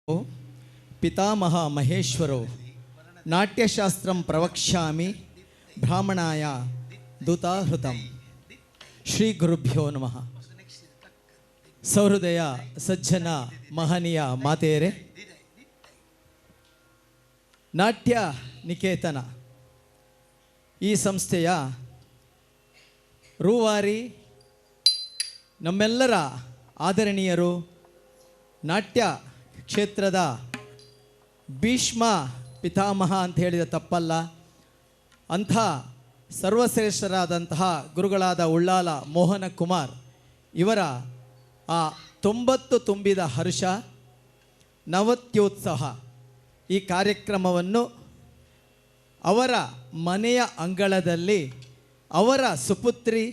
ಪಿತಾಮಹ ಮಹೇಶ್ವರೋ ನಾಟ್ಯಶಾಸ್ತ್ರಂ ಪ್ರವಕ್ಷ್ಯಾಮಿ ಬ್ರಾಹ್ಮಣಾಯ ದೂತಾಹೃತಂ. ಶ್ರೀ ಗುರುಭ್ಯೋ ನಮಃ. ಸಹೃದಯ ಸಜ್ಜನ ಮಹನೀಯ ಮಾತೆಯರೇ, ನಾಟ್ಯ ನಿಕೇತನ ಈ ಸಂಸ್ಥೆಯ ರೂವಾರಿ ನಮ್ಮೆಲ್ಲರ ಆದರಣೀಯರು, ನಾಟ್ಯ ಕ್ಷೇತ್ರದ ಭೀಷ್ಮ ಪಿತಾಮಹ ಅಂತ ಹೇಳಿದ ತಪ್ಪಲ್ಲ, ಅಂಥ ಸರ್ವಶ್ರೇಷ್ಠರಾದಂತಹ ಗುರುಗಳಾದ ಉಳ್ಳಾಲ ಮೋಹನ ಕುಮಾರ್ ಇವರ ಆ 90 ತುಂಬಿದ ಹರ್ಷ ನವತ್ಯೋತ್ಸವ ಈ ಕಾರ್ಯಕ್ರಮವನ್ನು ಅವರ ಮನೆಯ ಅಂಗಳದಲ್ಲಿ ಅವರ ಸುಪುತ್ರಿ,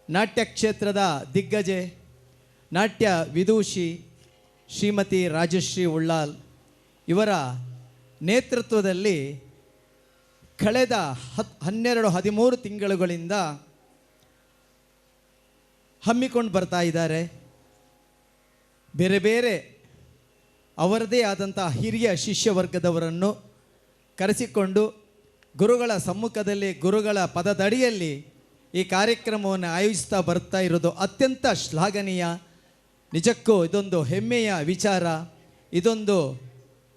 ನಾಟ್ಯ ಕ್ಷೇತ್ರದ ದಿಗ್ಗಜೆ, ನಾಟ್ಯ ವಿದೂಷಿ ಶ್ರೀಮತಿ ರಾಜಶ್ರೀ ಉಳ್ಳಾಲ್ ಇವರ ನೇತೃತ್ವದಲ್ಲಿ ಕಳೆದ 12-13 ತಿಂಗಳುಗಳಿಂದ ಹಮ್ಮಿಕೊಂಡು ಬರ್ತಾ ಇದ್ದಾರೆ. ಬೇರೆ ಬೇರೆ ಅವರದೇ ಆದಂಥ ಹಿರಿಯ ಶಿಷ್ಯ ವರ್ಗದವರನ್ನು ಕರೆಸಿಕೊಂಡು ಗುರುಗಳ ಸಮ್ಮುಖದಲ್ಲಿ, ಗುರುಗಳ ಪದದಡಿಯಲ್ಲಿ ಈ ಕಾರ್ಯಕ್ರಮವನ್ನು ಆಯೋಜಿಸ್ತಾ ಬರ್ತಾ ಇರೋದು ಅತ್ಯಂತ ಶ್ಲಾಘನೀಯ. ನಿಜಕ್ಕೂ ಇದೊಂದು ಹೆಮ್ಮೆಯ ವಿಚಾರ. ಇದೊಂದು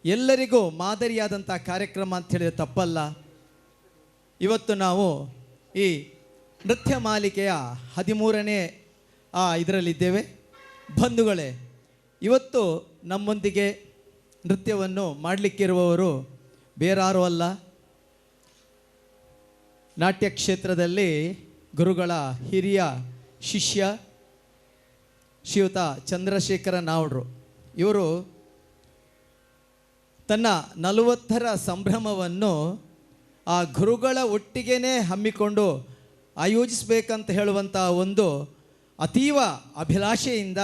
ಎಲ್ಲರಿಗೂ ಮಾದರಿಯಾದಂಥ ಕಾರ್ಯಕ್ರಮ ಅಂತ ಹೇಳಿದ್ರೆ ತಪ್ಪಲ್ಲ. ಇವತ್ತು ನಾವು ಈ ನೃತ್ಯ ಮಾಲಿಕೆಯ 13ನೇ ಇದರಲ್ಲಿದ್ದೇವೆ. ಬಂಧುಗಳೇ, ಇವತ್ತು ನಮ್ಮೊಂದಿಗೆ ನೃತ್ಯವನ್ನು ಮಾಡಲಿಕ್ಕಿರುವವರು ಬೇರಾರೂ ಅಲ್ಲ, ನಾಟ್ಯ ಕ್ಷೇತ್ರದಲ್ಲಿ ಗುರುಗಳ ಹಿರಿಯ ಶಿಷ್ಯ ಶ್ರೀಯುತ ಚಂದ್ರಶೇಖರ ನಾವ್ಡ್ರು. ಇವರು ತನ್ನ 40ರ ಸಂಭ್ರಮವನ್ನು ಆ ಗುರುಗಳ ಒಟ್ಟಿಗೆ ಹಮ್ಮಿಕೊಂಡು ಆಯೋಜಿಸಬೇಕಂತ ಹೇಳುವಂಥ ಒಂದು ಅತೀವ ಅಭಿಲಾಷೆಯಿಂದ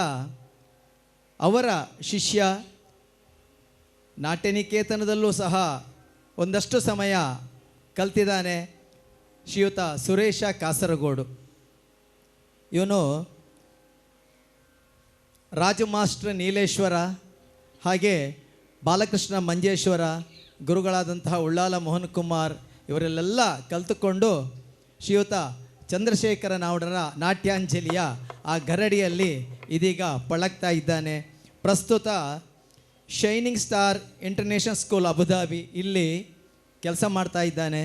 ಅವರ ಶಿಷ್ಯ, ನಾಟ್ಯನಿಕೇತನದಲ್ಲೂ ಸಹ ಒಂದಷ್ಟು ಸಮಯ ಕಲ್ತಿದ್ದಾನೆ, ಶ್ರೀಯುತ ಸುರೇಶ ಕಾಸರಗೋಡು. ಇವನು ರಾಜ ಮಾಸ್ಟರ್ ನೀಲೇಶ್ವರ ಹಾಗೆ ಬಾಲಕೃಷ್ಣ ಮಂಜೇಶ್ವರ ಗುರುಗಳಾದಂತಹ ಉಳ್ಳಾಲ ಮೋಹನ್ ಕುಮಾರ್ ಇವರಲ್ಲೆಲ್ಲ ಕಲಿತುಕೊಂಡು ಶ್ರೀಯುತ ಚಂದ್ರಶೇಖರ ನಾವ್ಡ್ರ ನಾಟ್ಯಾಂಜಲಿಯ ಆ ಗರಡಿಯಲ್ಲಿ ಇದೀಗ ಪಳಗ್ತಾ ಇದ್ದಾನೆ. ಪ್ರಸ್ತುತ shining star international school Abu Dhabi ಇಲ್ಲಿ ಕೆಲಸ ಮಾಡ್ತಾ ಇದ್ದಾನೆ.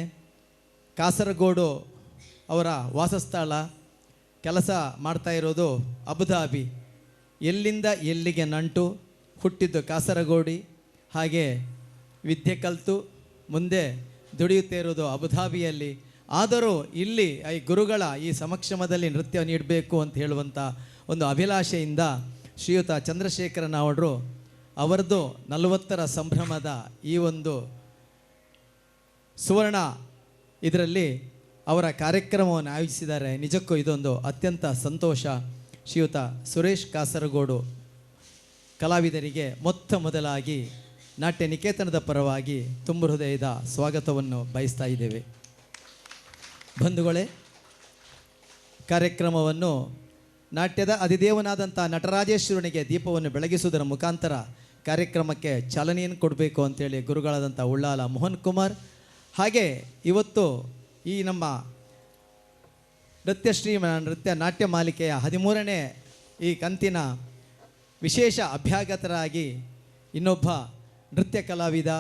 ಕಾಸರಗೋಡು ಅವರ ವಾಸಸ್ಥಳ, ಕೆಲಸ ಮಾಡ್ತಾ ಇರೋದು ಅಬುಧಾಬಿ. ಎಲ್ಲಿಂದ ಎಲ್ಲಿಗೆ ನಂಟು, ಹುಟ್ಟಿದ್ದು ಕಾಸರಗೋಡಿ, ಹಾಗೆ ವಿದ್ಯೆ ಕಲಿತು ಮುಂದೆ ದುಡಿಯುತ್ತಾ ಇರೋದು ಅಬುಧಾಬಿಯಲ್ಲಿ. ಆದರೂ ಇಲ್ಲಿ ಈ ಗುರುಗಳ ಈ ಸಮಕ್ಷಮದಲ್ಲಿ ನೃತ್ಯ ನೀಡಬೇಕು ಅಂತ ಹೇಳುವಂಥ ಒಂದು ಅಭಿಲಾಷೆಯಿಂದ ಶ್ರೀಯುತ ಚಂದ್ರಶೇಖರ ನಾವ್ಡ್ರು ಅವರದ್ದು 40ರ ಸಂಭ್ರಮದ ಈ ಒಂದು ಸುವರ್ಣ ಇದರಲ್ಲಿ ಅವರ ಕಾರ್ಯಕ್ರಮವನ್ನು ಆಯೋಜಿಸಿದ್ದಾರೆ. ನಿಜಕ್ಕೂ ಇದೊಂದು ಅತ್ಯಂತ ಸಂತೋಷ. ಶ್ರೀಯುತ ಸುರೇಶ್ ಕಾಸರಗೋಡು ಕಲಾವಿದರಿಗೆ ಮೊತ್ತ ಮೊದಲಾಗಿ ನಾಟ್ಯ ನಿಕೇತನದ ಪರವಾಗಿ ತುಂಬ ಹೃದಯದ ಸ್ವಾಗತವನ್ನು ಬಯಸ್ತಾ ಇದ್ದೇವೆ. ಬಂಧುಗಳೇ, ಕಾರ್ಯಕ್ರಮವನ್ನು ನಾಟ್ಯದ ಅಧಿದೇವನಾದಂಥ ನಟರಾಜೇಶ್ವರನಿಗೆ ದೀಪವನ್ನು ಬೆಳಗಿಸುವುದರ ಮುಖಾಂತರ ಕಾರ್ಯಕ್ರಮಕ್ಕೆ ಚಾಲನೆಯನ್ನು ಕೊಡಬೇಕು ಅಂತೇಳಿ ಗುರುಗಳಾದಂಥ ಉಳ್ಳಾಲ ಮೋಹನ್ ಕುಮಾರ್, ಹಾಗೆ ಇವತ್ತು ಈ ನಮ್ಮ ನೃತ್ಯ ನಾಟ್ಯ ಮಾಲಿಕೆಯ 13ನೇ ಈ ಕಂತಿನ ವಿಶೇಷ ಅಭ್ಯಾಗತರಾಗಿ ಇನ್ನೊಬ್ಬ ನೃತ್ಯ ಕಲಾವಿದ,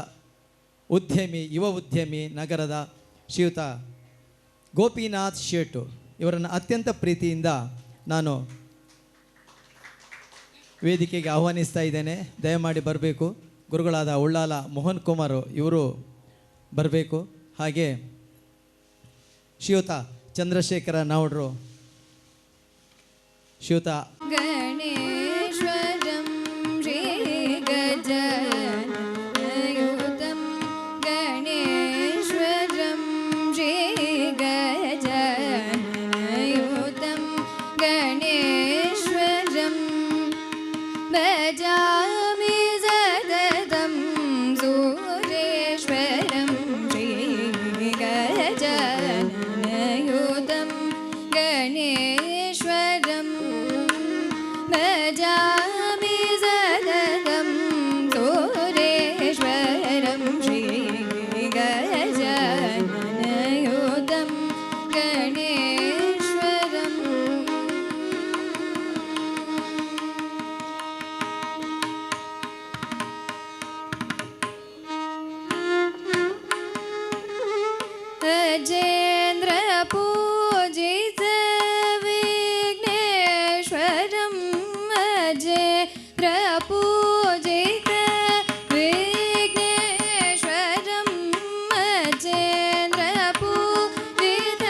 ಉದ್ಯಮಿ, ಯುವ ಉದ್ಯಮಿ ನಗರದ ಶ್ರೀಯುತ ಗೋಪಿನಾಥ್ ಶೇಟು ಇವರನ್ನು ಅತ್ಯಂತ ಪ್ರೀತಿಯಿಂದ ನಾನು ವೇದಿಕೆಗೆ ಆಹ್ವಾನಿಸ್ತಾ ಇದ್ದೇನೆ. ದಯಮಾಡಿ ಬರಬೇಕು. ಗುರುಗಳಾದ ಉಳ್ಳಾಲ ಮೋಹನ್ ಕುಮಾರ್ ಇವರು ಬರಬೇಕು. ಹಾಗೆ ಶ್ರೀಯುತ ಚಂದ್ರಶೇಖರ ನಾವ್ಡ್ರು, ಶ್ರೀಯುತ ಗಣೇಶ್ವರಂ ಶ್ರೀ ಗಜಯುತಂ ಗಣೇಶ್ವರಂ ಶ್ರೀ ಗಜಯುತಂ ಗಣೇಶ್ವರಂ ಭಜಾಮಿ ಸತತಂ ಸುರೇಶ್ವರಂ ಶ್ರೀ ಗಜಯುತಂ ಗಣೇಶ್ವರಂ ಭಜಾಮಿ ಸತತಂ अजेन्द्र पूजित विघ्नेश्वरम् अजेन्द्र पूजित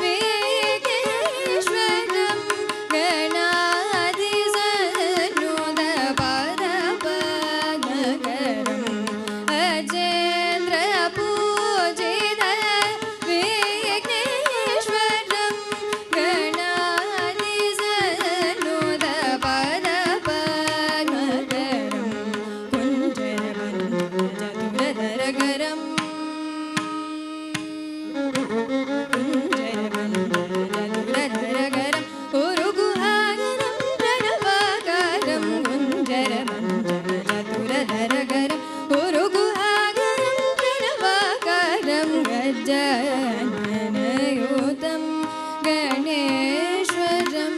विघ्नेश्वरम् गणाधिसनुत पदपद्मकरम् अजेन्द्र पूजित विघ्नेश्वरम् गणाधिसनुत पदपद्मकरम् कुञ्जरमञ्जरधरकरम् कुञ्जरमञ्जरधरकरम् उरुगुहागरं प्रणवाकारं कुञ्जरमञ्जरधरकरम् उरुगुहागरं प्रणवाकारं गजाननयुतं गणेश्वरं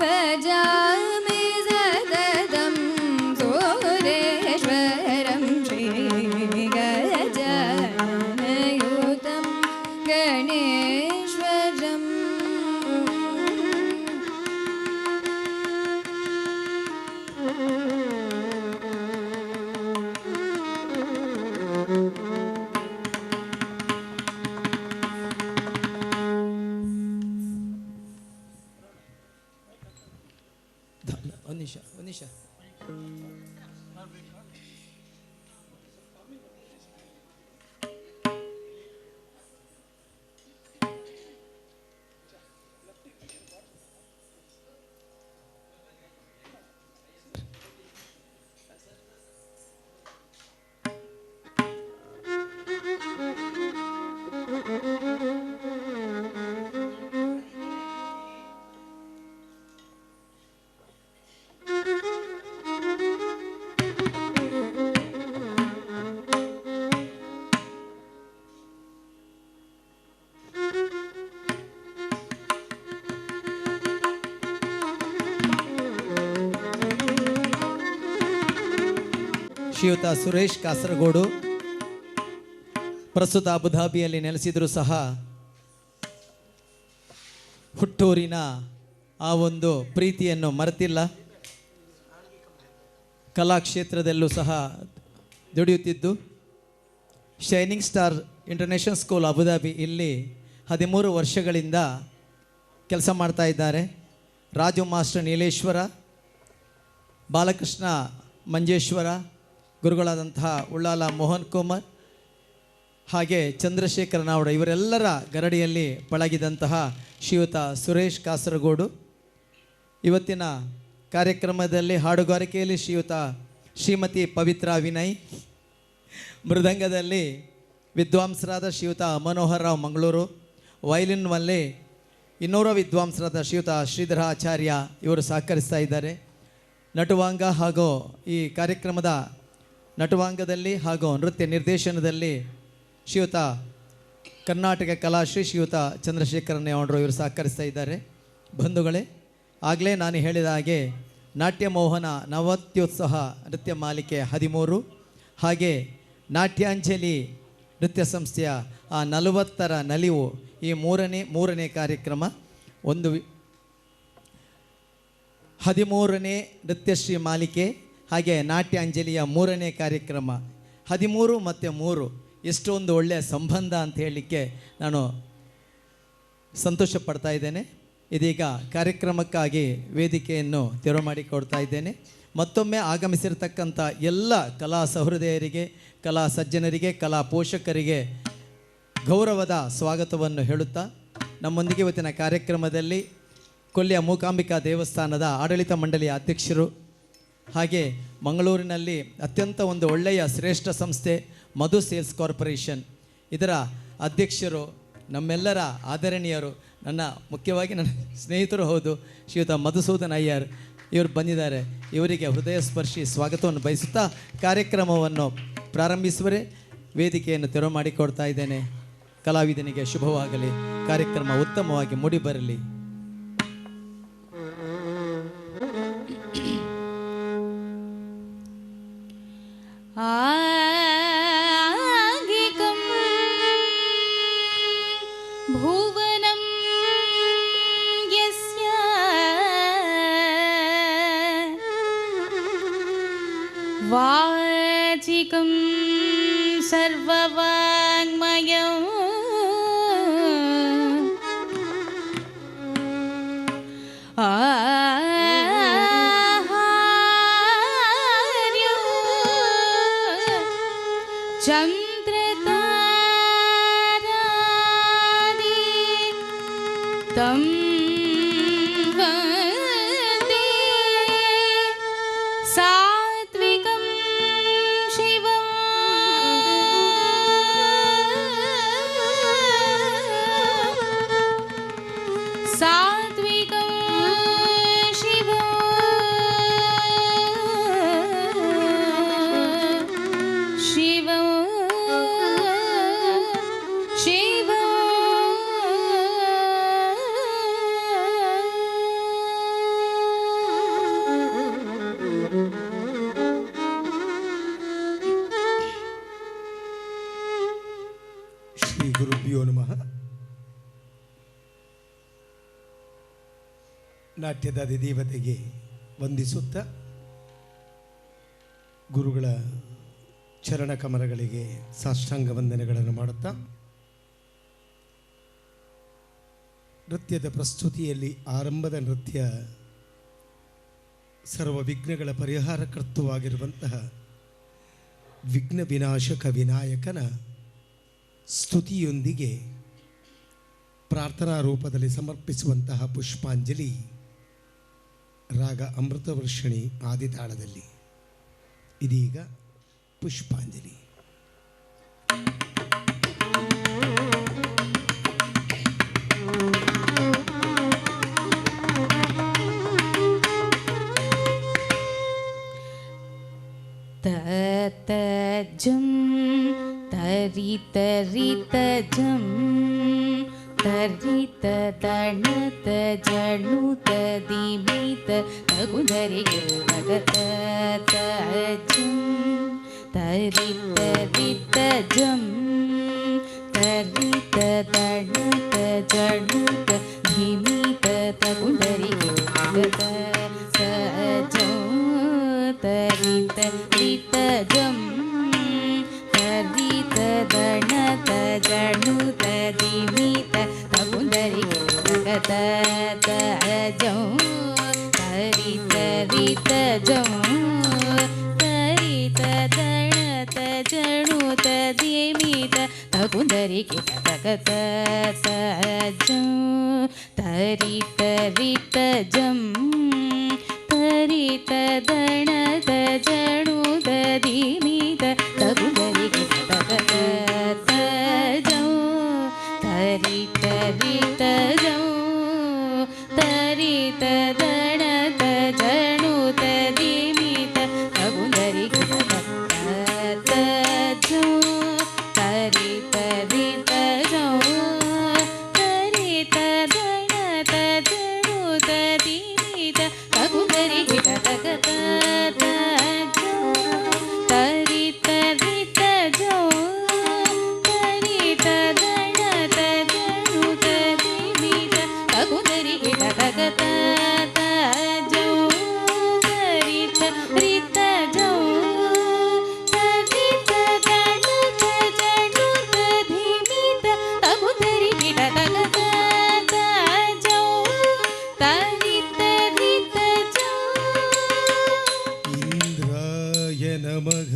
भजामि सततं सुरेश्वरं श्रीगजाननयुतं गणेश्वरम् ಒಂದು ನಿಮಿಷ ಶ್ರೀಯುತ ಸುರೇಶ್ ಕಾಸರಗೋಡು ಪ್ರಸ್ತುತ ಅಬುಧಾಬಿಯಲ್ಲಿ ನೆಲೆಸಿದರೂ ಸಹ ಹುಟ್ಟೂರಿನ ಆ ಒಂದು ಪ್ರೀತಿಯನ್ನು ಮರೆತಿಲ್ಲ. ಕಲಾಕ್ಷೇತ್ರದಲ್ಲೂ ಸಹ ದುಡಿಯುತ್ತಿದ್ದು shining star international school Abu Dhabi ಇಲ್ಲಿ 13 ವರ್ಷಗಳಿಂದ ಕೆಲಸ ಮಾಡ್ತಾ ಇದ್ದಾರೆ. ರಾಜು ಮಾಸ್ಟರ್ ನೀಲೇಶ್ವರ, ಬಾಲಕೃಷ್ಣ ಮಂಜೇಶ್ವರ, ಗುರುಗಳಾದಂತಹ ಉಳ್ಳಾಲ ಮೋಹನ್ ಕುಮಾರ್ ಹಾಗೆ ಚಂದ್ರಶೇಖರ ನಾವಡ ಇವರೆಲ್ಲರ ಗರಡಿಯಲ್ಲಿ ಪಳಗಿದಂತಹ ಶ್ರೀಯುತ ಸುರೇಶ್ ಕಾಸರಗೋಡು ಇವತ್ತಿನ ಕಾರ್ಯಕ್ರಮದಲ್ಲಿ ಹಾಡುಗಾರಿಕೆಯಲ್ಲಿ ಶ್ರೀಯುತ ಶ್ರೀಮತಿ ಪವಿತ್ರ ವಿನಯ್, ಮೃದಂಗದಲ್ಲಿ ವಿದ್ವಾಂಸರಾದ ಶ್ರೀಯುತ ಮನೋಹರ್ ರಾವ್ ಮಂಗಳೂರು, ವಯಲಿನ್ನಲ್ಲಿ ಇನ್ನೋರ್ವ ವಿದ್ವಾಂಸರಾದ ಶ್ರೀಯುತ ಶ್ರೀಧರ ಆಚಾರ್ಯ ಇವರು ಸಹಕರಿಸ್ತಾ ಇದ್ದಾರೆ. ನಟುವಾಂಗ ಹಾಗೂ ಈ ಕಾರ್ಯಕ್ರಮದ ನಟುವಾಂಗದಲ್ಲಿ ಹಾಗೂ ನೃತ್ಯ ನಿರ್ದೇಶನದಲ್ಲಿ ಶ್ರೀಯುತ ಕರ್ನಾಟಕ ಕಲಾಶ್ರೀ ಶ್ರೀಯುತ ಚಂದ್ರಶೇಖರ ನೇವಣರು ಇವರು ಸಹಕರಿಸ್ತಾ ಇದ್ದಾರೆ. ಬಂಧುಗಳೇ, ಆಗಲೇ ನಾನು ಹೇಳಿದ ಹಾಗೆ ನಾಟ್ಯ ಮೋಹನ ನವತ್ಯೋತ್ಸವ ನೃತ್ಯ ಮಾಲಿಕೆ 13 ಹಾಗೆ ನಾಟ್ಯಾಂಜಲಿ ನೃತ್ಯ ಸಂಸ್ಥೆಯ ಆ 40ರ ನಲಿವು ಈ ಮೂರನೇ ಕಾರ್ಯಕ್ರಮ. 13ನೇ ನೃತ್ಯಶ್ರೀ ಮಾಲಿಕೆ ಹಾಗೆ ನಾಟ್ಯಾಂಜಲಿಯ 3ನೇ ಕಾರ್ಯಕ್ರಮ. 13 ಮತ್ತು 3 ಎಷ್ಟೊಂದು ಒಳ್ಳೆಯ ಸಂಬಂಧ ಅಂತ ಹೇಳಲಿಕ್ಕೆ ನಾನು ಸಂತೋಷ ಪಡ್ತಾ ಇದ್ದೇನೆ. ಇದೀಗ ಕಾರ್ಯಕ್ರಮಕ್ಕಾಗಿ ವೇದಿಕೆಯನ್ನು ತೆರವು ಮಾಡಿಕೊಡ್ತಾ ಇದ್ದೇನೆ. ಮತ್ತೊಮ್ಮೆ ಆಗಮಿಸಿರ್ತಕ್ಕಂಥ ಎಲ್ಲ ಕಲಾ ಸಹೃದಯರಿಗೆ, ಕಲಾ ಸಜ್ಜನರಿಗೆ, ಕಲಾ ಪೋಷಕರಿಗೆ ಗೌರವದ ಸ್ವಾಗತವನ್ನು ಹೇಳುತ್ತಾ, ನಮ್ಮೊಂದಿಗೆ ಇವತ್ತಿನ ಕಾರ್ಯಕ್ರಮದಲ್ಲಿ ಕೊಲ್ಲಿಯ ಮೂಕಾಂಬಿಕಾ ದೇವಸ್ಥಾನದ ಆಡಳಿತ ಮಂಡಳಿಯ ಅಧ್ಯಕ್ಷರು ಹಾಗೆ ಮಂಗಳೂರಿನಲ್ಲಿ ಅತ್ಯಂತ ಒಂದು ಒಳ್ಳೆಯ ಶ್ರೇಷ್ಠ ಸಂಸ್ಥೆ ಮಧು ಸೇಲ್ಸ್ ಕಾರ್ಪೊರೇಷನ್ ಇದರ ಅಧ್ಯಕ್ಷರು, ನಮ್ಮೆಲ್ಲರ ಆದರಣೀಯರು, ನನ್ನ ಮುಖ್ಯವಾಗಿ ನನ್ನ ಸ್ನೇಹಿತರು ಹೌದು, ಶ್ರೀಯುತ ಮಧುಸೂದನ್ ಅಯ್ಯರ್ ಇವರು ಬಂದಿದ್ದಾರೆ. ಇವರಿಗೆ ಹೃದಯ ಸ್ಪರ್ಶಿ ಸ್ವಾಗತವನ್ನು ಬಯಸುತ್ತಾ ಕಾರ್ಯಕ್ರಮವನ್ನು ಪ್ರಾರಂಭಿಸುವರೆ ವೇದಿಕೆಯನ್ನು ತೆರವು ಮಾಡಿಕೊಡ್ತಾ ಇದ್ದೇನೆ. ಕಲಾವಿದನಿಗೆ ಶುಭವಾಗಲಿ, ಕಾರ್ಯಕ್ರಮ ಉತ್ತಮವಾಗಿ ಮೂಡಿ ಬರಲಿ. आगिकं भुवनं यस्य वाचिकं सर्ववाङ्मयम् चन्द्रतारादि तं वन्दे सात्विकं शिवम् सात्विकं ಶ್ರೀ ಗುರುಭ್ಯೋ ನಮಃ. ನಾಟ್ಯದ ಅಧಿದೇವತೆಗೆ ವಂದಿಸುತ್ತ ಗುರುಗಳ ಚರಣ ಕಮಲಗಳಿಗೆ ಸಾಷ್ಟಾಂಗ ವಂದನೆಗಳನ್ನು ಮಾಡುತ್ತಾ ನೃತ್ಯದ ಪ್ರಸ್ತುತಿಯಲ್ಲಿ ಆರಂಭದ ನೃತ್ಯ ಸರ್ವ ವಿಘ್ನಗಳ ಪರಿಹಾರಕರ್ತವಾಗಿರುವಂತಹ ವಿಘ್ನ ವಿನಾಶಕ ವಿನಾಯಕನ ಸ್ತುತಿಯೊಂದಿಗೆ ಪ್ರಾರ್ಥನಾ ರೂಪದಲ್ಲಿ ಸಮರ್ಪಿಸುವಂತಹ ಪುಷ್ಪಾಂಜಲಿ ರಾಗ ಅಮೃತವರ್ಷಿಣಿ ಆದಿತಾಳದಲ್ಲಿ. ಇದೀಗ ಪುಷ್ಪಾಂಜಲಿ. ततजं तरितरितजं तरिततणतजणुतदिमित तगुदरिगे तगततजं तरितरितजं तरिततणतजणुतदिमित तगुदरिगे तगततजं तरितरितजं तरितदणतजणुतदिमित तगुदरिगे तगततजं तरितरितजं तरितदणतजणुतदिमित तगुदरिगे तगततजं तरितरितजं तरितदणतजणुतदिमित तगुदरिगे तगततजं तरितरितजं तरितदणतजणुतदिमित तगुदरिगे तगततजं तरितरितजं तरितदणतजणुतदिमित तगुदरिगे तगततजं तरितरितजं तरितदणतजणुतदिमित तगुदरिगे तगततजं तरितरितजं तरितदणतजणुतदिमित तगुदरिगे तगततजं तरितरितजं ಇಂದ್ರಾಯ ನಮಃ.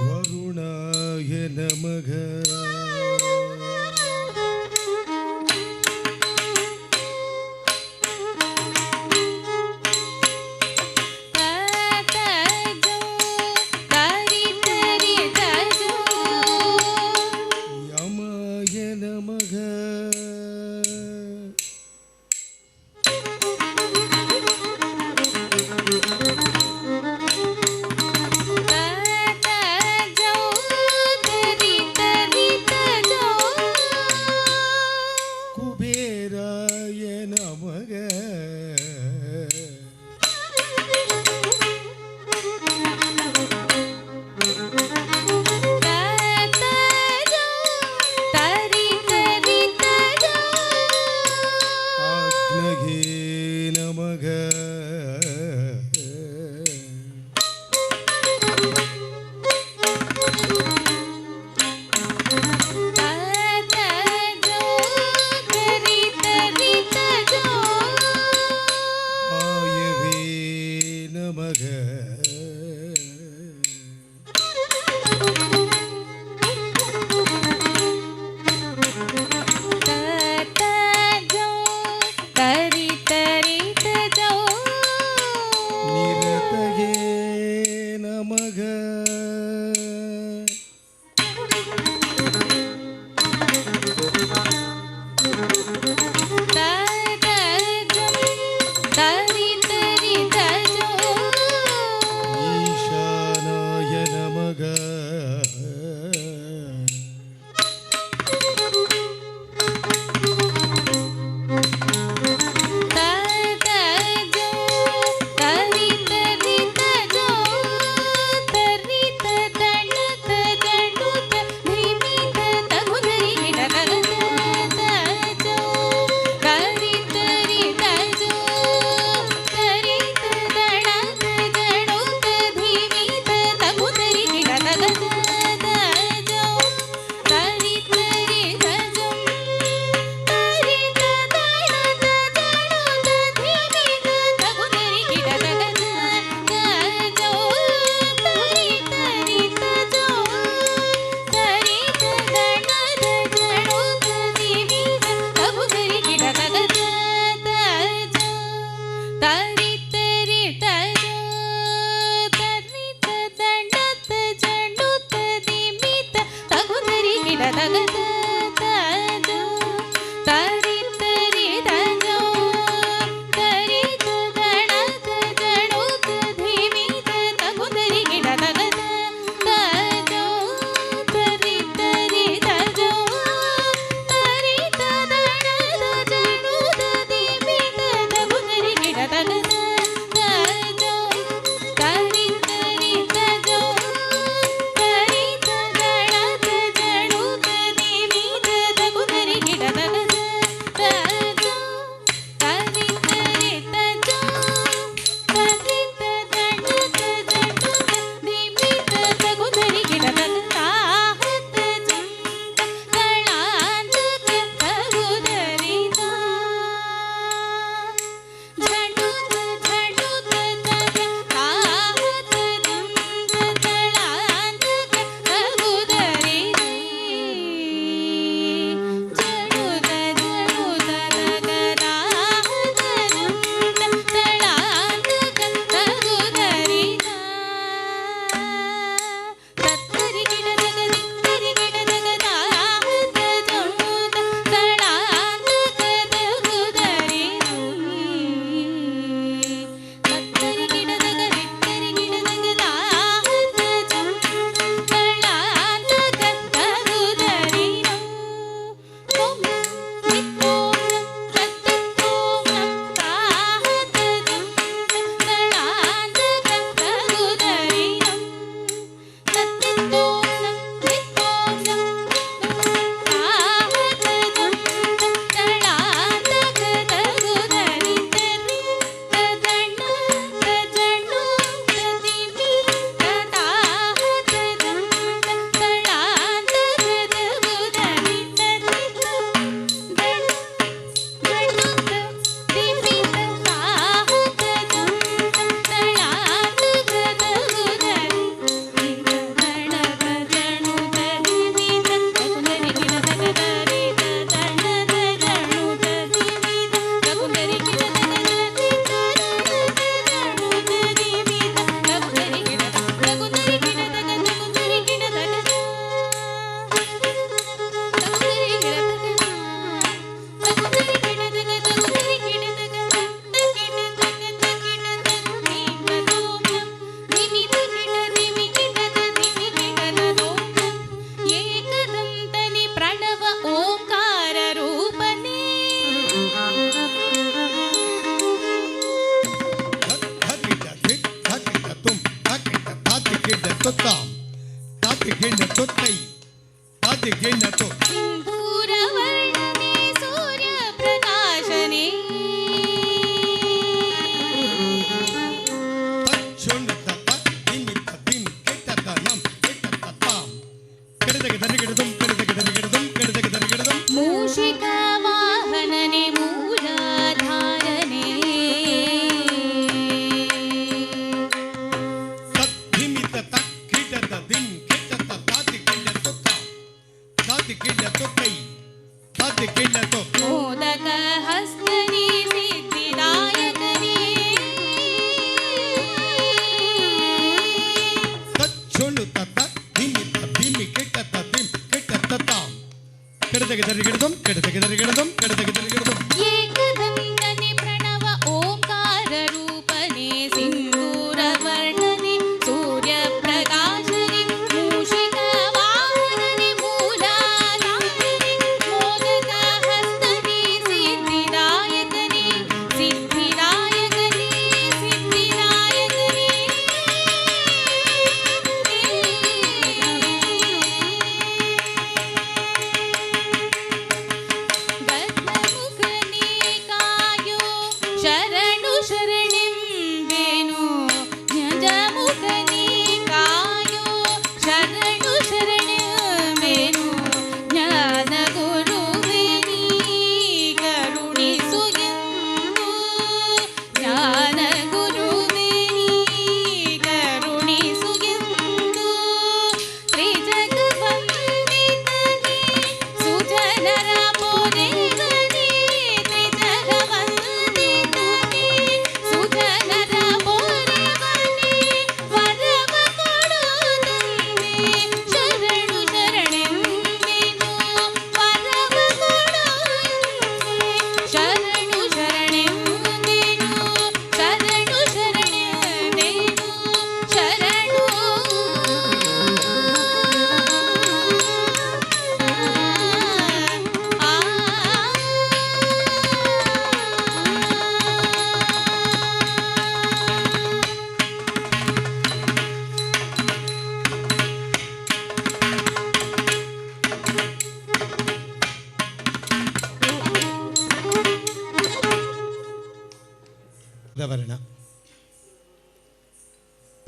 ವರುಣಾಯ ನಮಃ. ततजं ನಮಃ ನಿರತಗೆ ನಮಃ ಈಶಾನಾಯ ನಮಃ ಕೆಡತೆಗೆದರಿಗಿಡದಂ ಕೆಡತೆಗೆದರಿಗಿಡದಂ ಕೆಡತೆಗೆದರಿಗಿಡದಂ ಏಕದಂಡನೆ ಪ್ರಣವ ಓಂಕಾರ ರೂಪನೆ ಸಿಂಧೂರ ವರ್ಣನೆ ಸೂರ್ಯ ಪ್ರಕಾಶನೆ ಮೂಷಿಕ ವಾಹನನೆ ಮೂಲಾಧಾರನೆ ಮೋದಕ ಹಸ್ತನೆ ಸಿದ್ಧಿದಾಯಕನೆ ಸಿದ್ಧಿದಾಯಕನೆ ಸಿದ್ಧಿದಾಯಕನೆ ಗರ್ಭಮುಖನೇ ಕಾಯೋ ಶರಣು ಶರಣೆಂಬೆನು ಜ್ಞಜಮುಖನೇ ಕಾಯೋ ಶರಣು ಶರಣೆಂಬೆನು ಜ್ಞಾನ ಗುರುವೇ ನೀ ಕರುಣಿಸು ಎಂದು ಜ್ಞಾನ ಗುರುವೇ ನೀ ಕರುಣಿಸು ಎಂದು ತ್ರಿಜಗ ವಂದಿತನೇ ಸುಜನರ ಪೊರೆಗನೇ ತ್ರಿಜಗ ವಂದಿತನೇ ಸುಜನರ ಪೊರೆಗನೇ ವರವ ಕೊಡುತ್ತಂದೆ ಶರಣು ಶರಣೆಂಬೆನು ವರವ ಕೊಡುತ್ತಂದೆ ಶರಣು ಶರಣೆಂಬೆನು ಶರಣು ಶರಣೆಂಬೆನು ಶರಣು ವರ್ಣ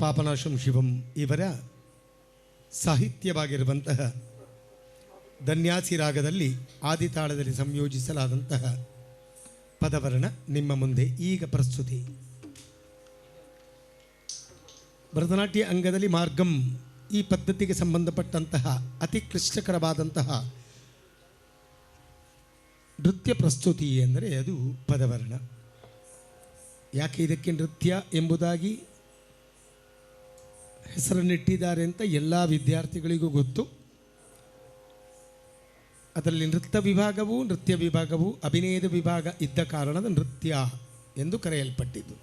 ಪಾಪನಾಶಂ ಶಿವಂ ಇವರ ಸಾಹಿತ್ಯವಾಗಿರುವಂತಹ ಧನ್ಯಾಸಿ ರಾಗದಲ್ಲಿ ಆದಿತಾಳದಲ್ಲಿ ಸಂಯೋಜಿಸಲಾದಂತಹ ಪದವರ್ಣ ನಿಮ್ಮ ಮುಂದೆ ಈಗ ಪ್ರಸ್ತುತಿ. ಭರತನಾಟ್ಯ ಅಂಗದಲ್ಲಿ ಮಾರ್ಗಂ ಈ ಪದ್ಧತಿಗೆ ಸಂಬಂಧಪಟ್ಟಂತಹ ಅತಿ ಕ್ಲಿಷ್ಟಕರವಾದಂತಹ ನೃತ್ಯ ಪ್ರಸ್ತುತಿ ಎಂದರೆ ಅದು ಪದವರ್ಣ. ಯಾಕೆ ಇದಕ್ಕೆ ನೃತ್ಯ ಎಂಬುದಾಗಿ ಹೆಸರನ್ನಿಟ್ಟಿದ್ದಾರೆ ಅಂತ ಎಲ್ಲ ವಿದ್ಯಾರ್ಥಿಗಳಿಗೂ ಗೊತ್ತು. ಅದರಲ್ಲಿ ನೃತ್ಯ ವಿಭಾಗವು ಅಭಿನಯದ ವಿಭಾಗ ಇದ್ದ ಕಾರಣದ ನೃತ್ಯ ಎಂದು ಕರೆಯಲ್ಪಟ್ಟಿದ್ದು.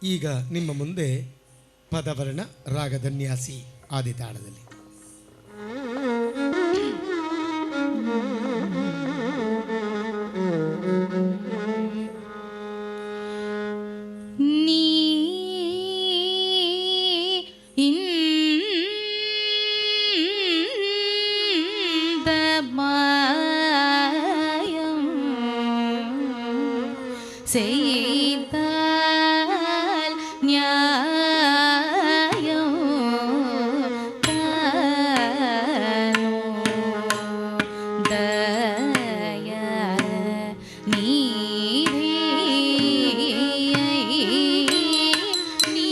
ಈಗ ನಿಮ್ಮ ಮುಂದೆ ಪದವರ್ಣ ರಾಗಧನ್ಯಾಸಿ ಆದಿತಾಳದಲ್ಲಿ. ನೀ ಇಂದ ಮಾಯಂ செய்தால் ஞாயம் தானோ தய நீரே நீ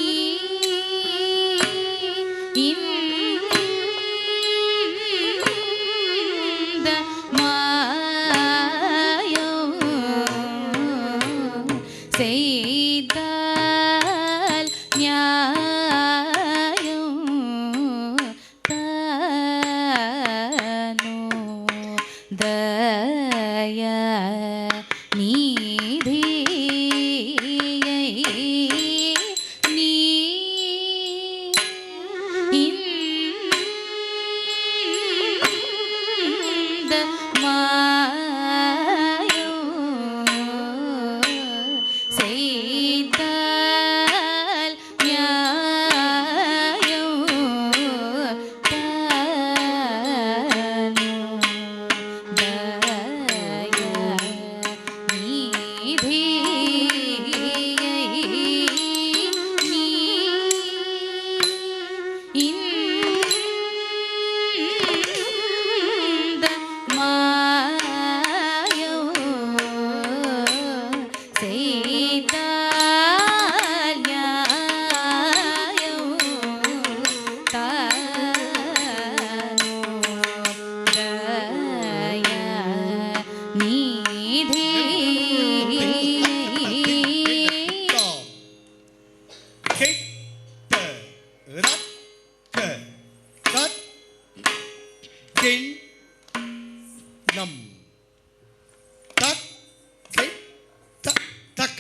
இந்த மாயம் செய்தால் ஞானம்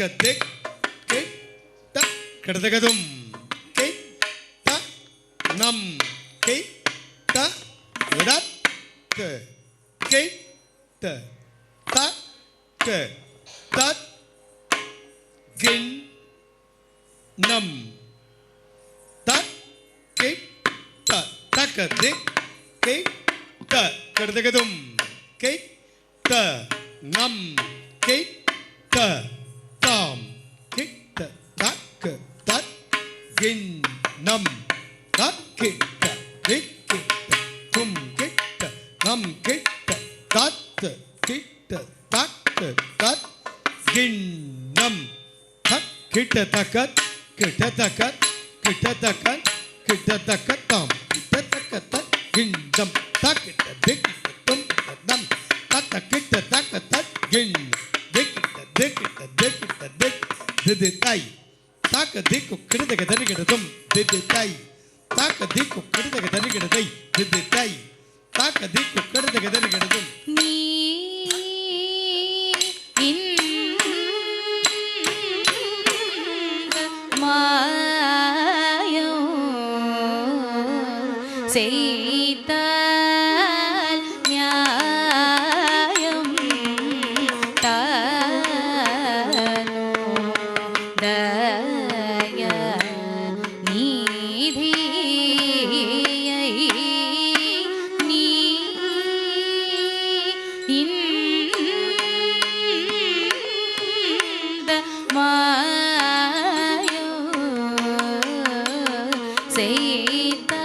தக்க திக் கிட்ட கிடதகதும் கிட்ட நம் கிட்ட இடத்த கிட்ட தக்க தத் கின் நம் தக் கிட்ட தக்க திக் கிட்ட கிடதகதும் கிட்ட நம் கிட்ட தாம் கிட்ட தக்க தத் கின் நம் தக் கிட்ட திக் கிட்ட தும் கிட்ட நம் கிட்ட தத் கிட்ட தக்க தத் கின் நம் தக் கிட்ட தக்கத் கிட்ட தக்கத் கிட்ட தக்கத் கிட்ட தக்கத் தாம் கிட்ட தக்க தத் கின் நம் தக் கிட்ட திக் கிட்ட தும் கிட்ட நம் தத்த கிட்ட தக்க தத் கின் திக் கிட்ட திக் கிட்ட திக் கிட்ட திக் திது தை தாக்க திக்கு கிடதக தரிகிடதும் திது தை தாக்க திக்கு கிடதக தரிகிடதை திது தை தாக்க திக்கு கிடதக தரிகிடதும் நீ இந்த மாயம் செய்தால் நியாயம் தானோ தய நீதியை நீ இந்த மாயோ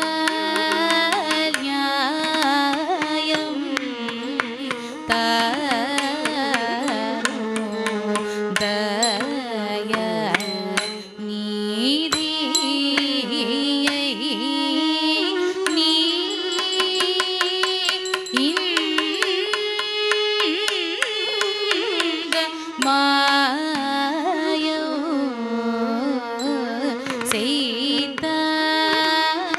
செய்தால் நியாயம் தானோ தய நீதியை நீ இந்த மாயோ செய்தால்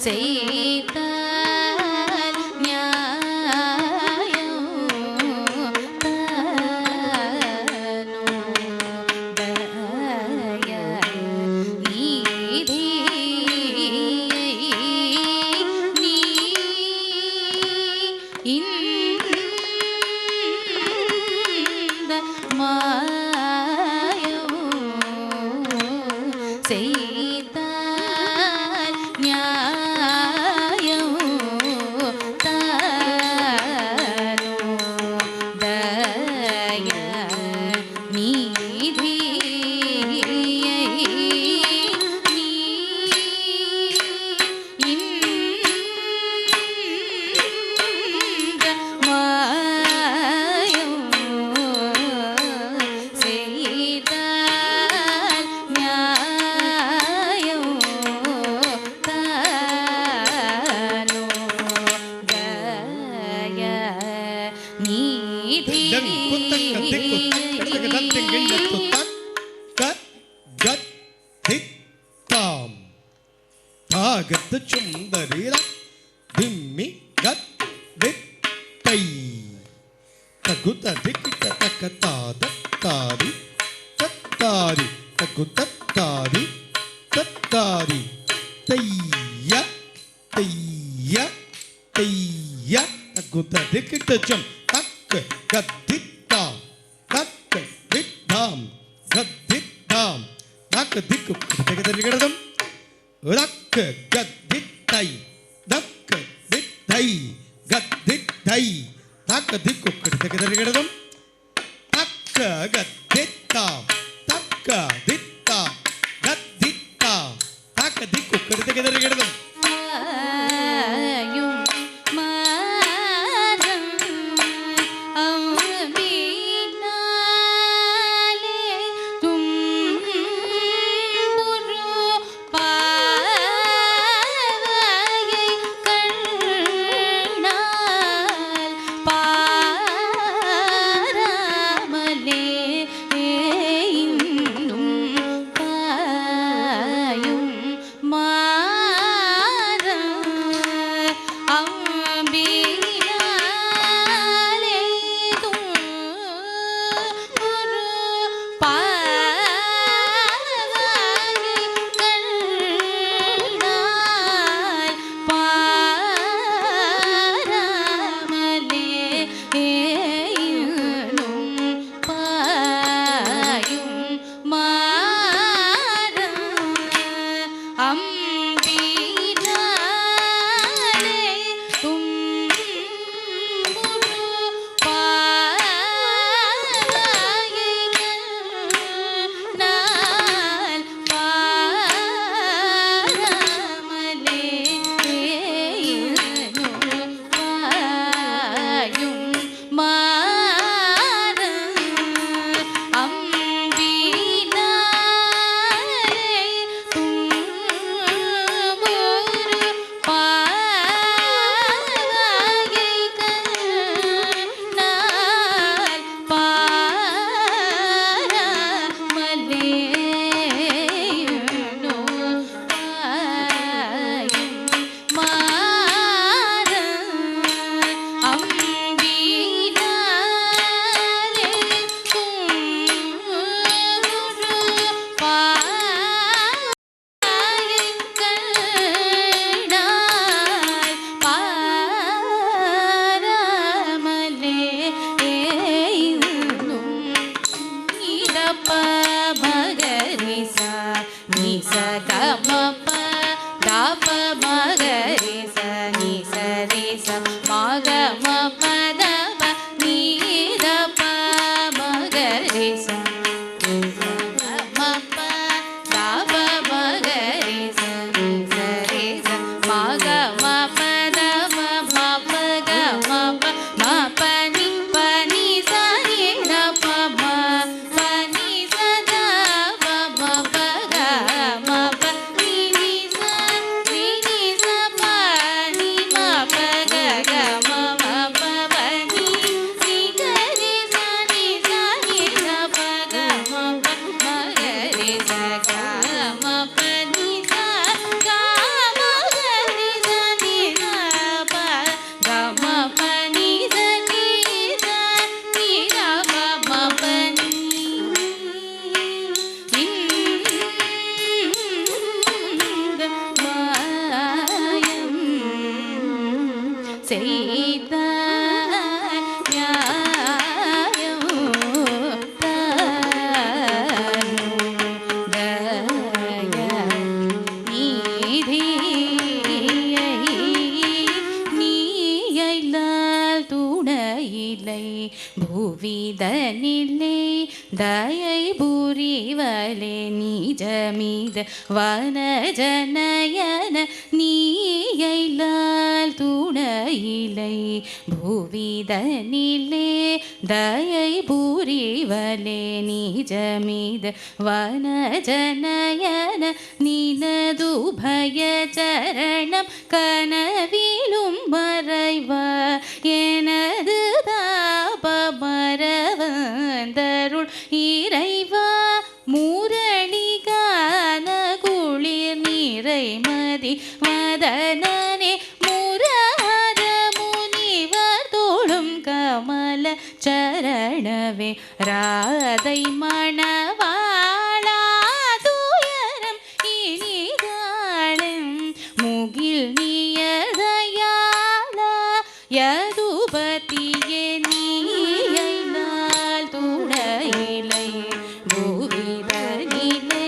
செய்தால் நியாயம் தானோ தய நீதியை நீ இந்த மாயம் செய்தால் நியாயம் தானோ தய நீதியை நீ இந்த மாயம் செய்தால் நியாயம் தானோ தய நீதி தாகத்து சுந்தரீர திம்மி கத் வித்தை தகுத திக்கிட்ட தக்கத்தாத தாரி தத்தாரி தகுத்தாரி தத்தாரி தைய தைய தைய தகுத திக்கிட்ட சம் தக்க கத்தித்தாம் தக்க வித்தாம் கத்தித்தாம் தக்க திக்கு தகதரிகடதம் ரக்க கத்தித்தை தக்க தித்தை கத்தித்தை தக்க திக்கு தகதரிகடதம் தக்க கத்தித்தாம் தக்க தித்தாம் கத்தித்தாம் தக்க திக்கு தகதரிகடதம் ஆயும் மாதம் அம்பினாலே தும்புரு பாவையை கண்ணால் பாராமலே இன்னும் பாயும் மாதம் அம்பினாலே தும்புரு பாவையை கண்ணால் பாராமலே இன்னும் பாயும் மாதம் அம்பினாலே தும்புரு பாவையை கண்ணால் பாராமலே இன்னும் பாயும் மாதம் அம்பினாலே தும்புரு பாவையை கண்ணால் பாராமலே இன்னும் பாயும் மாதம் அம்பினாலே தும்புரு பாவையை கண்ணால் பாராமலே இன்னும் நீதப்ப மகரிசா நிச கமப்ப தாப மகரிச நிச ரிச மகம பதப நீதப்ப மகரிச நிச கமப்ப தாப மகரிச நிச ரிச மகம பதப மப கமப மபனி பனி சரி தப பனி சதா பப கமப நீ செய்த நியாயம் நீயைலால் துணையில்லை பூவிதனில்லை தயை புரிவலே நிஜமித வனஜனயன நீயைலால் துணையில்லை பூவிதனில்லை தயை புரிவலே நிஜமித வனஜனயன நினது பய சரணம் கனவிலும் மறைவ எனது தாபமரவந்தருள் இறைவா முரளிகான குளிர் நிறைமதி மதனனே முரார முனிவர் தோளும் கமல சரணவே ராதை மணவாளா துயரம் இனிதாளும் முகில் நியதயாளா யதுபதியே நீயைலால் துணையில்லை பூவிதனிலே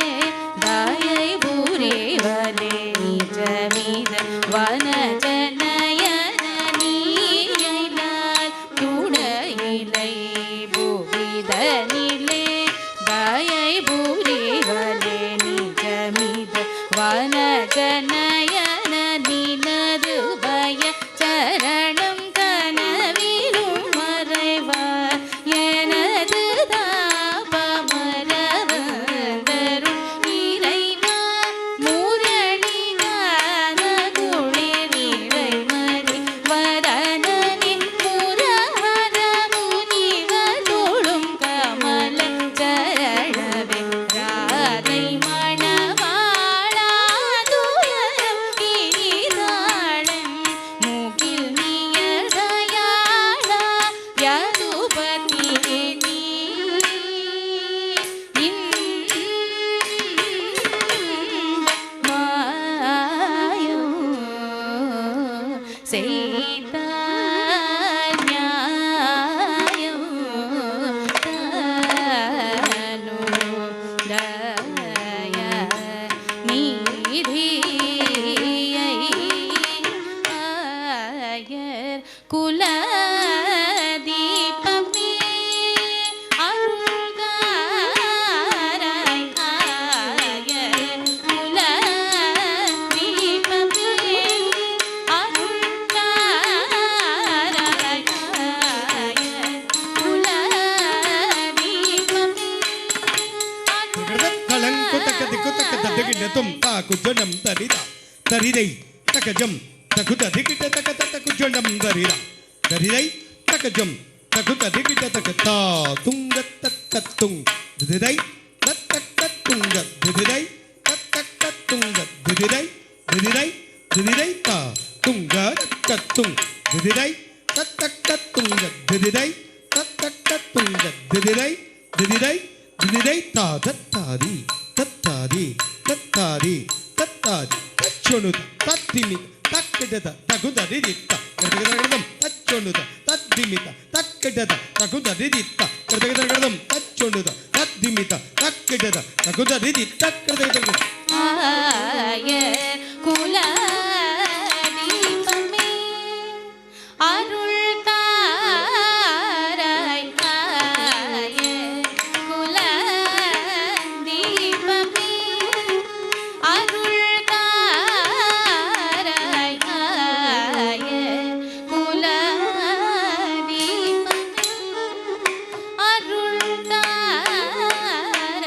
தயை புரிவலே நிஜமித வனஜனயன நீயைலால் துணையில்லை பூவிதனிலே தயை புரிவலே நிஜமித வனஜனயன நினது பய சரணம் கனவிலும் மறைவா எனது தாபமரவந்தருள் இறைவா முரளிகான குளிர் நிறைமதி வதனனே முரார முனிவர் தோளும் கமல சரணவே ராதை மணவாளா துயரம் இனிதாளம் முகில் நியதயாளா யதுபதியே நீ மாயோ செய்த நியாயம் தானோ தய நீதியை ஆயர் குலதீபமே அருள்காராய் ஆயர் குலதீபமே அருள்காராய் ஆயர் குலதீபமே ಕಳಂಕುತಕ ದಿಕ್ಕುತಕ ದದಗಿಡ ತುಂ ತಾಕು ಜೊಂಡಂ ತರಿದ ತರಿದೈ ತಕ ಜಂ ತಕುತ ದಿಗಿಟ ತಕ ತಕು ಜೊಂಡಂ ತರಿದ ತರಿದೈ ತಕ ಜಂ ತಕುತ ದಿಗಿಟ ತಕ ತಾ ತುಂಗ ತಕ್ಕ ತುಂಗ ದಿದಿದೈ ತಕ್ಕ ತುಂಗ ದಿದಿದೈ ತಕ್ಕ ತುಂಗ ದಿದಿದೈ ದಿದಿದೈ ದಿದಿದೈ ತಾ ತುಂಗ ತಕ್ಕ ತುಂಗ ದಿದಿದೈ ತಕ್ಕ ತುಂಗ ದಿದಿದೈ ತಕ್ಕ ತುಂಗ ದಿದಿದೈ ದಿದಿದೈ ದಿದಿದೈ ತಾ ತತ್ತಾದಿ ತತ್ತಾದಿ ತತ್ತಾದಿ ತತ್ತಾದಿ ತಚ್ಚೊಣುದ ತತ್ತಿಮಿತ ತಕ್ಕಿಡದ ತಗುದರಿದಿತ್ತ ಕೃತಗದಗದಂ ತಚ್ಚೊಣುದ ತದ್ದಿಮಿತ ತಕ್ಕಿಡದ ತಗುದರಿದಿತ್ತ ಕೃತಗದಗದಂ ತಚ್ಚೊಣುದ ತದ್ದಿಮಿತ ತಕ್ಕಿಡದ ತಗುದರಿದಿತ್ತ ಕೃತಗದಗದಂ ஆயர் குலதீபமே அருள் தாராய் ஆயர் குலதீபமே அருள் தாராய் ஆயர் குலதீபமே அருள் தாராய்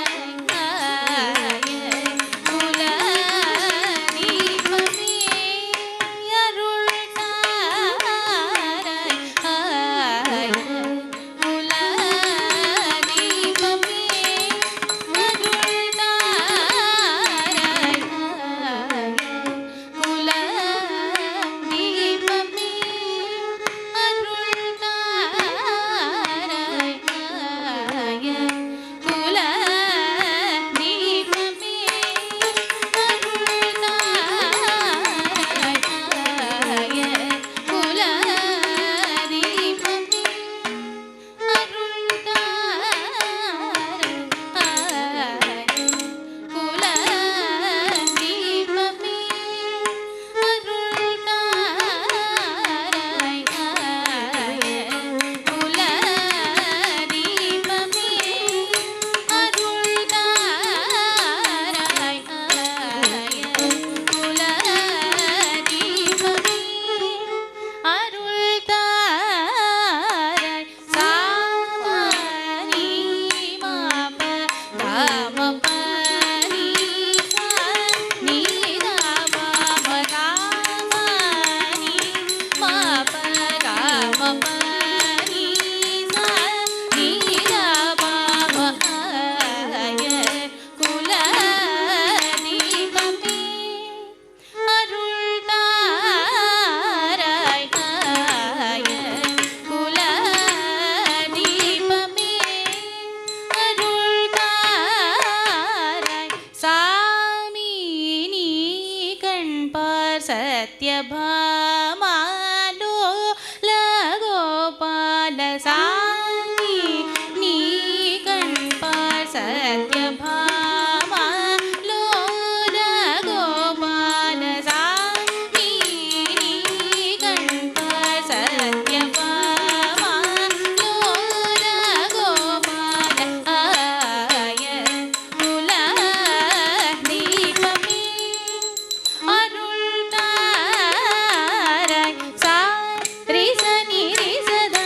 ஆயர் குலதீபமே ಸತ್ಯಭಾಮಾಲೋ ಲಗೋಪಾಲ ಸಾಯಿ ನೀ ಕಣ್ಪ ಸತ್ಯಭಾಮಾಲೋ ಲಗೋಪಾಲ ಸಾಯಿ ನೀ ಕಣ್ಪ ಸತ್ಯಭಾಮಾಲೋ ಲಗೋಪಾಲ ಆಯ ಕುಲ ದೀಪಮೇ அருள்தாராய் சா ரிச நிரிசத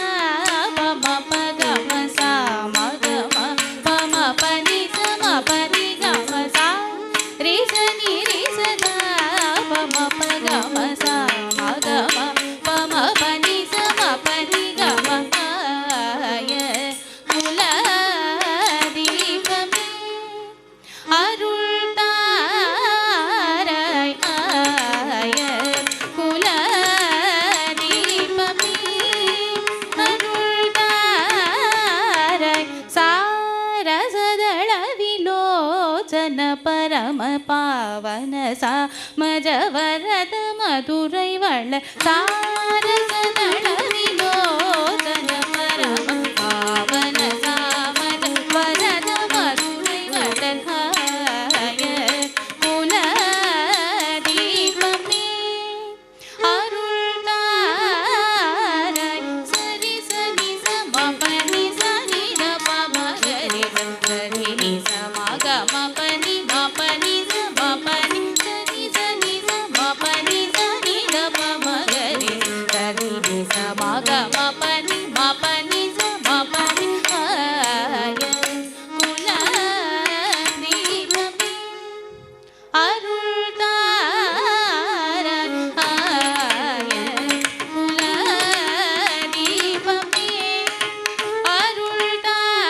பம பகம சா மகம பம பனி சம பனி கம சா ரிச நிரிசத பம பகம சா மகம பம பனி சம பனி கம ஆய குல தீபமே அருள்தாராய் ஆய குல தீபமே அருள்தாராய் சாரசதள விலோச்சன பரம பாவன சா மஜவரத மதுரை வள சாரசதள விலோச்சன பரம பாவன சா மஜவரத மதுரை வள ஹாய குல தீபமே அருள்தாராய் சரி சரி சம பனி சரி த பம கரி சரி நி சம கம பனி ம பனி சம பனி சரி சரி சம பனி சரி த பம கரி சரி நி சம கம பனி ம பனி சம பனி ஆய குல தீபமே அருள்தாராய் ஆய குல தீபமே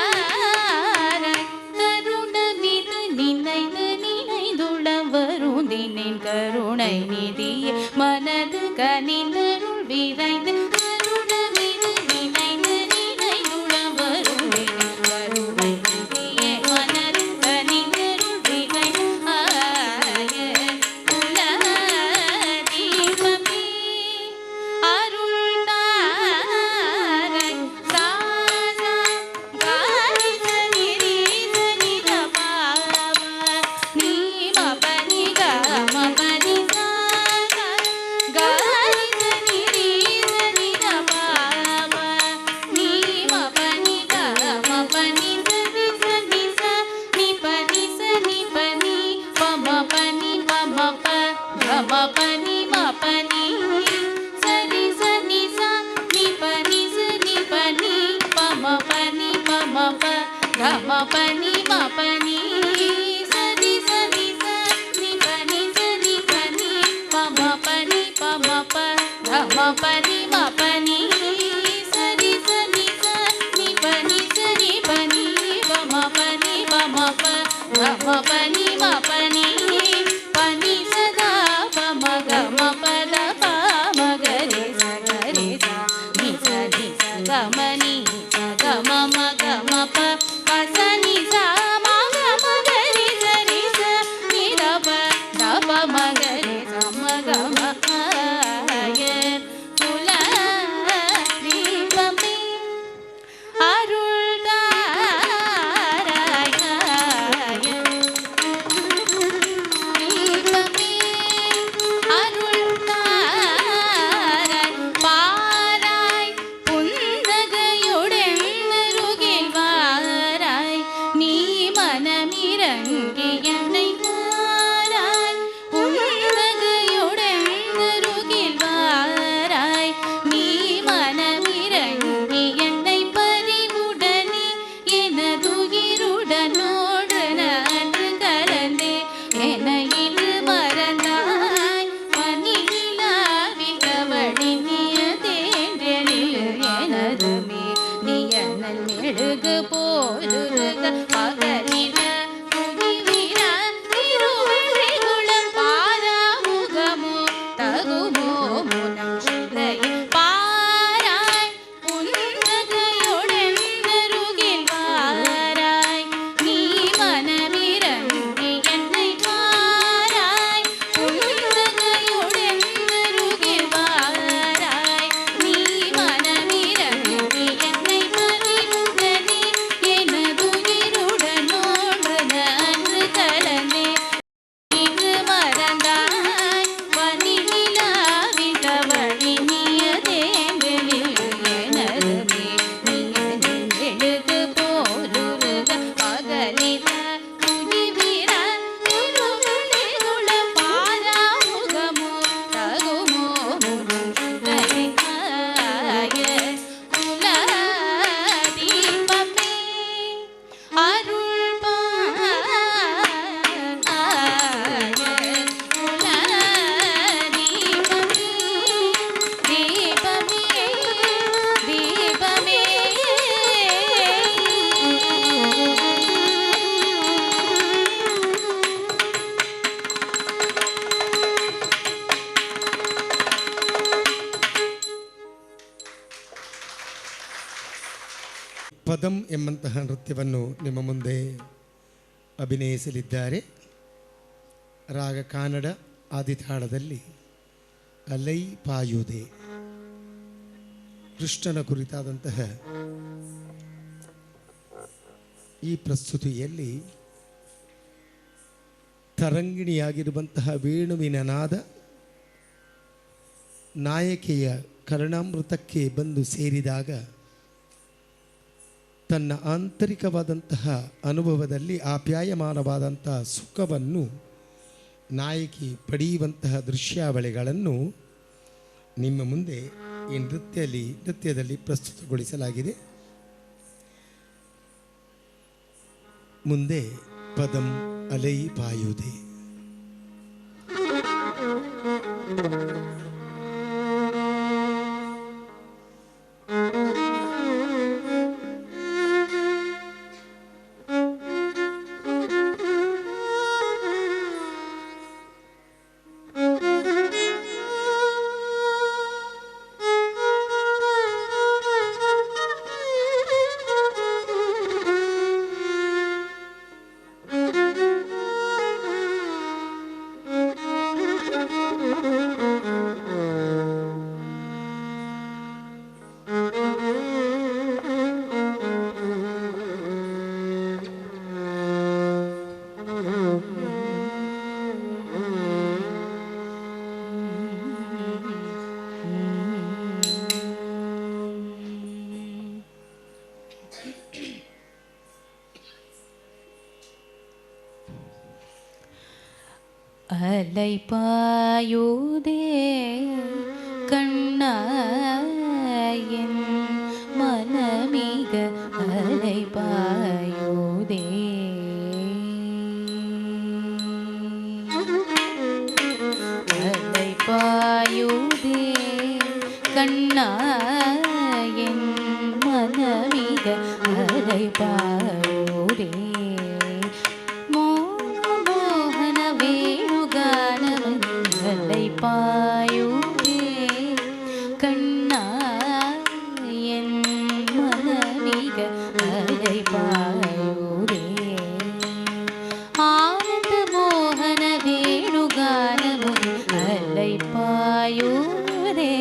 அருள்தாராய் கருணமிது நினைந்து நினைந்துள வருந்தினேன் கருணை நிதியே மனது கனிந்தருள் விரைந்து கருணமிது நினைந்து நினைந்துள வருந்தினேன் கருணை நிதியே மனது கனிந்தருள் விரைந்து ஆய குல தீபமே அருள்தாராய் சாசா காரி சரி ரி சரி த பாவ நீ ம பனி க ம பனி சா காரி சரி ரி சரி த பாவ நீ ம பனி க ம பனி சரி சரி ச நீ பனி ச நீ பனி ப ம பனி ப ம ப க ம பனி ம பனி சரி சரி ச நீ பனி ச நீ பனி ப ம பனி ப ம ப க ம பனி ம பனி சரி சரி ச நீ பனி ச நீ பனி ப ம பனி ப ம ப க ம பனி ம பனி சரி சரி ச நீ பனி ச நீ பனி ப ம பனி ப ம ப க ம பனி ம பனி பனி சதா ப ம க ம ப த ப ம க ரே ச நீ ச க ம நீ ச க ம ம க ம ப ப ச நீ ச ம க ம க ரே ச நீ த ப ம க ரே ச ம க ம ஆய குல தீபமே அருள்தாராய் ஆய தீபமே அருள்தாராய் பாராய் புன்னகையுடன் அருகில் வாராய் நீ மனமிரங்கி என்னை வாராய் புன்னகையுடன் ಪದಂ ಎಂಬಂತಹ ನೃತ್ಯವನ್ನು ನಿಮ್ಮ ಮುಂದೆ ಅಭಿನಯಿಸಲಿದ್ದಾರೆ. ರಾಗ ಕಾನಡ ಆದಿತಾಳದಲ್ಲಿ ಅಲೈ ಪಾಯುದೆ, ಕೃಷ್ಣನ ಕುರಿತಾದಂತಹ ಈ ಪ್ರಸ್ತುತಿಯಲ್ಲಿ ತರಂಗಿಣಿಯಾಗಿರುವಂತಹ ವೇಣುವಿನ ನಾದ ನಾಯಕಿಯ ಕರ್ಣಾಮೃತಕ್ಕೆ ಬಂದು ಸೇರಿದಾಗ ತನ್ನ ಆಂತರಿಕವಾದಂತಹ ಅನುಭವದಲ್ಲಿ ಆಪ್ಯಾಯಮಾನವಾದಂತಹ ಸುಖವನ್ನು ನಾಯಕಿ ಪಡೆಯುವಂತಹ ದೃಶ್ಯಾವಳಿಗಳನ್ನು ನಿಮ್ಮ ಮುಂದೆ ಈ ನೃತ್ಯದಲ್ಲಿ ಪ್ರಸ್ತುತಗೊಳಿಸಲಾಗಿದೆ. ಮುಂದೆ ಪದಂ ಅಲೈ ಪಾಯುದೆ. அலை பாயுதே கண்ணாயின் மனமிக அலை பாயுதே அலை பாயுதே கண்ணாயின் மனமிக அலை பாயுதே பாயுதே கண்ணா என் மனமிக அலை பாயுதே ஆனந்த மோகன வேணுகானமும் அலை பாயுதே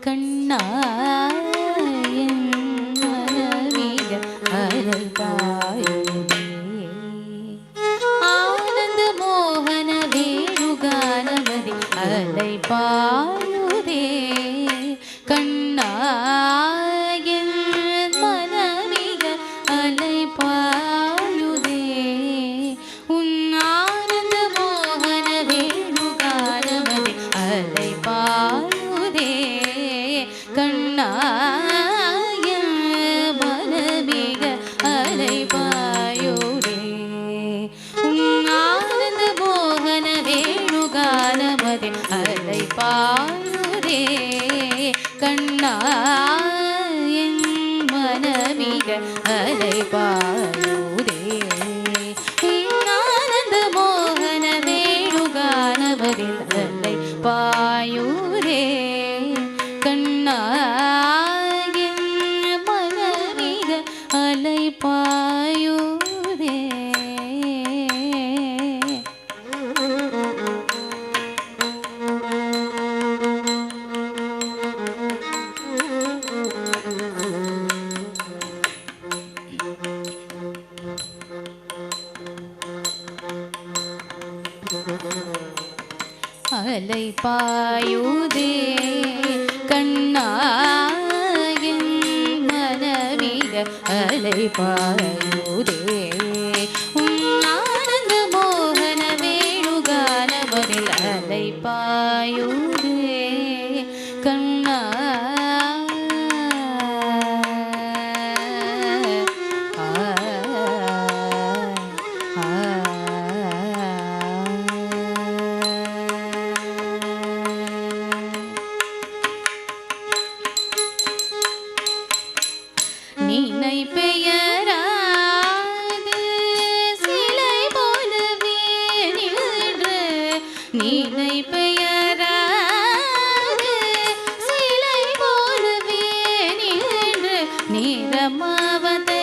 கண்ணா என் மனமிக அலை பாயுதே ஆனந்த மோகன வேணுகானமதி அலை பாயுதே கண்ணா என் மனமிக அலை பாயுதே உன் ஆனந்த மோகன வேணுகானமதி அலை பாயுதே கண்ணா என் மனமிக அலை பாயுதே உன் ஆனந்த மோகன வேணுகானமதி அலை பாயுதே கண்ணா என் மனமிக அலை பாயுதே ஆனந்த மோகன வேணுகானமதி அலை பாயுதே கண்ணா என் மனமிக அலை பாயுதே அலை பாயுதே கண்ணா என் மனமிக அலை பாயுதே உன் ஆனந்த மோகன வேணுகானமதில் அலை பாயுதே கண்ணா நினை பெயராது சிலை போலவே நின்று நினை பெயராது சிலை போலவே நின்று நிறமாவதே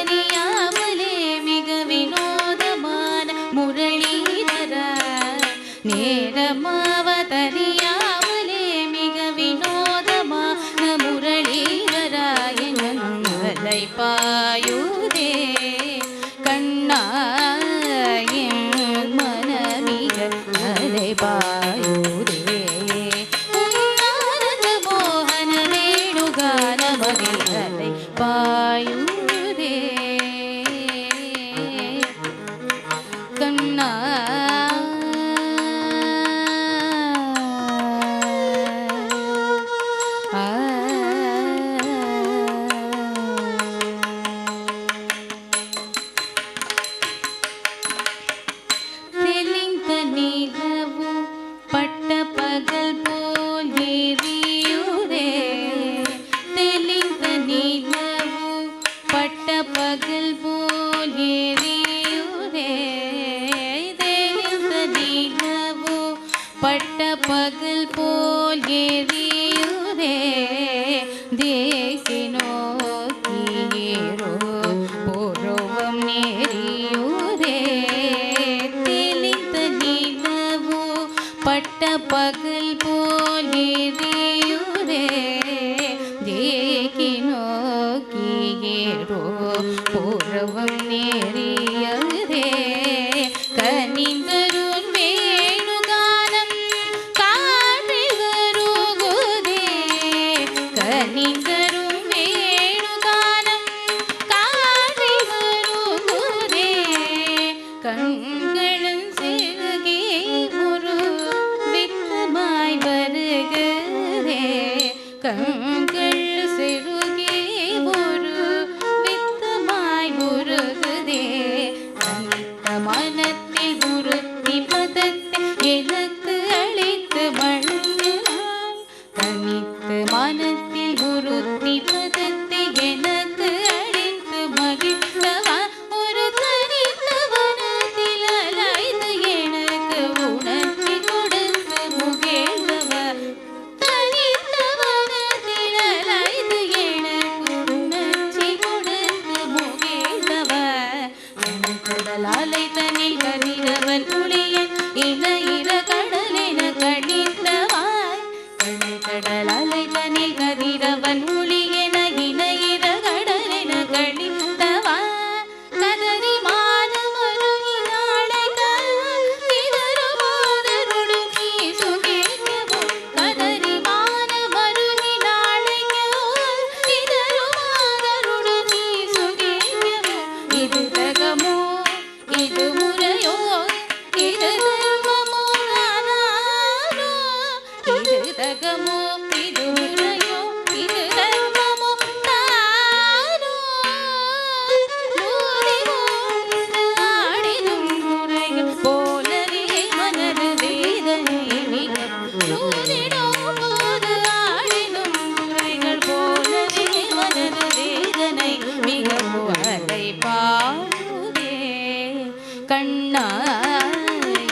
பட்ட பகல் போல் எரியுதே தெளிந்த நிலவு பட்ட பகல் போல் எரியுதே தெளிந்த நிலவு பட்ட பகல் போல் எரியுதே தேசி நோக்கியேரோ பூர்வம் நெறியுதே தெளிந்த நிலவு பட்ட பகல் போல் எரியுதே தேகி நோக்கியேரோ பூர்வம் நெறியுதே கனிந்தருள் வேணுகானம் காற்றில் வருகுதே கனிந்தருள் வேணுகானம் காற்றில் வருகுதே கண்களும் சிறுகே ஒரு வித்தமாய் வருகுதே கண்கள் சிறுகே ஒரு வித்தமாய் உருகுதே கனித்த மனத்தில் உறுத்தி பதத்தை எனக்கு அழைத்து வழங்கினாய் கனித்த மனத்தில் உறுத்தி பதத்தை எனக்கு அழைத்து மகிழ்ந்தவா ஒரு தனித்த வனத்தில் அலைந்து எனக்கு உணர்ச்சி கொடுத்து முகேழ்ந்தவா தனித்த வனத்தில் அலைந்து எனக்கு உணர்ச்சி கொடுத்து முகேழ்ந்தவா கடல் அலை தனில் கதிரவன் புலியன் இர கடலென கழித்தவாய் கடல் அலை தனில் கதிரவன் புலியன இர கடலென கழித்தவாய் கதறி மானமருகி நாளைகள் இதருமாதருடு நீ சுகேயவும் கதறி மானமருகி நாளைகள் இதருமாதருடு நீ சுகேயவும் இது தகமோ இது முறையோ இது தர்மமோ நானானோ இது தகமோ இது முறையோ இது தர்மமோ நானோ நூறி போன்று ஆடிடும் முறைகள் போலவே மனது வேதனை மிகவும் நூறிடும் போது ஆடிடும் முறைகள் போலவே மனது வேதனை மிகவும் அலை பாடுதே கண்ணா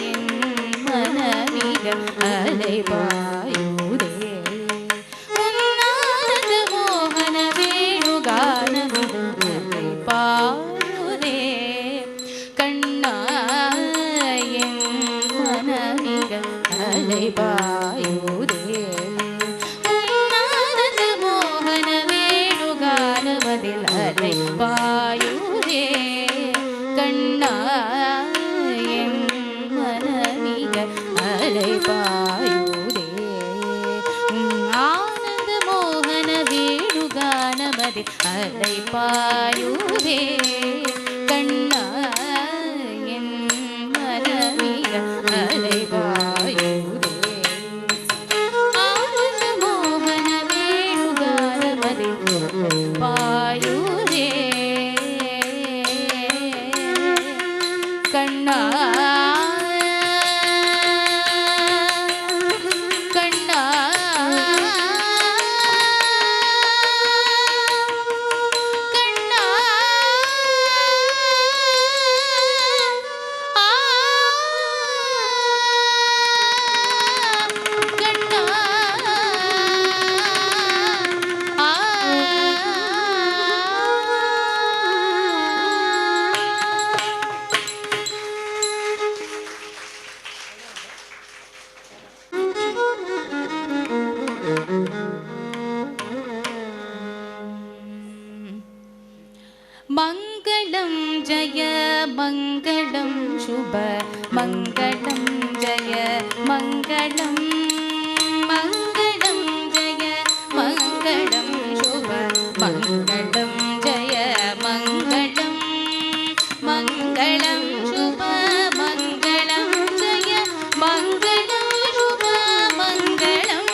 என் மனமிக அலை பாயுதே உன்னானந்த மோகன வேணுகானமிக அலை பாயுதே கண்ணா என் மனமிக அலை பாயுதே உன்னானந்த மோகன வேணுகானமதில் அலை பாயுதே கண்ணா என் மனமிக அலை பாயுதே ஆனந்த மோகன வேணுகானமதில் அலை பாயுதே கண்ணா என் மனமிக அலை பாயுதே ஆனந்த மோகன வேணுகானமதில் பாயுதே கண்ணா கண்ணா கண்ணா ஆ கண்ணா ஆ மங்களம் ஜய மங்களம் சுப மங்களம் ஜய மங்களம் மங்களம் ஜய மங்களம் சுப மங்களம் ஜய மங்களம் மங்களம் சுப மங்களம் ஜய மங்களம் சுப மங்களம்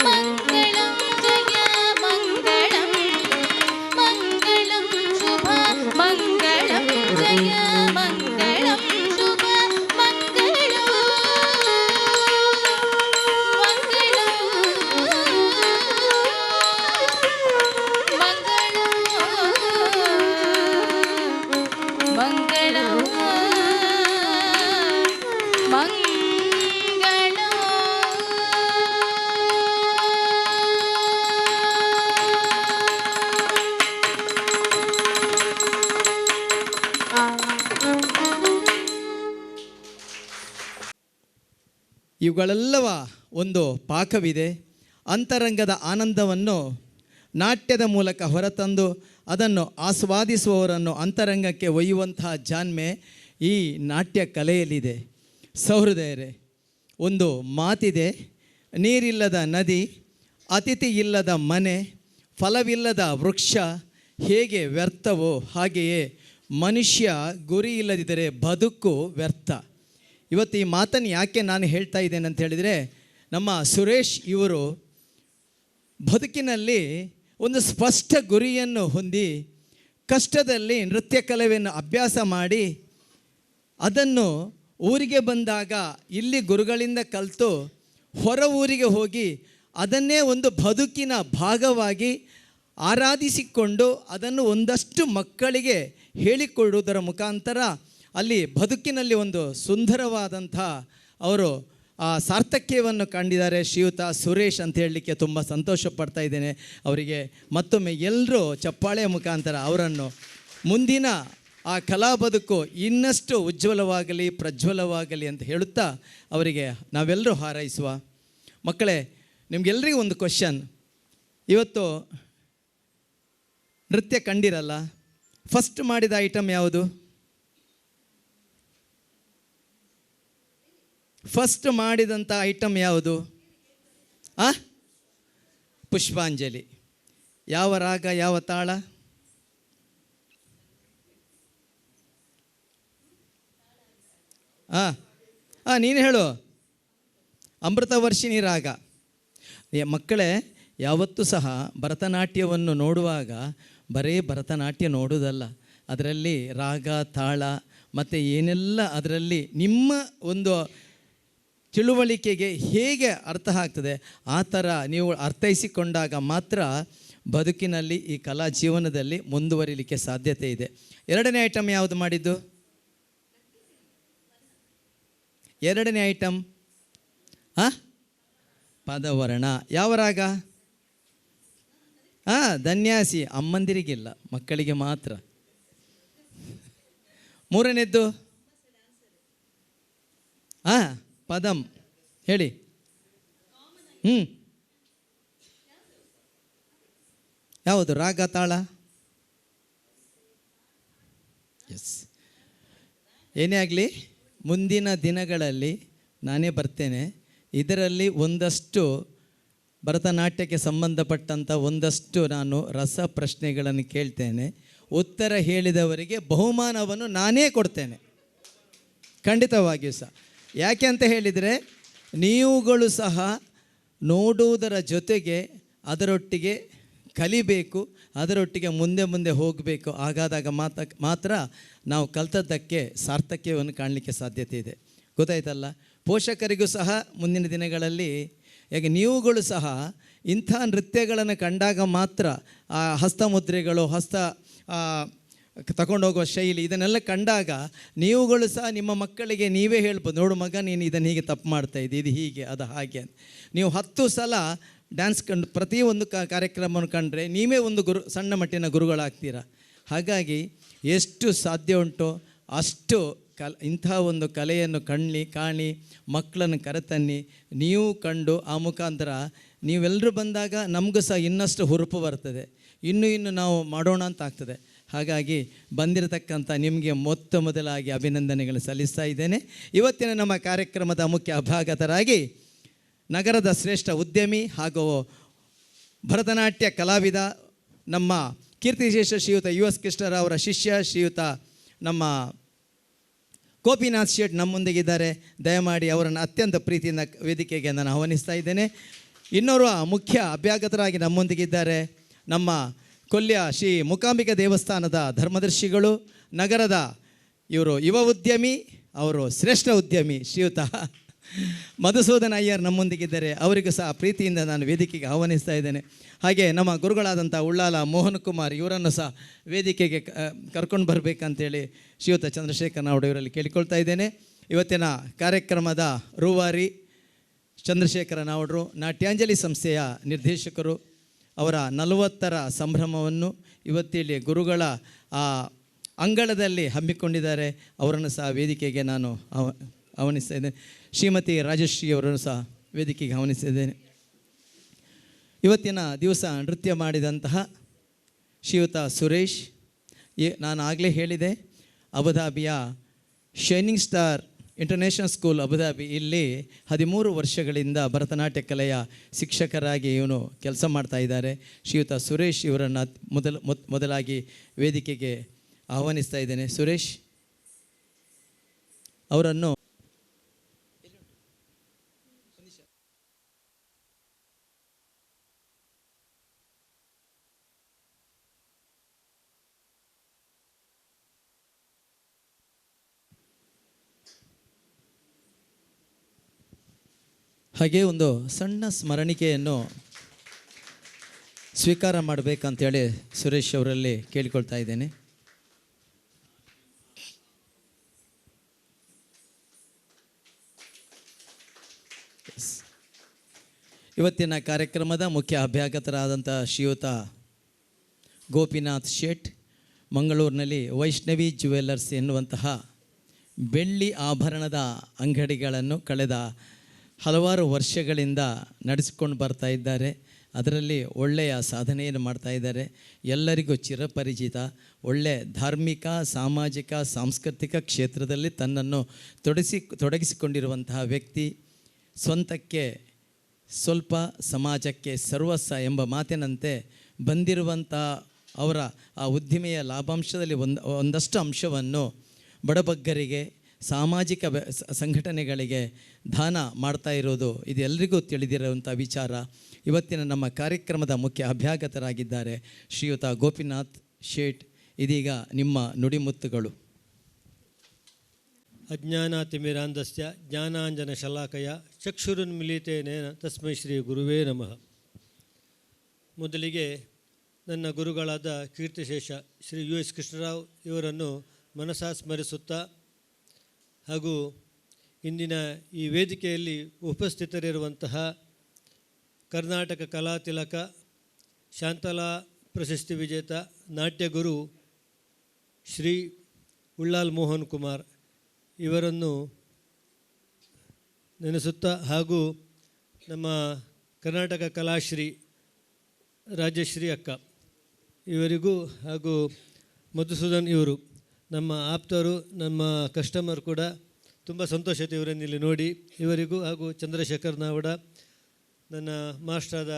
மங்களம் ஜய மங்களம் மங்களம் சுப மங்களம் ஜய மங்களம் சுப மங்களம் ಇವುಗಳೆಲ್ಲವ ಒಂದು ಪಾಕವಿದೆ. ಅಂತರಂಗದ ಆನಂದವನ್ನು ನಾಟ್ಯದ ಮೂಲಕ ಹೊರತಂದು ಅದನ್ನು ಆಸ್ವಾದಿಸುವವರನ್ನು ಅಂತರಂಗಕ್ಕೆ ಒಯ್ಯುವಂತಹ ಜಾಣ್ಮೆ ಈ ನಾಟ್ಯ ಕಲೆಯಲ್ಲಿದೆ. ಸಹೃದಯರೇ, ಒಂದು ಮಾತಿದೆ, ನೀರಿಲ್ಲದ ನದಿ, ಅತಿಥಿ ಇಲ್ಲದ ಮನೆ, ಫಲವಿಲ್ಲದ ವೃಕ್ಷ ಹೇಗೆ ವ್ಯರ್ಥವೋ ಹಾಗೆಯೇ ಮನುಷ್ಯ ಗುರಿ ಇಲ್ಲದಿದ್ದರೆ ಬದುಕು ವ್ಯರ್ಥ. ಇವತ್ತು ಈ ಮಾತನ್ನು ಯಾಕೆ ನಾನು ಹೇಳ್ತಾ ಇದ್ದೇನೆ ಅಂತ ಹೇಳಿದರೆ, ನಮ್ಮ ಸುರೇಶ್ ಇವರು ಬದುಕಿನಲ್ಲಿ ಒಂದು ಸ್ಪಷ್ಟ ಗುರಿಯನ್ನು ಹೊಂದಿ ಕಷ್ಟದಲ್ಲಿ ನೃತ್ಯ ಕಲೆಯನ್ನು ಅಭ್ಯಾಸ ಮಾಡಿ ಅದನ್ನು ಊರಿಗೆ ಬಂದಾಗ ಇಲ್ಲಿ ಗುರುಗಳಿಂದ ಕಲಿತು ಹೊರ ಊರಿಗೆ ಹೋಗಿ ಅದನ್ನೇ ಒಂದು ಬದುಕಿನ ಭಾಗವಾಗಿ ಆರಾಧಿಸಿಕೊಂಡು ಅದನ್ನು ಒಂದಷ್ಟು ಮಕ್ಕಳಿಗೆ ಹೇಳಿಕೊಡುವುದರ ಮುಖಾಂತರ ಅಲ್ಲಿ ಬದುಕಿನಲ್ಲಿ ಒಂದು ಸುಂದರವಾದಂಥ ಅವರು ಆ ಸಾರ್ಥಕ್ಯವನ್ನು ಕಂಡಿದ್ದಾರೆ. ಶ್ರೀಯುತ ಸುರೇಶ್ ಅಂತ ಹೇಳಲಿಕ್ಕೆ ತುಂಬ ಸಂತೋಷ ಪಡ್ತಾ ಇದ್ದೇನೆ. ಅವರಿಗೆ ಮತ್ತೊಮ್ಮೆ ಎಲ್ಲರೂ ಚಪ್ಪಾಳೆಯ ಮುಖಾಂತರ ಅವರನ್ನು ಮುಂದಿನ ಆ ಕಲಾ ಬದುಕು ಇನ್ನಷ್ಟು ಉಜ್ವಲವಾಗಲಿ ಪ್ರಜ್ವಲವಾಗಲಿ ಅಂತ ಹೇಳುತ್ತಾ ಅವರಿಗೆ ನಾವೆಲ್ಲರೂ ಹಾರೈಸುವ. ಮಕ್ಕಳೇ, ನಿಮಗೆಲ್ಲರಿಗೂ ಒಂದು ಕ್ವಶನ್. ಇವತ್ತು ನೃತ್ಯ ಕಂಡಿರಲ್ಲ, ಫಸ್ಟ್ ಮಾಡಿದ ಐಟಮ್ ಯಾವುದು? ಫಸ್ಟ್ ಮಾಡಿದಂಥ ಐಟಮ್ ಯಾವುದು? ಪುಷ್ಪಾಂಜಲಿ. ಯಾವ ರಾಗ, ಯಾವ ತಾಳ? ನೀನು ಹೇಳು. ಅಮೃತವರ್ಷಿಣಿ ರಾಗ. ಮಕ್ಕಳೇ, ಯಾವತ್ತೂ ಸಹ ಭರತನಾಟ್ಯವನ್ನು ನೋಡುವಾಗ ಬರೀ ಭರತನಾಟ್ಯ ನೋಡುವುದಲ್ಲ, ಅದರಲ್ಲಿ ರಾಗ ತಾಳ ಮತ್ತು ಏನೆಲ್ಲ ಅದರಲ್ಲಿ ನಿಮ್ಮ ಒಂದು ತಿಳುವಳಿಕೆಗೆ ಹೇಗೆ ಅರ್ಥ ಆಗ್ತದೆ ಆ ಥರ ನೀವು ಅರ್ಥೈಸಿಕೊಂಡಾಗ ಮಾತ್ರ ಬದುಕಿನಲ್ಲಿ ಈ ಕಲಾ ಜೀವನದಲ್ಲಿ ಮುಂದುವರಿಲಿಕ್ಕೆ ಸಾಧ್ಯತೆ ಇದೆ. ಎರಡನೇ ಐಟಮ್ ಯಾವುದು ಮಾಡಿದ್ದು? ಎರಡನೇ ಐಟಮ್ ಪದವರ್ಣ. ಯಾವ ರಾಗ? ಧನ್ಯಾಸಿ. ಅಮ್ಮಂದಿರಿಗಿಲ್ಲ, ಮಕ್ಕಳಿಗೆ ಮಾತ್ರ. ಮೂರನೇದ್ದು ಪದಂ. ಹೇಳಿ. ಯಾವುದು? ರಾಗ ತಾಳ? ಎಸ್. ಏನೇ ಆಗಲಿ, ಮುಂದಿನ ದಿನಗಳಲ್ಲಿ ನಾನೇ ಬರ್ತೇನೆ. ಇದರಲ್ಲಿ ಒಂದಷ್ಟು ಭರತನಾಟ್ಯಕ್ಕೆ ಸಂಬಂಧಪಟ್ಟಂಥ ಒಂದಷ್ಟು ನಾನು ರಸ ಪ್ರಶ್ನೆಗಳನ್ನು ಕೇಳ್ತೇನೆ. ಉತ್ತರ ಹೇಳಿದವರಿಗೆ ಬಹುಮಾನವನ್ನು ನಾನೇ ಕೊಡ್ತೇನೆ, ಖಂಡಿತವಾಗಿಯೂ ಸಹ. ಯಾಕೆ ಅಂತ ಹೇಳಿದರೆ, ನೀವುಗಳು ಸಹ ನೋಡುವುದರ ಜೊತೆಗೆ ಅದರೊಟ್ಟಿಗೆ ಕಲಿಬೇಕು, ಅದರೊಟ್ಟಿಗೆ ಮುಂದೆ ಮುಂದೆ ಹೋಗಬೇಕು. ಆಗಾದಾಗ ಮಾತ್ರ ನಾವು ಕಲಿತದ್ದಕ್ಕೆ ಸಾರ್ಥಕ್ಯವನ್ನು ಕಾಣಲಿಕ್ಕೆ ಸಾಧ್ಯತೆ ಇದೆ. ಗೊತ್ತಾಯ್ತಲ್ಲ? ಪೋಷಕರಿಗೂ ಸಹ ಮುಂದಿನ ದಿನಗಳಲ್ಲಿ, ಯಾಕೆ ನೀವುಗಳು ಸಹ ಇಂಥ ನೃತ್ಯಗಳನ್ನು ಕಂಡಾಗ ಮಾತ್ರ ಆ ಹಸ್ತಮುದ್ರೆಗಳು, ತಗೊಂಡೋಗುವ ಶೈಲಿ, ಇದನ್ನೆಲ್ಲ ಕಂಡಾಗ ನೀವುಗಳು ಸಹ ನಿಮ್ಮ ಮಕ್ಕಳಿಗೆ ನೀವೇ ಹೇಳ್ಬೋದು, ನೋಡು ಮಗ, ನೀನು ಇದನ್ನು ಹೀಗೆ ತಪ್ಪು ಮಾಡ್ತಾ ಇದ್ದಿ, ಇದು ಹೀಗೆ, ಅದು ಹಾಗೆ ಅಂತ. ನೀವು 10 ಸಲ ಡ್ಯಾನ್ಸ್ ಕಂಡು ಪ್ರತಿಯೊಂದು ಕಾರ್ಯಕ್ರಮವನ್ನು ಕಂಡ್ರೆ ನೀವೇ ಒಂದು ಸಣ್ಣ ಮಟ್ಟಿನ ಗುರುಗಳಾಗ್ತೀರ. ಹಾಗಾಗಿ ಎಷ್ಟು ಸಾಧ್ಯ ಉಂಟೋ ಅಷ್ಟು ಇಂಥ ಒಂದು ಕಲೆಯನ್ನು ಕಾಣಿ ಮಕ್ಕಳನ್ನು ಕರೆತನ್ನಿ. ನೀವು ಕಂಡು ಆ ಮುಖಾಂತರ ನೀವೆಲ್ಲರೂ ಬಂದಾಗ ನಮಗೂ ಸಹ ಇನ್ನಷ್ಟು ಹುರುಪು ಬರ್ತದೆ, ಇನ್ನೂ ನಾವು ಮಾಡೋಣ ಅಂತ ಆಗ್ತದೆ. ಹಾಗಾಗಿ ಬಂದಿರತಕ್ಕಂಥ ನಿಮಗೆ ಮೊದಲಾಗಿ ಅಭಿನಂದನೆಗಳು ಸಲ್ಲಿಸ್ತಾ ಇದ್ದೇನೆ. ಇವತ್ತಿನ ನಮ್ಮ ಕಾರ್ಯಕ್ರಮದ ಮುಖ್ಯ ಅಭ್ಯಾಗತರಾಗಿ ನಗರದ ಶ್ರೇಷ್ಠ ಉದ್ಯಮಿ ಹಾಗೂ ಭರತನಾಟ್ಯ ಕಲಾವಿದ ನಮ್ಮ ಕೀರ್ತಿಶೇಷ ಶ್ರೀಯುತ US ಕೃಷ್ಣರಾವ್ ಅವರ ಶಿಷ್ಯ ಶ್ರೀಯುತ ನಮ್ಮ ಗೋಪಿನಾಥ್ ಶೇಟ್ ನಮ್ಮೊಂದಿಗಿದ್ದಾರೆ. ದಯಮಾಡಿ ಅವರನ್ನು ಅತ್ಯಂತ ಪ್ರೀತಿಯಿಂದ ವೇದಿಕೆಗೆ ನಾನು ಆಹ್ವಾನಿಸ್ತಾ ಇದ್ದೇನೆ. ಇನ್ನೋರ್ವ ಮುಖ್ಯ ಅಭ್ಯಾಗತರಾಗಿ ನಮ್ಮೊಂದಿಗಿದ್ದಾರೆ ನಮ್ಮ ಕೊಲ್ಯ ಶ್ರೀ ಮೂಕಾಂಬಿಕಾ ದೇವಸ್ಥಾನದ ಧರ್ಮದರ್ಶಿಗಳು, ನಗರದ ಇವರು ಯುವ ಉದ್ಯಮಿ, ಅವರು ಶ್ರೇಷ್ಠ ಉದ್ಯಮಿ ಶ್ರೀಯುತ ಮಧುಸೂದನ್ ಅಯ್ಯರ್ ನಮ್ಮೊಂದಿಗಿದ್ದಾರೆ. ಅವರಿಗೂ ಸಹ ಪ್ರೀತಿಯಿಂದ ನಾನು ವೇದಿಕೆಗೆ ಆಹ್ವಾನಿಸ್ತಾ ಇದ್ದೇನೆ. ಹಾಗೆ ನಮ್ಮ ಗುರುಗಳಾದಂಥ ಉಳ್ಳಾಲ ಮೋಹನ್ ಕುಮಾರ್ ಇವರನ್ನು ಸಹ ವೇದಿಕೆಗೆ ಕರ್ಕೊಂಡು ಬರಬೇಕಂತೇಳಿ ಶ್ರೀಯುತ ಚಂದ್ರಶೇಖರ್ ನಾಯ್ಡು ಇವರಲ್ಲಿ ಕೇಳಿಕೊಳ್ತಾ ಇದ್ದೇನೆ. ಇವತ್ತಿನ ಕಾರ್ಯಕ್ರಮದ ರೂವಾರಿ ಚಂದ್ರಶೇಖರ ನಾಯ್ಡು ನಾಟ್ಯಾಂಜಲಿ ಸಂಸ್ಥೆಯ ನಿರ್ದೇಶಕರು. ಅವರ 40ರ ಸಂಭ್ರಮವನ್ನು ಇವತ್ತಿಲ್ಲಿ ಗುರುಗಳ ಅಂಗಳದಲ್ಲಿ ಹಮ್ಮಿಕೊಂಡಿದ್ದಾರೆ. ಅವರನ್ನು ಸಹ ವೇದಿಕೆಗೆ ನಾನು ಆಹ್ವಾನಿಸ್ತಾ ಇದ್ದೇನೆ. ಶ್ರೀಮತಿ ರಾಜಶ್ರೀ ಅವರನ್ನು ಸಹ ವೇದಿಕೆಗೆ ಆಹ್ವಾನಿಸಿದ್ದೇನೆ. ಇವತ್ತಿನ ದಿವಸ ನೃತ್ಯ ಮಾಡಿದಂತಹ ಶ್ರೀಯುತ ಸುರೇಶ್, ನಾನು ಆಗಲೇ ಹೇಳಿದೆ, ಅಬುಧಾಬಿಯ shining star international school Abu Dhabi ಇಲ್ಲಿ 13 ವರ್ಷಗಳಿಂದ ಭರತನಾಟ್ಯ ಕಲೆಯ ಶಿಕ್ಷಕರಾಗಿ ಇವನು ಕೆಲಸ ಮಾಡ್ತಾ ಇದ್ದಾರೆ. ಶ್ರೀಯುತ ಸುರೇಶ್ ಇವರನ್ನು ಮೊದಲಾಗಿ ವೇದಿಕೆಗೆ ಆಹ್ವಾನಿಸ್ತಾ ಇದ್ದೇನೆ. ಸುರೇಶ್ ಅವರನ್ನು ಹಾಗೆ ಒಂದು ಸಣ್ಣ ಸ್ಮರಣಿಕೆಯನ್ನು ಸ್ವೀಕಾರ ಮಾಡಬೇಕಂತೇಳಿ ಸುರೇಶ್ ಅವರಲ್ಲಿ ಕೇಳಿಕೊಳ್ತಾ ಇದ್ದೇನೆ. ಇವತ್ತಿನ ಕಾರ್ಯಕ್ರಮದ ಮುಖ್ಯ ಅಭ್ಯಾಗತರಾದಂಥ ಶ್ರೀಯುತ ಗೋಪಿನಾಥ್ ಶೇಟ್ ಮಂಗಳೂರಿನಲ್ಲಿ ವೈಷ್ಣವಿ ಜ್ಯುವೆಲ್ಲರ್ಸ್ ಎನ್ನುವಂತಹ ಬೆಳ್ಳಿ ಆಭರಣದ ಅಂಗಡಿಗಳನ್ನು ಕಳೆದ ಹಲವಾರು ವರ್ಷಗಳಿಂದ ನಡೆಸಿಕೊಂಡು ಬರ್ತಾ ಇದ್ದಾರೆ. ಅದರಲ್ಲಿ ಒಳ್ಳೆಯ ಸಾಧನೆಯನ್ನು ಮಾಡ್ತಾ ಇದ್ದಾರೆ. ಎಲ್ಲರಿಗೂ ಚಿರಪರಿಚಿತ, ಒಳ್ಳೆ ಧಾರ್ಮಿಕ, ಸಾಮಾಜಿಕ, ಸಾಂಸ್ಕೃತಿಕ ಕ್ಷೇತ್ರದಲ್ಲಿ ತನ್ನನ್ನು ತೊಡಗಿಸಿಕೊಂಡಿರುವಂತಹ ವ್ಯಕ್ತಿ. ಸ್ವಂತಕ್ಕೆ ಸ್ವಲ್ಪ, ಸಮಾಜಕ್ಕೆ ಸರ್ವಸ್ವ ಎಂಬ ಮಾತಿನಂತೆ ಬಂದಿರುವಂಥ ಅವರ ಆ ಉದ್ದಿಮೆಯ ಲಾಭಾಂಶದಲ್ಲಿ ಒಂದಷ್ಟು ಅಂಶವನ್ನು ಬಡಬಗ್ಗರಿಗೆ, ಸಾಮಾಜಿಕ ಸಂಘಟನೆಗಳಿಗೆ ದಾನ ಮಾಡ್ತಾ ಇರೋದು ಇದು ಎಲ್ರಿಗೂ ತಿಳಿದಿರುವಂಥ ವಿಚಾರ. ಇವತ್ತಿನ ನಮ್ಮ ಕಾರ್ಯಕ್ರಮದ ಮುಖ್ಯ ಅಭ್ಯಾಗತರಾಗಿದ್ದಾರೆ ಶ್ರೀಯುತ ಗೋಪಿನಾಥ್ ಶೇಟ್. ಇದೀಗ ನಿಮ್ಮ ನುಡಿಮುತ್ತುಗಳು. ಅಜ್ಞಾನಾತಿಮಿರಾಂಧಸ್ಯ ಜ್ಞಾನಾಂಜನ ಶಲಾಕಯ ಚಕ್ಷುರುನ್ಮಿಲಿತೇನೇನ ತಸ್ಮೈ ಶ್ರೀ ಗುರುವೇ ನಮಃ. ಮೊದಲಿಗೆ ನನ್ನ ಗುರುಗಳಾದ ಕೀರ್ತಿಶೇಷ ಶ್ರೀ US ಕೃಷ್ಣರಾವ್ ಇವರನ್ನು ಮನಸಾ ಸ್ಮರಿಸುತ್ತಾ, ಹಾಗೂ ಇಂದಿನ ಈ ವೇದಿಕೆಯಲ್ಲಿ ಉಪಸ್ಥಿತರಿರುವಂತಹ ಕರ್ನಾಟಕ ಕಲಾತಿಲಕ, ಶಾಂತಲಾ ಪ್ರಶಸ್ತಿ ವಿಜೇತ ನಾಟ್ಯಗುರು ಶ್ರೀ ಉಳ್ಳಾಲ್ ಮೋಹನ್ ಕುಮಾರ್ ಇವರನ್ನು ನೆನೆಸುತ್ತಾ, ಹಾಗೂ ನಮ್ಮ ಕರ್ನಾಟಕ ಕಲಾಶ್ರೀ ರಾಜಶ್ರೀ ಅಕ್ಕ ಇವರಿಗೂ, ಹಾಗೂ ಮಧುಸೂದನ್ ಇವರು ನಮ್ಮ ಆಪ್ತರು, ನಮ್ಮ ಕಸ್ಟಮರ್ ಕೂಡ. ತುಂಬ ಸಂತೋಷ ಆಯಿತು ಇವರನ್ನು ಇಲ್ಲಿ ನೋಡಿ. ಇವರಿಗೂ, ಹಾಗೂ ಚಂದ್ರಶೇಖರ್ ನಾವಡ, ನನ್ನ ಮಾಸ್ಟರಾದ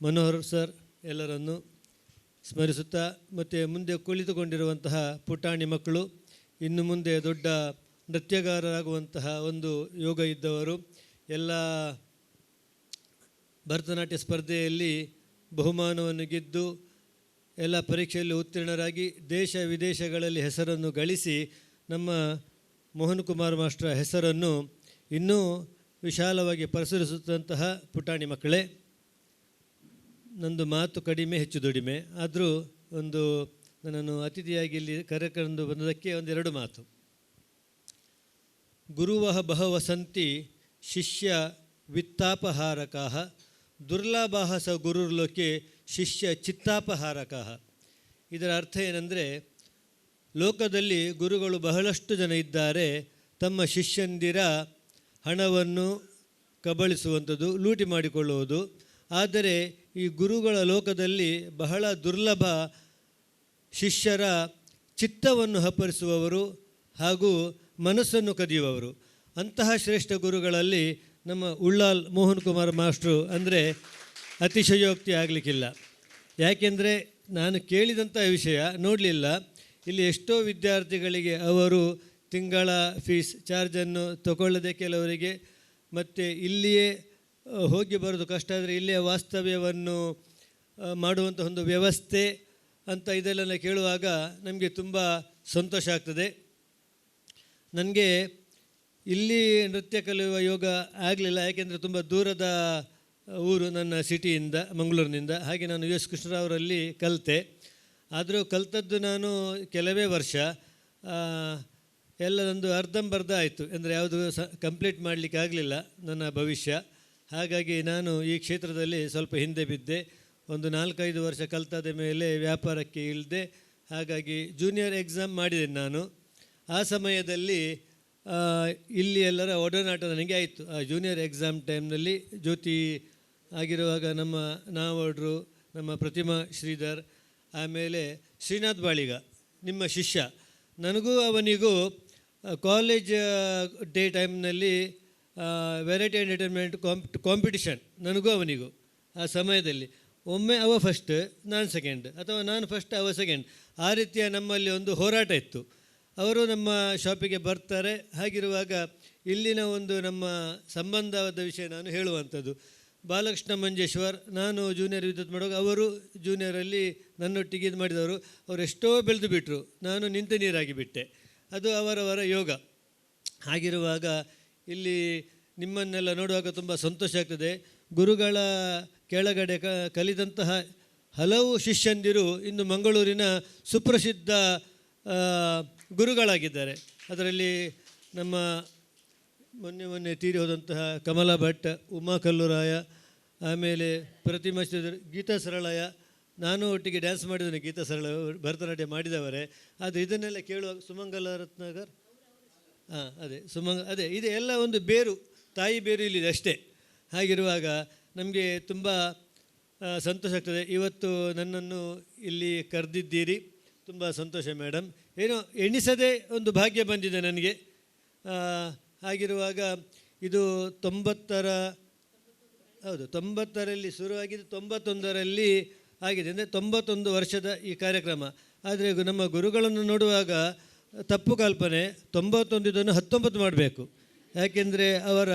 ಮನೋಹರ್ ಸರ್ ಎಲ್ಲರನ್ನು ಸ್ಮರಿಸುತ್ತಾ, ಮತ್ತು ಮುಂದೆ ಕುಳಿತುಕೊಂಡಿರುವಂತಹ ಪುಟಾಣಿ ಮಕ್ಕಳು, ಇನ್ನು ಮುಂದೆ ದೊಡ್ಡ ನೃತ್ಯಗಾರರಾಗುವಂತಹ ಒಂದು ಯೋಗ ಇದ್ದವರು, ಎಲ್ಲ ಭರತನಾಟ್ಯ ಸ್ಪರ್ಧೆಯಲ್ಲಿ ಬಹುಮಾನವನ್ನು ಗೆದ್ದು ಎಲ್ಲ ಪರೀಕ್ಷೆಯಲ್ಲಿ ಉತ್ತೀರ್ಣರಾಗಿ ದೇಶ ವಿದೇಶಗಳಲ್ಲಿ ಹೆಸರನ್ನು ಗಳಿಸಿ ನಮ್ಮ ಮೋಹನ್ ಕುಮಾರ್ ಮಾಸ್ಟರ್ ಹೆಸರನ್ನು ಇನ್ನೂ ವಿಶಾಲವಾಗಿ ಪ್ರಸರಿಸುತ್ತಂತಹ ಪುಟಾಣಿ ಮಕ್ಕಳೇ, ನಂದು ಮಾತು ಕಡಿಮೆ ಹೆಚ್ಚು ದುಡಿಮೆ, ಆದರೂ ಒಂದು ನನ್ನನ್ನು ಅತಿಥಿಯಾಗಿ ಇಲ್ಲಿ ಕರೆಕಂಡು ಬಂದದಕ್ಕೆ ಒಂದೆರಡು ಮಾತು. ಗುರುವಃ ಬಹವಸಂತಿ ಶಿಷ್ಯ ವಿತ್ತಾಪಹಾರಕಾಃ ದುರ್ಲಭಃ ಸ ಗುರುರ್ಲೋಕೆ ಶಿಷ್ಯ ಚಿತ್ತಾಪಹಾರಕಾಃ. ಇದರ ಅರ್ಥ ಏನಂದರೆ, ಲೋಕದಲ್ಲಿ ಗುರುಗಳು ಬಹಳಷ್ಟು ಜನ ಇದ್ದಾರೆ, ತಮ್ಮ ಶಿಷ್ಯಂದಿರ ಹಣವನ್ನು ಕಬಳಿಸುವಂಥದ್ದು, ಲೂಟಿ ಮಾಡಿಕೊಳ್ಳುವುದು. ಆದರೆ ಈ ಗುರುಗಳ ಲೋಕದಲ್ಲಿ ಬಹಳ ದುರ್ಲಭ ಶಿಷ್ಯರ ಚಿತ್ತವನ್ನು ಅಪಹರಿಸುವವರು ಹಾಗೂ ಮನಸ್ಸನ್ನು ಕದಿಯುವವರು. ಅಂತಹ ಶ್ರೇಷ್ಠ ಗುರುಗಳಲ್ಲಿ ನಮ್ಮ ಉಳ್ಳಾಲ್ ಮೋಹನ್ ಕುಮಾರ್ ಮಾಸ್ಟ್ರು ಅಂದರೆ ಅತಿಶಯೋಕ್ತಿ ಆಗಲಿಕ್ಕಿಲ್ಲ. ಯಾಕೆಂದರೆ ನಾನು ಕೇಳಿದಂಥ ವಿಷಯ ನೋಡಲಿಲ್ಲ. ಇಲ್ಲಿ ಎಷ್ಟೋ ವಿದ್ಯಾರ್ಥಿಗಳಿಗೆ ಅವರು ತಿಂಗಳ ಫೀಸ್ ಚಾರ್ಜನ್ನು ತಗೊಳ್ಳದೆ, ಕೆಲವರಿಗೆ ಮತ್ತು ಇಲ್ಲಿಯೇ ಹೋಗಿ ಬರೋದು ಕಷ್ಟ ಆದರೆ ಇಲ್ಲಿಯೇ ವಾಸ್ತವ್ಯವನ್ನು ಮಾಡುವಂಥ ಒಂದು ವ್ಯವಸ್ಥೆ ಅಂತ ಇದೆಲ್ಲ ಕೇಳುವಾಗ ನಮಗೆ ತುಂಬ ಸಂತೋಷ ಆಗ್ತದೆ. ನನಗೆ ಇಲ್ಲಿ ನೃತ್ಯ ಕಲಿಯುವ ಯೋಗ ಆಗಲಿಲ್ಲ, ಯಾಕೆಂದರೆ ತುಂಬ ದೂರದ ಊರು ನನ್ನ ಸಿಟಿಯಿಂದ, ಮಂಗಳೂರಿನಿಂದ. ಹಾಗೆ ನಾನು US ಕೃಷ್ಣರಾವರಲ್ಲಿ ಕಲಿತೆ. ಆದರೂ ಕಲಿತದ್ದು ನಾನು ಕೆಲವೇ ವರ್ಷ, ಎಲ್ಲ ಒಂದು ಅರ್ಧಂಬರ್ಧ ಆಯಿತು. ಅಂದರೆ ಯಾವುದು ಕಂಪ್ಲೀಟ್ ಮಾಡಲಿಕ್ಕೆ ಆಗಲಿಲ್ಲ ನನ್ನ ಭವಿಷ್ಯ. ಹಾಗಾಗಿ ನಾನು ಈ ಕ್ಷೇತ್ರದಲ್ಲಿ ಸ್ವಲ್ಪ ಹಿಂದೆ ಬಿದ್ದೆ. ಒಂದು 4-5 ವರ್ಷ ಕಲಿತಾದ ಮೇಲೆ ವ್ಯಾಪಾರಕ್ಕೆ ಇಳಿದೆ. ಹಾಗಾಗಿ ಜೂನಿಯರ್ ಎಕ್ಸಾಮ್ ಮಾಡಿದೆ ನಾನು. ಆ ಸಮಯದಲ್ಲಿ ಇಲ್ಲಿ ಎಲ್ಲರ ಒಡನಾಟ ನನಗೆ ಆಯಿತು. ಆ ಜೂನಿಯರ್ ಎಕ್ಸಾಮ್ ಟೈಮ್ನಲ್ಲಿ ಜ್ಯೋತಿ ಆಗಿರುವಾಗ ನಮ್ಮ ನಾವಡ್ರು, ನಮ್ಮ ಪ್ರತಿಮಾ ಶ್ರೀಧರ್, ಆಮೇಲೆ ಶ್ರೀನಾಥ್ ಬಾಳಿಗ ನಿಮ್ಮ ಶಿಷ್ಯ, ನನಗೂ ಅವನಿಗೂ ಕಾಲೇಜ್ ಡೇ ಟೈಮ್ನಲ್ಲಿ ವೆರೈಟಿ ಎಂಟರ್ಟೈನ್ಮೆಂಟ್ ಕಾಂಪಿಟಿಷನ್ ನನಗೂ ಅವನಿಗೂ ಆ ಸಮಯದಲ್ಲಿ ಒಮ್ಮೆ ಅವ ಫಸ್ಟ್ ನಾನು ಸೆಕೆಂಡ್, ಅಥವಾ ನಾನು ಫಸ್ಟ್ ಅವ ಸೆಕೆಂಡ್, ಆ ರೀತಿಯ ನಮ್ಮಲ್ಲಿ ಒಂದು ಹೋರಾಟ ಇತ್ತು. ಅವರು ನಮ್ಮ ಶಾಪಿಗೆ ಬರ್ತಾರೆ. ಹಾಗಿರುವಾಗ ಇಲ್ಲಿನ ಒಂದು ನಮ್ಮ ಸಂಬಂಧವಾದ ವಿಷಯ ನಾನು ಹೇಳುವಂಥದ್ದು. ಬಾಲಕೃಷ್ಣ ಮಂಜೇಶ್ವರ್, ನಾನು ಜೂನಿಯರ್ ವಿದ್ಯುತ್ ಮಾಡುವಾಗ ಅವರು ಜೂನಿಯರಲ್ಲಿ ನನ್ನೊಟ್ಟಿಗೆ ಇದು ಮಾಡಿದವರು. ಅವರು ಎಷ್ಟೋ ಬೆಳೆದು ಬಿಟ್ಟರು, ನಾನು ನಿಂತ ನೀರಾಗಿ ಬಿಟ್ಟೆ. ಅದು ಅವರವರ ಯೋಗ. ಹಾಗಿರುವಾಗ ಇಲ್ಲಿ ನಿಮ್ಮನ್ನೆಲ್ಲ ನೋಡುವಾಗ ತುಂಬ ಸಂತೋಷ ಆಗ್ತದೆ. ಗುರುಗಳ ಕೆಳಗಡೆ ಕಲಿದಂತಹ ಹಲವು ಶಿಷ್ಯಂದಿರು ಇಂದು ಮಂಗಳೂರಿನ ಸುಪ್ರಸಿದ್ಧ ಗುರುಗಳಾಗಿದ್ದಾರೆ. ಅದರಲ್ಲಿ ನಮ್ಮ ಮೊನ್ನೆ ತೀರಿ ಹೋದಂತಹ ಕಮಲಾ ಭಟ್, ಉಮಾ ಕಲ್ಲುರಾಯ, ಆಮೇಲೆ ಪ್ರತಿಮಾ ಶ್ರೀಧರ್, ಗೀತಾ ಸರಳಯ. ನಾನು ಒಟ್ಟಿಗೆ ಡ್ಯಾನ್ಸ್ ಮಾಡಿದ್ದೇನೆ, ಗೀತಾ ಸರಳ ಭರತನಾಟ್ಯ ಮಾಡಿದವರೇ. ಆದರೆ ಇದನ್ನೆಲ್ಲ ಕೇಳುವಾಗ ಸುಮಂಗಲ ರತ್ನಾಗರ್, ಅದೇ ಇದೆ ಎಲ್ಲ ಒಂದು ಬೇರು, ತಾಯಿ ಬೇರು ಇಲ್ಲಿದೆ ಅಷ್ಟೇ. ಹಾಗಿರುವಾಗ ನಮಗೆ ತುಂಬ ಸಂತೋಷ ಆಗ್ತದೆ. ಇವತ್ತು ನನ್ನನ್ನು ಇಲ್ಲಿ ಕರೆದಿದ್ದೀರಿ, ತುಂಬ ಸಂತೋಷ ಮೇಡಮ್. ಏನೋ ಎಣಿಸದೆ ಒಂದು ಭಾಗ್ಯ ಬಂದಿದೆ ನನಗೆ. ಹಾಗಿರುವಾಗ ಇದು 90ರಲ್ಲಿ ಶುರುವಾಗಿದ್ದು 91ರಲ್ಲಿ ಆಗಿದೆ. ಅಂದರೆ 91 ವರ್ಷದ ಈ ಕಾರ್ಯಕ್ರಮ. ಆದರೆ ನಮ್ಮ ಗುರುಗಳನ್ನು ನೋಡುವಾಗ ತಪ್ಪು ಕಲ್ಪನೆ, 91 ಇದನ್ನು 19 ಮಾಡಬೇಕು. ಯಾಕೆಂದರೆ ಅವರ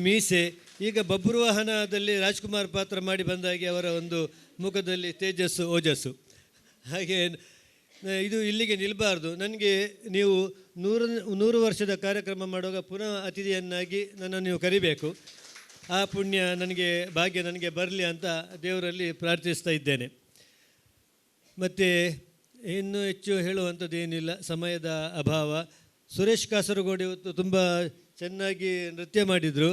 ಮೀಸೆ ಈಗ ಬಬ್ರು ವಾಹನದಲ್ಲಿ ರಾಜ್ಕುಮಾರ್ ಪಾತ್ರ ಮಾಡಿ ಬಂದಾಗೆ ಅವರ ಒಂದು ಮುಖದಲ್ಲಿ ತೇಜಸ್ಸು ಓಜಸ್ಸು. ಹಾಗೆ ಇದು ಇಲ್ಲಿಗೆ ನಿಲ್ಲಬಾರ್ದು. ನನಗೆ ನೀವು 100 ವರ್ಷದ ಕಾರ್ಯಕ್ರಮ ಮಾಡುವಾಗ ಪುನಃ ಅತಿಥಿಯನ್ನಾಗಿ ನನ್ನನ್ನು ನೀವು ಕರಿಬೇಕು. ಆ ಪುಣ್ಯ ನನಗೆ, ಭಾಗ್ಯ ನನಗೆ ಬರಲಿ ಅಂತ ದೇವರಲ್ಲಿ ಪ್ರಾರ್ಥಿಸ್ತಾ ಇದ್ದೇನೆ. ಮತ್ತು ಇನ್ನೂ ಹೆಚ್ಚು ಹೇಳುವಂಥದ್ದು ಏನಿಲ್ಲ, ಸಮಯದ ಅಭಾವ. ಸುರೇಶ್ ಕಾಸರಗೋಡು ಇವತ್ತು ತುಂಬ ಚೆನ್ನಾಗಿ ನೃತ್ಯ ಮಾಡಿದರು.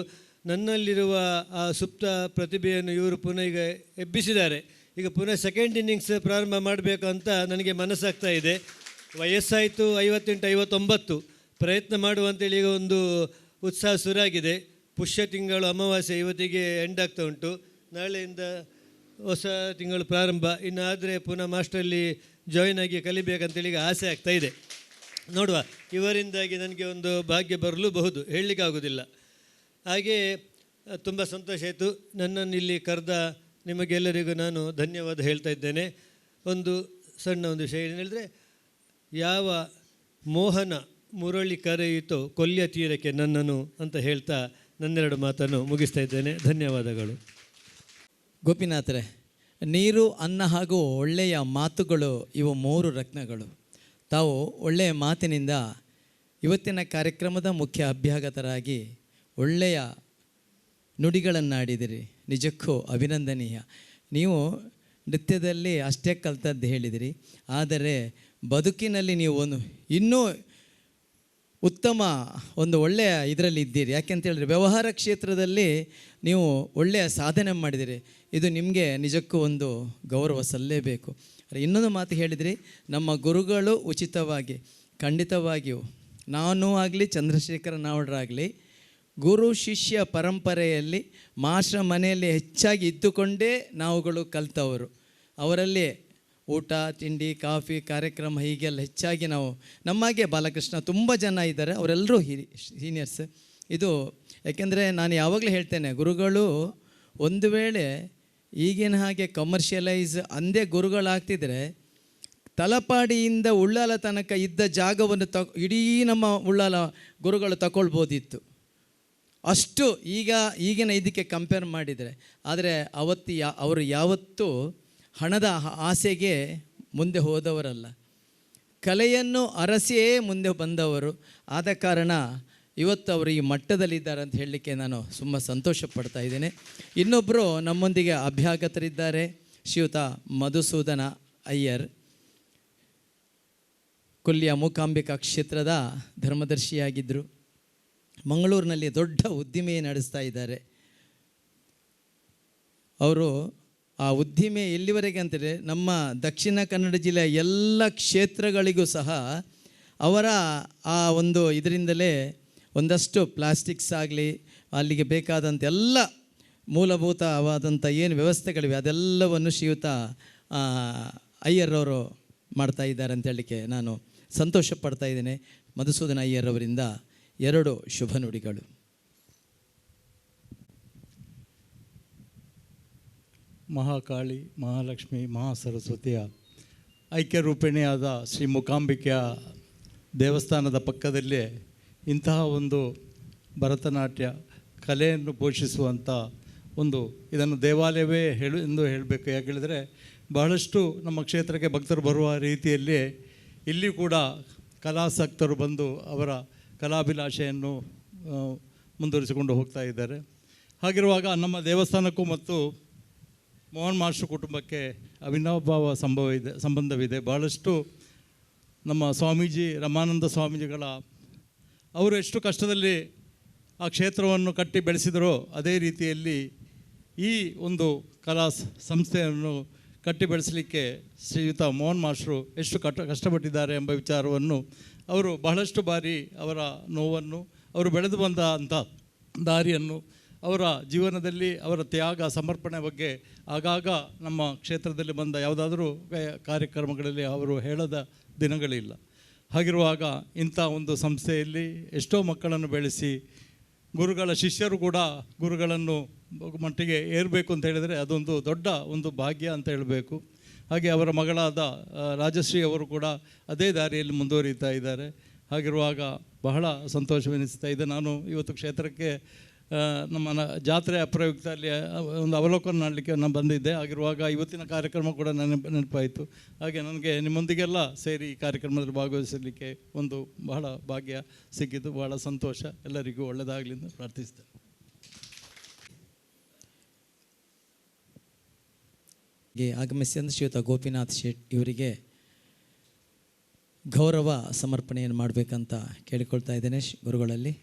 ನನ್ನಲ್ಲಿರುವ ಆ ಸುಪ್ತ ಪ್ರತಿಭೆಯನ್ನು ಇವರು ಪುನಃ ಈಗ ಎಬ್ಬಿಸಿದ್ದಾರೆ. ಈಗ ಪುನಃ ಸೆಕೆಂಡ್ ಇನ್ನಿಂಗ್ಸ್ ಪ್ರಾರಂಭ ಮಾಡಬೇಕು ಅಂತ ನನಗೆ ಮನಸ್ಸಾಗ್ತಾ ಇದೆ. ವಯಸ್ಸಾಯಿತು 58, 59, ಪ್ರಯತ್ನ ಮಾಡುವಂತೇಳಿ ಈಗ ಒಂದು ಉತ್ಸಾಹ ಶುರುವಾಗಿದೆ. ಪುಷ್ಯ ತಿಂಗಳು ಅಮಾವಾಸ್ಯೆ ಇವತ್ತಿಗೆ ಎಂಡ್ ಆಗ್ತಾ ಉಂಟು. ನಾಳೆಯಿಂದ ಹೊಸ ತಿಂಗಳು ಪ್ರಾರಂಭ. ಇನ್ನಾದರೆ ಪುನಃ ಮಾಸ್ಟರಲ್ಲಿ ಜಾಯಿನ್ ಆಗಿ ಕಲಿಬೇಕಂತೇಳಿ ಈಗ ಆಸೆ ಆಗ್ತಾ ಇದೆ. ನೋಡುವ, ಇವರಿಂದಾಗಿ ನನಗೆ ಒಂದು ಭಾಗ್ಯ ಬರಲೂಬಹುದು, ಹೇಳಲಿಕ್ಕಾಗೋದಿಲ್ಲ. ಹಾಗೆ ತುಂಬ ಸಂತೋಷ ಆಯಿತು. ನನ್ನನ್ನು ಇಲ್ಲಿ ಕರೆದ ನಿಮಗೆಲ್ಲರಿಗೂ ನಾನು ಧನ್ಯವಾದ ಹೇಳ್ತಾ ಇದ್ದೇನೆ. ಒಂದು ಸಣ್ಣ ವಿಷಯ ಏನು ಹೇಳಿದ್ರೆ, ಯಾವ ಮೋಹನ ಮುರಳಿ ಕರೆಯಿತೋ ಕೊಲ್ಯ ತೀರಕ್ಕೆ ನನ್ನನ್ನು ಅಂತ ಹೇಳ್ತಾ ನನ್ನೆರಡು ಮಾತನ್ನು ಮುಗಿಸ್ತಾ ಇದ್ದೇನೆ. ಧನ್ಯವಾದಗಳು. ಗೋಪಿನಾಥರೇ, ನೀರು, ಅನ್ನ ಹಾಗೂ ಒಳ್ಳೆಯ ಮಾತುಗಳು ಇವು 3 ರತ್ನಗಳು. ತಾವು ಒಳ್ಳೆಯ ಮಾತಿನಿಂದ ಇವತ್ತಿನ ಕಾರ್ಯಕ್ರಮದ ಮುಖ್ಯ ಅಭ್ಯಾಗತರಾಗಿ ಒಳ್ಳೆಯ ನುಡಿಗಳನ್ನಾಡಿದಿರಿ. ನಿಜಕ್ಕೂ ಅಭಿನಂದನೀಯ. ನೀವು ನೃತ್ಯದಲ್ಲಿ ಅಷ್ಟೇ ಕಲ್ತದ್ದು ಹೇಳಿದಿರಿ, ಆದರೆ ಬದುಕಿನಲ್ಲಿ ನೀವು ಇನ್ನೂ ಉತ್ತಮ ಒಂದು ಒಳ್ಳೆಯ ಇದರಲ್ಲಿ ಇದ್ದೀರಿ. ಯಾಕೆಂತೇಳಿದ್ರೆ ವ್ಯವಹಾರ ಕ್ಷೇತ್ರದಲ್ಲಿ ನೀವು ಒಳ್ಳೆಯ ಸಾಧನೆ ಮಾಡಿದಿರಿ. ಇದು ನಿಮಗೆ ನಿಜಕ್ಕೂ ಒಂದು ಗೌರವ ಸಲ್ಲೇಬೇಕು. ಇನ್ನೊಂದು ಮಾತು ಹೇಳಿದಿರಿ, ನಮ್ಮ ಗುರುಗಳು ಉಚಿತವಾಗಿ, ಖಂಡಿತವಾಗಿಯೂ ನಾನು ಆಗಲಿ ಚಂದ್ರಶೇಖರ ನಾವಡರಾಗಲಿ ಗುರು ಶಿಷ್ಯ ಪರಂಪರೆಯಲ್ಲಿ ಮಾಸ್ಟರ್ ಮನೆಯಲ್ಲಿ ಹೆಚ್ಚಾಗಿ ಇದ್ದುಕೊಂಡೇ ನಾವುಗಳು ಕಲಿತವರು. ಅವರಲ್ಲಿ ಊಟ ತಿಂಡಿ ಕಾಫಿ ಕಾರ್ಯಕ್ರಮ ಹೀಗೆಲ್ಲ ಹೆಚ್ಚಾಗಿ ನಾವು ನಮ್ಮಾಗೆ ಬಾಲಕೃಷ್ಣ ತುಂಬ ಜನ ಇದ್ದಾರೆ, ಅವರೆಲ್ಲರೂ ಸೀನಿಯರ್ಸ್. ಇದು ಯಾಕೆಂದರೆ ನಾನು ಯಾವಾಗಲೂ ಹೇಳ್ತೇನೆ, ಗುರುಗಳು ಒಂದು ವೇಳೆ ಈಗಿನ ಹಾಗೆ ಕಮರ್ಷಿಯಲೈಸ್ ಅಂದೇ ಗುರುಗಳಾಗ್ತಿದ್ರೆ ತಲಪಾಡಿಯಿಂದ ಉಳ್ಳಾಲ ತನಕ ಇದ್ದ ಜಾಗವನ್ನು ಇಡೀ ನಮ್ಮ ಉಳ್ಳಾಲ ಗುರುಗಳು ತಗೊಳ್ಬೋದಿತ್ತು. ಅಷ್ಟು ಈಗಿನ ಇದಕ್ಕೆ ಕಂಪೇರ್ ಮಾಡಿದರೆ. ಆದರೆ ಅವರು ಯಾವತ್ತೂ ಹಣದ ಆಸೆಗೆ ಮುಂದೆ ಹೋದವರಲ್ಲ, ಕಲೆಯನ್ನು ಅರಸಿಯೇ ಮುಂದೆ ಬಂದವರು. ಆದ ಕಾರಣ ಇವತ್ತು ಅವರು ಈ ಮಟ್ಟದಲ್ಲಿದ್ದಾರೆ ಅಂತ ಹೇಳಲಿಕ್ಕೆ ನಾನು ತುಂಬ ಸಂತೋಷ ಪಡ್ತಾ ಇದ್ದೇನೆ. ಇನ್ನೊಬ್ಬರು ನಮ್ಮೊಂದಿಗೆ ಅಭ್ಯಾಗತರಿದ್ದಾರೆ, ಶ್ರೀಯುತ ಮಧುಸೂದನ ಅಯ್ಯರ್, ಕೊಲ್ಲಿಯ ಮೂಕಾಂಬಿಕಾ ಕ್ಷೇತ್ರದ ಧರ್ಮದರ್ಶಿಯಾಗಿದ್ದರು. ಮಂಗಳೂರಿನಲ್ಲಿ ದೊಡ್ಡ ಉದ್ದಿಮೆ ನಡೆಸ್ತಾ ಇದ್ದಾರೆ. ಅವರು ಆ ಉದ್ದಿಮೆ ಎಲ್ಲಿವರೆಗೆ ಅಂತಂದರೆ ನಮ್ಮ ದಕ್ಷಿಣ ಕನ್ನಡ ಜಿಲ್ಲೆಯ ಎಲ್ಲ ಕ್ಷೇತ್ರಗಳಿಗೂ ಸಹ ಅವರ ಆ ಒಂದು ಇದರಿಂದಲೇ ಒಂದಷ್ಟು ಪ್ಲಾಸ್ಟಿಕ್ಸ್ ಆಗಲಿ ಅಲ್ಲಿಗೆ ಬೇಕಾದಂಥ ಎಲ್ಲ ಮೂಲಭೂತವಾದಂಥ ಏನು ವ್ಯವಸ್ಥೆಗಳಿವೆ ಅದೆಲ್ಲವನ್ನು ಶ್ರೀಯುತ ಅಯ್ಯರ್ರವರು ಮಾಡ್ತಾ ಇದ್ದಾರೆ ಅಂತ ಹೇಳಲಿಕ್ಕೆ ನಾನು ಸಂತೋಷ ಪಡ್ತಾ ಇದ್ದೇನೆ. ಮಧುಸೂದನ ಅಯ್ಯರ್ರವರಿಂದ 2 ಶುಭ ನುಡಿಗಳು. ಮಹಾಕಾಳಿ, ಮಹಾಲಕ್ಷ್ಮಿ, ಮಹಾಸರಸ್ವತಿಯ ಐಕ್ಯರೂಪಿಣಿಯಾದ ಶ್ರೀ ಮೂಕಾಂಬಿಕೆಯ ದೇವಸ್ಥಾನದ ಪಕ್ಕದಲ್ಲೇ ಇಂತಹ ಒಂದು ಭರತನಾಟ್ಯ ಕಲೆಯನ್ನು ಪೋಷಿಸುವಂಥ ಇದನ್ನು ದೇವಾಲಯವೇ ಎಂದು ಹೇಳಬೇಕು. ಯಾಕೆ ಹೇಳಿದರೆ ಬಹಳಷ್ಟು ನಮ್ಮ ಕ್ಷೇತ್ರಕ್ಕೆ ಭಕ್ತರು ಬರುವ ರೀತಿಯಲ್ಲಿ ಇಲ್ಲಿ ಕೂಡ ಕಲಾಸಕ್ತರು ಬಂದು ಅವರ ಕಲಾಭಿಲಾಷೆಯನ್ನು ಮುಂದುವರಿಸಿಕೊಂಡು ಹೋಗ್ತಾ ಇದ್ದಾರೆ. ಹಾಗಿರುವಾಗ ನಮ್ಮ ದೇವಸ್ಥಾನಕ್ಕೂ ಮತ್ತು ಮೋಹನ್ ಮಾಸ್ಟರ್ ಕುಟುಂಬಕ್ಕೆ ಅವಿನಾಭಾವ ಸಂಬಂಧವಿದೆ. ಭಾಳಷ್ಟು ನಮ್ಮ ಸ್ವಾಮೀಜಿ ರಮಾನಂದ ಸ್ವಾಮೀಜಿಗಳ ಅವರು ಎಷ್ಟು ಕಷ್ಟದಲ್ಲಿ ಆ ಕ್ಷೇತ್ರವನ್ನು ಕಟ್ಟಿ ಬೆಳೆಸಿದರೋ ಅದೇ ರೀತಿಯಲ್ಲಿ ಈ ಒಂದು ಕಲಾ ಸಂಸ್ಥೆಯನ್ನು ಕಟ್ಟಿ ಬೆಳೆಸಲಿಕ್ಕೆ ಶ್ರೀಯುತ ಮೋಹನ್ ಮಾಸ್ಟ್ರು ಎಷ್ಟು ಕಷ್ಟಪಟ್ಟಿದ್ದಾರೆ ಎಂಬ ವಿಚಾರವನ್ನು ಅವರು ಬಹಳಷ್ಟು ಬಾರಿ ಅವರ ನೋವನ್ನು ಅವರು ಬೆಳೆದು ಬಂದಂಥ ದಾರಿಯನ್ನು ಅವರ ಜೀವನದಲ್ಲಿ ಅವರ ತ್ಯಾಗ ಸಮರ್ಪಣೆ ಬಗ್ಗೆ ಆಗಾಗ ನಮ್ಮ ಕ್ಷೇತ್ರದಲ್ಲಿ ಬಂದ ಯಾವುದಾದ್ರೂ ಕಾರ್ಯಕ್ರಮಗಳಲ್ಲಿ ಅವರು ಹೇಳದ ದಿನಗಳಿಲ್ಲ. ಹಾಗಿರುವಾಗ ಇಂಥ ಒಂದು ಸಂಸ್ಥೆಯಲ್ಲಿ ಎಷ್ಟೋ ಮಕ್ಕಳನ್ನು ಬೆಳೆಸಿ ಗುರುಗಳ ಶಿಷ್ಯರು ಕೂಡ ಗುರುಗಳನ್ನು ಮಟ್ಟಿಗೆ ಏರಬೇಕು ಅಂತ ಹೇಳಿದರೆ ಅದೊಂದು ದೊಡ್ಡ ಒಂದು ಭಾಗ್ಯ ಅಂತ ಹೇಳಬೇಕು. ಹಾಗೆ ಅವರ ಮಗಳಾದ ರಾಜಶ್ರೀ ಅವರು ಕೂಡ ಅದೇ ದಾರಿಯಲ್ಲಿ ಮುಂದುವರಿತಾ ಇದ್ದಾರೆ. ಹಾಗಿರುವಾಗ ಬಹಳ ಸಂತೋಷವೆನಿಸ್ತಾ ಇದೆ. ನಾನು ಇವತ್ತು ಕ್ಷೇತ್ರಕ್ಕೆ ನಮ್ಮ ಜಾತ್ರೆಯ ಪ್ರಯುಕ್ತ ಅಲ್ಲಿ ಒಂದು ಅವಲೋಕನ ಮಾಡಲಿಕ್ಕೆ ನಾನು ಬಂದಿದ್ದೆ. ಆಗಿರುವಾಗ ಇವತ್ತಿನ ಕಾರ್ಯಕ್ರಮ ಕೂಡ ನೆನಪಾಯಿತು. ಹಾಗೆ ನನಗೆ ನಿಮ್ಮೊಂದಿಗೆಲ್ಲ ಸೇರಿ ಈ ಕಾರ್ಯಕ್ರಮದಲ್ಲಿ ಭಾಗವಹಿಸಲಿಕ್ಕೆ ಒಂದು ಬಹಳ ಭಾಗ್ಯ ಸಿಕ್ಕಿದ್ದು, ಬಹಳ ಸಂತೋಷ. ಎಲ್ಲರಿಗೂ ಒಳ್ಳೆಯದಾಗಲಿ ಎಂದು ಪ್ರಾರ್ಥಿಸ್ತೇನೆ. ಆಗಮಿಸಿದ ಶ್ರೀಯುತ ಗೋಪಿನಾಥ್ ಶೆಟ್ ಇವರಿಗೆ ಗೌರವ ಸಮರ್ಪಣೆಯನ್ನು ಮಾಡಬೇಕಂತ ಕೇಳಿಕೊಳ್ತಾ ಇದ್ದೇನೆ ಗುರುಗಳಲ್ಲಿ.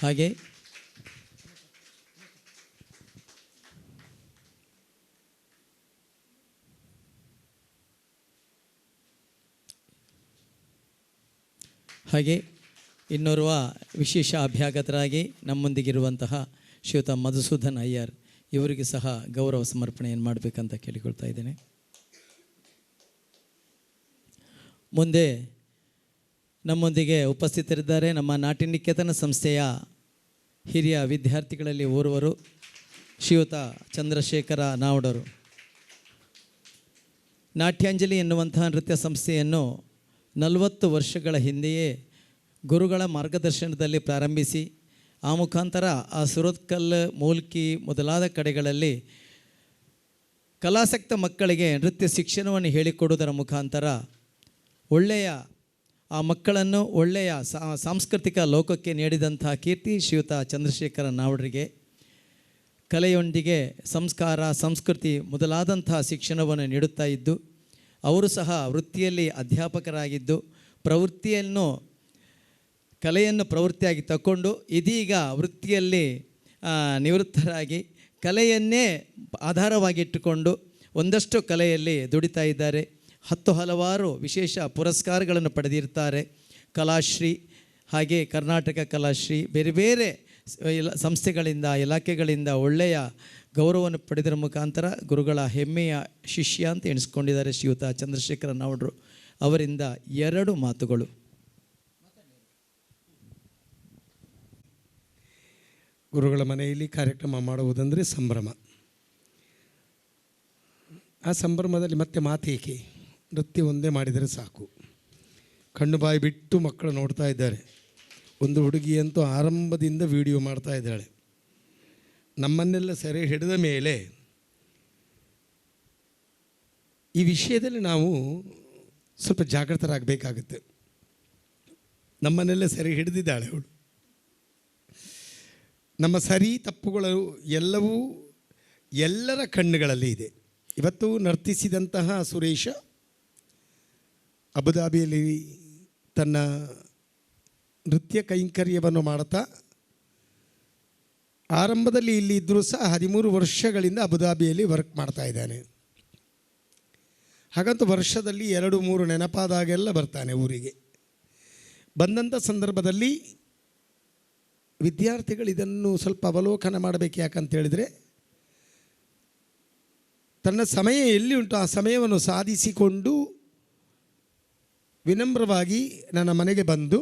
ಹಾಗೆ ಇನ್ನೋರ್ವ ವಿಶೇಷ ಅಭ್ಯಾಗತರಾಗಿ ನಮ್ಮೊಂದಿಗಿರುವಂತಹ ಶ್ರೀಯುತ ಮಧುಸೂದನ್ ಅಯ್ಯರ್ ಇವರಿಗೆ ಸಹ ಗೌರವ ಸಮರ್ಪಣೆಯನ್ನು ಮಾಡಬೇಕಂತ ಕೇಳಿಕೊಳ್ತಾ ಇದ್ದೇನೆ. ಮುಂದೆ ನಮ್ಮೊಂದಿಗೆ ಉಪಸ್ಥಿತರಿದ್ದಾರೆ ನಮ್ಮ ನಾಟ್ಯನಿಕೇತನ ಸಂಸ್ಥೆಯ ಹಿರಿಯ ವಿದ್ಯಾರ್ಥಿಗಳಲ್ಲಿ ಓರ್ವರು ಶ್ರೀಯುತ ಚಂದ್ರಶೇಖರ ನಾವಡರು. ನಾಟ್ಯಾಂಜಲಿ ಎನ್ನುವಂತಹ ನೃತ್ಯ ಸಂಸ್ಥೆಯನ್ನು 40 ವರ್ಷಗಳ ಹಿಂದೆಯೇ ಗುರುಗಳ ಮಾರ್ಗದರ್ಶನದಲ್ಲಿ ಪ್ರಾರಂಭಿಸಿ ಆ ಮುಖಾಂತರ ಆ ಸುರತ್ಕಲ್, ಮೂಲ್ಕಿ ಮೊದಲಾದ ಕಡೆಗಳಲ್ಲಿ ಕಲಾಸಕ್ತ ಮಕ್ಕಳಿಗೆ ನೃತ್ಯ ಶಿಕ್ಷಣವನ್ನು ಹೇಳಿಕೊಡುವುದರ ಮುಖಾಂತರ ಒಳ್ಳೆಯ ಆ ಮಕ್ಕಳನ್ನು ಒಳ್ಳೆಯ ಸಾಂಸ್ಕೃತಿಕ ಲೋಕಕ್ಕೆ ನೀಡಿದಂಥ ಕೀರ್ತಿ ಶ್ರೀಯುತ ಚಂದ್ರಶೇಖರ ನಾವಡರಿಗೆ. ಕಲೆಯೊಂದಿಗೆ ಸಂಸ್ಕಾರ, ಸಂಸ್ಕೃತಿ ಮೊದಲಾದಂಥ ಶಿಕ್ಷಣವನ್ನು ನೀಡುತ್ತಾ ಇದ್ದು ಅವರು ಸಹ ವೃತ್ತಿಯಲ್ಲಿ ಅಧ್ಯಾಪಕರಾಗಿದ್ದು ಕಲೆಯನ್ನು ಪ್ರವೃತ್ತಿಯಾಗಿ ತಗೊಂಡು ಇದೀಗ ವೃತ್ತಿಯಲ್ಲಿ ನಿವೃತ್ತರಾಗಿ ಕಲೆಯನ್ನೇ ಆಧಾರವಾಗಿಟ್ಟುಕೊಂಡು ಒಂದಷ್ಟು ಕಲೆಯಲ್ಲಿ ದುಡಿತಾ ಇದ್ದಾರೆ. ಹಲವಾರು ವಿಶೇಷ ಪುರಸ್ಕಾರಗಳನ್ನು ಪಡೆದಿರ್ತಾರೆ. ಕಲಾಶ್ರೀ, ಹಾಗೆ ಕರ್ನಾಟಕ ಕಲಾಶ್ರೀ, ಬೇರೆ ಬೇರೆ ಸಂಸ್ಥೆಗಳಿಂದ ಇಲಾಖೆಗಳಿಂದ ಒಳ್ಳೆಯ ಗೌರವವನ್ನು ಪಡೆದರ ಮುಖಾಂತರ ಗುರುಗಳ ಹೆಮ್ಮೆಯ ಶಿಷ್ಯ ಅಂತ ಎಣಿಸ್ಕೊಂಡಿದ್ದಾರೆ ಶ್ರೀಯುತ ಚಂದ್ರಶೇಖರ ನಾವಡರು. ಅವರಿಂದ 2 ಮಾತುಗಳು. ಗುರುಗಳ ಮನೆಯಲ್ಲಿ ಕಾರ್ಯಕ್ರಮ ಮಾಡುವುದಂದರೆ ಸಂಭ್ರಮ. ಆ ಸಂಭ್ರಮದಲ್ಲಿ ಮತ್ತೆ ಮಾತೇಕೆ, ನೃತ್ಯ ಒಂದೇ ಮಾಡಿದರೆ ಸಾಕು. ಕಣ್ಣು ಬಾಯಿ ಬಿಟ್ಟು ಮಕ್ಕಳು ನೋಡ್ತಾ ಇದ್ದಾರೆ. ಒಂದು ಹುಡುಗಿಯಂತೂ ಆರಂಭದಿಂದ ವಿಡಿಯೋ ಮಾಡ್ತಾ ಇದ್ದಾಳೆ. ನಮ್ಮನ್ನೆಲ್ಲ ಸೆರೆ ಹಿಡಿದ ಮೇಲೆ ಈ ವಿಷಯದಲ್ಲಿ ನಾವು ಸ್ವಲ್ಪ ಜಾಗೃತರಾಗಬೇಕಾಗುತ್ತೆ. ನಮ್ಮನ್ನೆಲ್ಲ ಸೆರೆ ಹಿಡಿದಿದ್ದಾಳೆ ಅವಳು. ನಮ್ಮ ಸರಿ ತಪ್ಪುಗಳು ಎಲ್ಲವೂ ಎಲ್ಲರ ಕಣ್ಣುಗಳಲ್ಲಿ ಇದೆ. ಇವತ್ತು ನರ್ತಿಸಿದಂತಹ ಸುರೇಶ ಅಬುದಾಬಿಯಲ್ಲಿ ತನ್ನ ನೃತ್ಯ ಕೈಂಕರ್ಯವನ್ನು ಮಾಡ್ತಾ ಆರಂಭದಲ್ಲಿ ಇಲ್ಲಿ ಇದ್ದರೂ ಸಹ 13 ವರ್ಷಗಳಿಂದ ಅಬುದಾಬಿಯಲ್ಲಿ ವರ್ಕ್ ಮಾಡ್ತಾ ಇದ್ದಾನೆ. ಹಾಗಂತೂ ವರ್ಷದಲ್ಲಿ 2-3 ನೆನಪಾದಾಗೆಲ್ಲ ಬರ್ತಾನೆ ಊರಿಗೆ. ಬಂದಂಥ ಸಂದರ್ಭದಲ್ಲಿ ವಿದ್ಯಾರ್ಥಿಗಳು ಇದನ್ನು ಸ್ವಲ್ಪ ಅವಲೋಕನ ಮಾಡಬೇಕು. ಯಾಕಂತೇಳಿದರೆ ತನ್ನ ಸಮಯ ಎಲ್ಲಿ ಉಂಟು ಆ ಸಮಯವನ್ನು ಸಾಧಿಸಿಕೊಂಡು ವಿನಮ್ರವಾಗಿ ನನ್ನ ಮನೆಗೆ ಬಂದು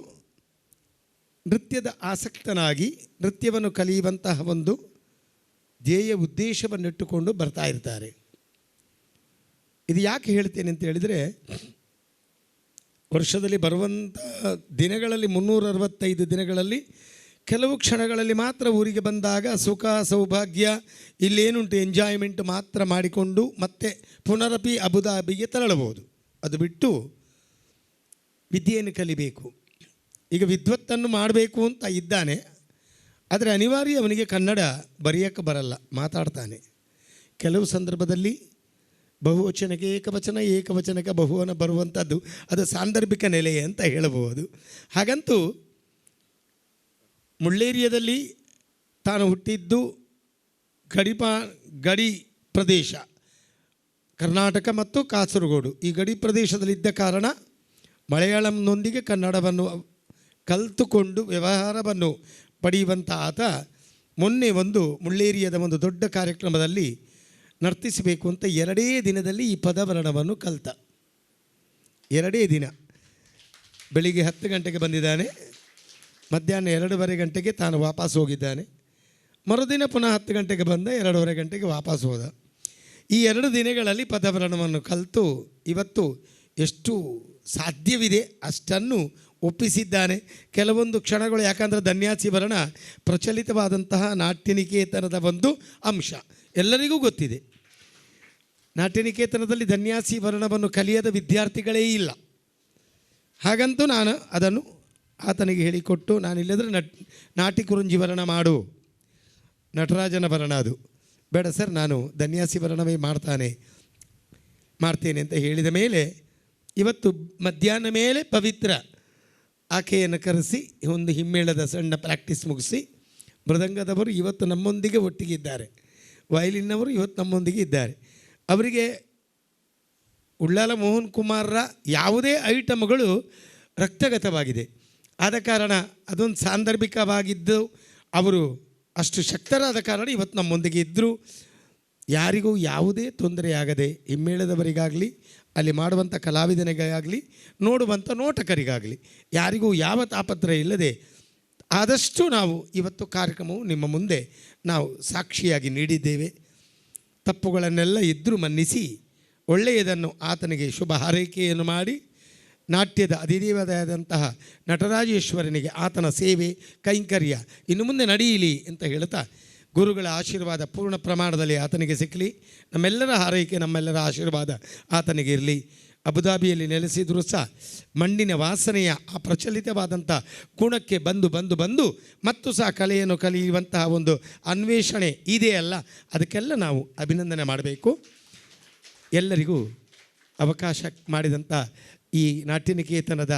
ನೃತ್ಯದ ಆಸಕ್ತನಾಗಿ ನೃತ್ಯವನ್ನು ಕಲಿಯುವಂತಹ ಒಂದು ಧ್ಯೇಯ ಉದ್ದೇಶವನ್ನಿಟ್ಟುಕೊಂಡು ಬರ್ತಾ ಇರ್ತಾರೆ. ಇದು ಯಾಕೆ ಹೇಳ್ತೇನೆ ಅಂತ ಹೇಳಿದರೆ, ವರ್ಷದಲ್ಲಿ ಬರುವಂಥ ದಿನಗಳಲ್ಲಿ 365 ದಿನಗಳಲ್ಲಿ ಕೆಲವು ಕ್ಷಣಗಳಲ್ಲಿ ಮಾತ್ರ ಊರಿಗೆ ಬಂದಾಗ ಸುಖ ಸೌಭಾಗ್ಯ ಇಲ್ಲೇನುಂಟು ಎಂಜಾಯ್ಮೆಂಟ್ ಮಾತ್ರ ಮಾಡಿಕೊಂಡು ಮತ್ತೆ ಪುನರಪಿ ಅಬುದಾಬಿಗೆ ತೆರಳಬಹುದು. ಅದು ಬಿಟ್ಟು ವಿದ್ಯೆಯನ್ನು ಕಲಿಬೇಕು. ಈಗ ವಿದ್ವತ್ತನ್ನು ಮಾಡಬೇಕು ಅಂತ ಇದ್ದಾನೆ, ಆದರೆ ಅನಿವಾರ್ಯ ಅವನಿಗೆ ಕನ್ನಡ ಬರೆಯೋಕ್ಕೆ ಬರಲ್ಲ, ಮಾತಾಡ್ತಾನೆ. ಕೆಲವು ಸಂದರ್ಭದಲ್ಲಿ ಬಹುವಚನಕ್ಕೆ ಏಕವಚನ, ಏಕವಚನಕ್ಕೆ ಬಹುವನ ಬರುವಂಥದ್ದು ಅದು ಸಾಂದರ್ಭಿಕ ನೆಲೆ ಅಂತ ಹೇಳಬಹುದು. ಹಾಗಂತೂ ಮುಳ್ಳೇರಿಯಾದಲ್ಲಿ ತಾನು ಹುಟ್ಟಿದ್ದು ಗಡಿ ಪ್ರದೇಶ ಕರ್ನಾಟಕ ಮತ್ತು ಕಾಸರಗೋಡು, ಈ ಗಡಿ ಪ್ರದೇಶದಲ್ಲಿದ್ದ ಕಾರಣ ಮಲಯಾಳಂನೊಂದಿಗೆ ಕನ್ನಡವನ್ನು ಕಲಿತುಕೊಂಡು ವ್ಯವಹಾರವನ್ನು ಪಡೆಯುವಂಥ ಆತ ಮೊನ್ನೆ ಒಂದು ಮುಳ್ಳೇರಿಯಾದ ಒಂದು ದೊಡ್ಡ ಕಾರ್ಯಕ್ರಮದಲ್ಲಿ ನರ್ತಿಸಬೇಕು ಅಂತ 2 ದಿನದಲ್ಲಿ ಈ ಪದವರ್ಣವನ್ನು ಕಲಿತ. 2 ದಿನ. ಬೆಳಿಗ್ಗೆ 10 ಗಂಟೆಗೆ ಬಂದಿದ್ದಾನೆ, ಮಧ್ಯಾಹ್ನ 2:15 ಗಂಟೆಗೆ ತಾನು ವಾಪಸ್ ಹೋಗಿದ್ದಾನೆ. ಮರುದಿನ ಪುನಃ 10 ಗಂಟೆಗೆ ಬಂದ, 2:15 ಗಂಟೆಗೆ ವಾಪಸ್ ಹೋದ. ಈ 2 ದಿನಗಳಲ್ಲಿ ಪದವರ್ಣವನ್ನು ಕಲಿತು ಇವತ್ತು ಎಷ್ಟು ಸಾಧ್ಯವಿದೆ ಅಷ್ಟನ್ನು ಒಪ್ಪಿಸಿದ್ದಾನೆ. ಕೆಲವೊಂದು ಕ್ಷಣಗಳು, ಯಾಕಂದರೆ ಧನ್ಯಾಸಿ ವರ್ಣ ಪ್ರಚಲಿತವಾದಂತಹ ನಾಟ್ಯನಿಕೇತನದ ಒಂದು ಅಂಶ ಎಲ್ಲರಿಗೂ ಗೊತ್ತಿದೆ. ನಾಟ್ಯನಿಕೇತನದಲ್ಲಿ ಧನ್ಯಾಸಿ ವರ್ಣವನ್ನು ಕಲಿಯದ ವಿದ್ಯಾರ್ಥಿಗಳೇ ಇಲ್ಲ. ಹಾಗಂತೂ ನಾನು ಅದನ್ನು ಆತನಿಗೆ ಹೇಳಿಕೊಟ್ಟು, ನಾನಿಲ್ಲದ್ರೆ ನಾಟಿ ಕುರುಂಜಿ ವರ್ಣ ಮಾಡು, ನಟರಾಜನ ವರ್ಣ ಅದು ಬೇಡ ಸರ್, ನಾನು ಧನ್ಯಾಸಿ ವರ್ಣವೇ ಮಾಡ್ತೇನೆ ಅಂತ ಹೇಳಿದ ಮೇಲೆ ಇವತ್ತು ಮಧ್ಯಾಹ್ನ ಮೇಲೆ ಪವಿತ್ರ ಆಕೆಯನ್ನು ಕರೆಸಿ ಒಂದು ಹಿಮ್ಮೇಳದ ಸಣ್ಣ ಪ್ರಾಕ್ಟೀಸ್ ಮುಗಿಸಿ, ಮೃದಂಗದವರು ಇವತ್ತು ನಮ್ಮೊಂದಿಗೆ ಒಟ್ಟಿಗೆ ಇದ್ದಾರೆ, ವಯಲಿನ್ನವರು ಇವತ್ತು ನಮ್ಮೊಂದಿಗೆ ಇದ್ದಾರೆ. ಅವರಿಗೆ ಉಳ್ಳಾಲ ಮೋಹನ್ ಕುಮಾರರ ಯಾವುದೇ ಐಟಮ್ಗಳು ರಕ್ತಗತವಾಗಿದೆ. ಆದ ಕಾರಣ ಅದೊಂದು ಸಾಂದರ್ಭಿಕವಾಗಿದ್ದು ಅವರು ಅಷ್ಟು ಶಕ್ತರಾದ ಕಾರಣ ಇವತ್ತು ನಮ್ಮೊಂದಿಗೆ ಇದ್ದರು. ಯಾರಿಗೂ ಯಾವುದೇ ತೊಂದರೆಯಾಗದೆ ಹಿಮ್ಮೇಳದವರಿಗಾಗಲಿ, ಅಲ್ಲಿ ಮಾಡುವಂಥ ಕಲಾವಿದನಿಗಾಗಲಿ, ನೋಡುವಂಥ ನೋಟಕರಿಗಾಗಲಿ ಯಾರಿಗೂ ಯಾವ ತಾಪತ್ರಯ ಇಲ್ಲದೆ ಆದಷ್ಟು ನಾವು ಇವತ್ತು ಕಾರ್ಯಕ್ರಮವು ನಿಮ್ಮ ಮುಂದೆ ನಾವು ಸಾಕ್ಷಿಯಾಗಿ ನೀಡಿದ್ದೇವೆ. ತಪ್ಪುಗಳನ್ನೆಲ್ಲ ಇದ್ದರೂ ಮನ್ನಿಸಿ ಒಳ್ಳೆಯದನ್ನು ಆತನಿಗೆ ಶುಭ ಹಾರೈಕೆಯನ್ನು ಮಾಡಿ, ನಾಟ್ಯದ ಅಧಿದೇವತೆಯಾದಂತಹ ನಟರಾಜೇಶ್ವರನಿಗೆ ಆತನ ಸೇವೆ ಕೈಂಕರ್ಯ ಇನ್ನು ಮುಂದೆ ನಡೆಯಲಿ ಅಂತ ಹೇಳ್ತಾ, ಗುರುಗಳ ಆಶೀರ್ವಾದ ಪೂರ್ಣ ಪ್ರಮಾಣದಲ್ಲಿ ಆತನಿಗೆ ಸಿಕ್ಕಲಿ. ನಮ್ಮೆಲ್ಲರ ಹಾರೈಕೆ, ನಮ್ಮೆಲ್ಲರ ಆಶೀರ್ವಾದ ಆತನಿಗೆ ಇರಲಿ. ಅಬುದಾಬಿಯಲ್ಲಿ ನೆಲೆಸಿದರೂ ಸಹ ಮಣ್ಣಿನ ವಾಸನೆಯ ಆ ಪ್ರಚಲಿತವಾದಂಥ ಗುಣಕ್ಕೆ ಬಂದು ಮತ್ತು ಸಹ ಕಲೆಯನ್ನು ಕಲಿಯುವಂತಹ ಒಂದು ಅನ್ವೇಷಣೆ ಇದೆಯಲ್ಲ, ಅದಕ್ಕೆಲ್ಲ ನಾವು ಅಭಿನಂದನೆ ಮಾಡಬೇಕು. ಎಲ್ಲರಿಗೂ ಅವಕಾಶ ಮಾಡಿದಂಥ ಈ ನಾಟ್ಯನಿಕೇತನದ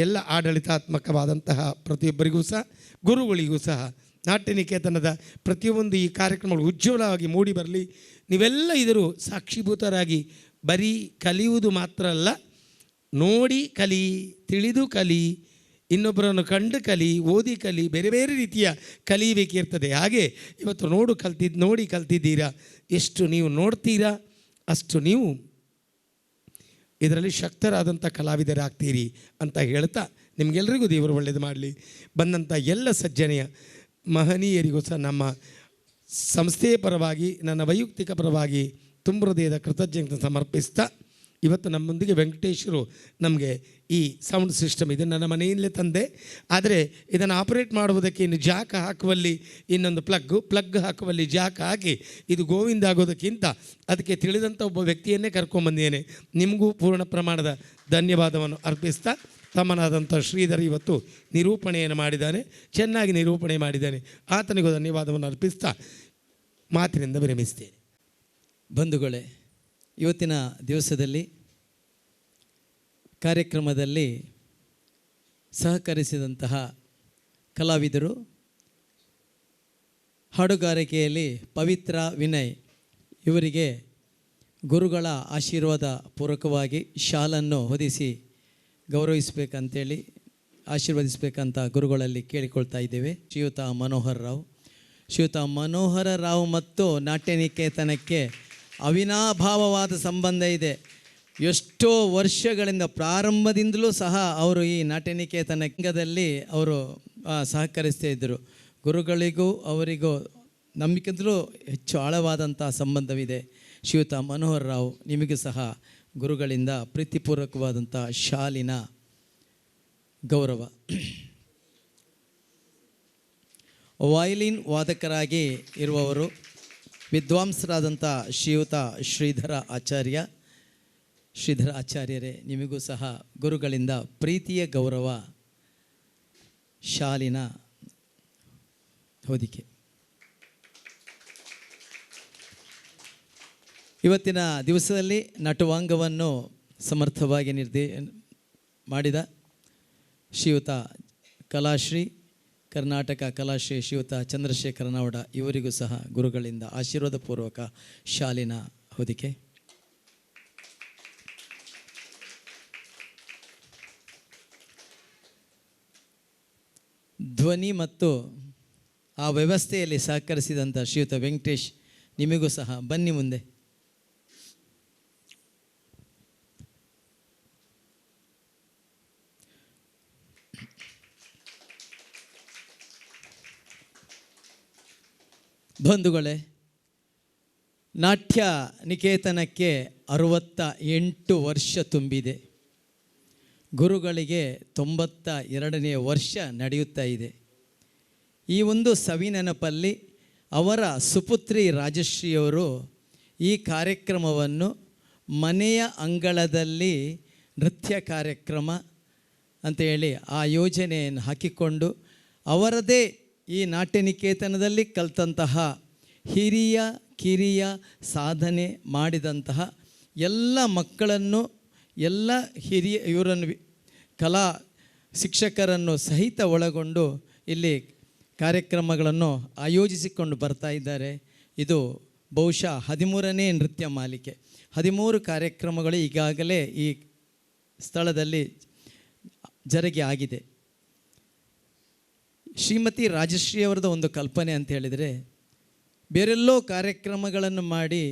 ಎಲ್ಲ ಆಡಳಿತಾತ್ಮಕವಾದಂತಹ ಪ್ರತಿಯೊಬ್ಬರಿಗೂ ಸಹ, ಗುರುಗಳಿಗೂ ಸಹ, ನಾಟ್ಯನಿಕೇತನದ ಪ್ರತಿಯೊಂದು ಈ ಕಾರ್ಯಕ್ರಮಗಳು ಉಜ್ವಲವಾಗಿ ಮೂಡಿ ಬರಲಿ. ನೀವೆಲ್ಲ ಇದರ ಸಾಕ್ಷೀಭೂತರಾಗಿ ಬರೀ ಕಲಿಯುವುದು ಮಾತ್ರ ಅಲ್ಲ, ನೋಡಿ ಕಲಿ, ತಿಳಿದು ಕಲಿ, ಇನ್ನೊಬ್ಬರನ್ನು ಕಂಡು ಕಲಿ, ಓದಿ ಕಲಿ, ಬೇರೆ ಬೇರೆ ರೀತಿಯ ಕಲಿಯಬೇಕಿರ್ತದೆ. ಹಾಗೆ ಇವತ್ತು ನೋಡಿ ಕಲ್ತಿದ್ದೀರಾ. ಎಷ್ಟು ನೀವು ನೋಡ್ತೀರಾ ಅಷ್ಟು ನೀವು ಇದರಲ್ಲಿ ಶಕ್ತರಾದಂಥ ಕಲಾವಿದರಾಗ್ತೀರಿ ಅಂತ ಹೇಳ್ತಾ, ನಿಮಗೆಲ್ಲರಿಗೂ ದೇವರು ಒಳ್ಳೆಯದು ಮಾಡಲಿ. ಬಂದಂಥ ಎಲ್ಲ ಸಜ್ಜನೆಯ ಮಹನೀಯರಿಗೂ ಸಹ ನಮ್ಮ ಸಂಸ್ಥೆಯ ಪರವಾಗಿ, ನನ್ನ ವೈಯಕ್ತಿಕ ಪರವಾಗಿ ತುಂಬ ಹೃದಯದ ಕೃತಜ್ಞತೆ ಸಮರ್ಪಿಸ್ತಾ, ಇವತ್ತು ನಮ್ಮೊಂದಿಗೆ ವೆಂಕಟೇಶರು ನಮಗೆ ಈ ಸೌಂಡ್ ಸಿಸ್ಟಮ್ ಇದೆ, ನನ್ನ ಮನೆಯಲ್ಲೇ ತಂದೆ. ಆದರೆ ಇದನ್ನು ಆಪರೇಟ್ ಮಾಡುವುದಕ್ಕೆ ಇನ್ನು ಜಾಕ್ ಹಾಕುವಲ್ಲಿ ಇನ್ನೊಂದು ಪ್ಲಗ್ ಹಾಕುವಲ್ಲಿ ಜಾಕ್ ಹಾಕಿ ಇದು ಗೋವಿಂದ ಆಗೋದಕ್ಕಿಂತ ಅದಕ್ಕೆ ತಿಳಿದಂಥ ಒಬ್ಬ ವ್ಯಕ್ತಿಯನ್ನೇ ಕರ್ಕೊಂಬಂದಿದ್ದೇನೆ. ನಿಮಗೂ ಪೂರ್ಣ ಪ್ರಮಾಣದ ಧನ್ಯವಾದವನ್ನು ಅರ್ಪಿಸ್ತಾ, ತಮ್ಮನಾದಂಥ ಶ್ರೀಧರ್ ಇವತ್ತು ನಿರೂಪಣೆಯನ್ನು ಮಾಡಿದ್ದಾನೆ, ಚೆನ್ನಾಗಿ ನಿರೂಪಣೆ ಮಾಡಿದ್ದಾನೆ. ಆತನಿಗೂ ಧನ್ಯವಾದವನ್ನು ಅರ್ಪಿಸ್ತಾ ಮಾತಿನಿಂದ ವಿರಮಿಸ್ತೇನೆ. ಬಂಧುಗಳೇ, ಇವತ್ತಿನ ದಿವಸದಲ್ಲಿ ಕಾರ್ಯಕ್ರಮದಲ್ಲಿ ಸಹಕರಿಸಿದಂತಹ ಕಲಾವಿದರು ಹಾಡುಗಾರಿಕೆಯಲ್ಲಿ ಪವಿತ್ರ ವಿನಯ್ ಇವರಿಗೆ ಗುರುಗಳ ಆಶೀರ್ವಾದ ಪೂರ್ವಕವಾಗಿ ಶಾಲನ್ನು ಹೊದಿಸಿ ಗೌರವಿಸಬೇಕಂತೇಳಿ ಆಶೀರ್ವದಿಸಬೇಕಂತ ಗುರುಗಳಲ್ಲಿ ಕೇಳಿಕೊಳ್ತಾ ಇದ್ದೇವೆ. ಶ್ರೀಯುತ ಮನೋಹರ ರಾವ್ ಮತ್ತು ನಾಟ್ಯ ನಿಕೇತನಕ್ಕೆ ಅವಿನಾಭಾವವಾದ ಸಂಬಂಧ ಇದೆ. ಎಷ್ಟೋ ವರ್ಷಗಳಿಂದ ಪ್ರಾರಂಭದಿಂದಲೂ ಸಹ ಅವರು ಈ ನಾಟ್ಯ ನಿಕೇತನ ರಂಗದಲ್ಲಿ ಅವರು ಸಹಕರಿಸ್ತಾ ಇದ್ದರು. ಗುರುಗಳಿಗೂ ಅವರಿಗೂ ನಂಬಿಕೆಯಿಂದಲೂ ಹೆಚ್ಚು ಆಳವಾದಂಥ ಸಂಬಂಧವಿದೆ. ಶ್ರೀಯುತ ಮನೋಹರ್ ರಾವ್, ನಿಮಗೂ ಸಹ ಗುರುಗಳಿಂದ ಪ್ರೀತಿಪೂರ್ವಕವಾದಂಥ ಶಾಲಿನ ಗೌರವ. ವಯಲಿನ್ ವಾದಕರಾಗಿ ಇರುವವರು ವಿದ್ವಾಂಸರಾದಂಥ ಶ್ರೀಯುತ ಶ್ರೀಧರ ಆಚಾರ್ಯರೇ, ನಿಮಗೂ ಸಹ ಗುರುಗಳಿಂದ ಪ್ರೀತಿಯ ಗೌರವ, ಶಾಲಿನ ಹೊದಿಕೆ. ಇವತ್ತಿನ ದಿವಸದಲ್ಲಿ ನಟವಾಂಗವನ್ನು ಸಮರ್ಥವಾಗಿ ಮಾಡಿದ ಶ್ರೀಯುತ ಕಲಾಶ್ರೀ, ಕರ್ನಾಟಕ ಕಲಾಶ್ರೀ ಶ್ರೀಯುತ ಚಂದ್ರಶೇಖರ ನಾವಡ ಇವರಿಗೂ ಸಹ ಗುರುಗಳಿಂದ ಆಶೀರ್ವಾದಪೂರ್ವಕ ಶಾಲಿನ ಹೊದಿಕೆ. ಧ್ವನಿ ಮತ್ತು ಆ ವ್ಯವಸ್ಥೆಯಲ್ಲಿ ಸಹಕರಿಸಿದಂಥ ಶ್ರೀಯುತ ವೆಂಕಟೇಶ್, ನಿಮಗೂ ಸಹ ಬನ್ನಿ ಮುಂದೆ. ಬಂಧುಗಳೇ, ನಾಟ್ಯ ನಿಕೇತನಕ್ಕೆ 68 ವರ್ಷ ತುಂಬಿದೆ. ಗುರುಗಳಿಗೆ 92ನೇ ವರ್ಷ ನಡೆಯುತ್ತಾ ಇದೆ. ಈ ಒಂದು ಸವಿನೆನಪಲ್ಲಿ ಅವರ ಸುಪುತ್ರಿ ರಾಜಶ್ರೀಯವರು ಈ ಕಾರ್ಯಕ್ರಮವನ್ನು ಮನೆಯ ಅಂಗಳದಲ್ಲಿ ನೃತ್ಯ ಕಾರ್ಯಕ್ರಮ ಅಂತ ಹೇಳಿ ಆ ಯೋಜನೆಯನ್ನು ಹಾಕಿಕೊಂಡು ಅವರದೇ ಈ ನಾಟ್ಯ ನಿಕೇತನದಲ್ಲಿ ಕಲಿತಂತಹ ಹಿರಿಯ ಕಿರಿಯ ಸಾಧನೆ ಮಾಡಿದಂತಹ ಎಲ್ಲ ಮಕ್ಕಳನ್ನು, ಎಲ್ಲ ಇವರನ್ನು ಕಲಾ ಶಿಕ್ಷಕರನ್ನು ಸಹಿತ ಒಳಗೊಂಡು ಇಲ್ಲಿ ಕಾರ್ಯಕ್ರಮಗಳನ್ನು ಆಯೋಜಿಸಿಕೊಂಡು ಬರ್ತಾ ಇದ್ದಾರೆ. ಇದು ಬಹುಶಃ 13ನೇ ನೃತ್ಯ ಮಾಲಿಕೆ. 13 ಕಾರ್ಯಕ್ರಮಗಳು ಈಗಾಗಲೇ ಈ ಸ್ಥಳದಲ್ಲಿ ಜರುಗಿ ಆಗಿದೆ. ಶ್ರೀಮತಿ ರಾಜಶ್ರೀ ಅವರದ ಒಂದು ಕಲ್ಪನೆ ಅಂತ ಹೇಳಿದರೆ, ಬೇರೆಲ್ಲೋ ಕಾರ್ಯಕ್ರಮಗಳನ್ನು ಮಾಡಿ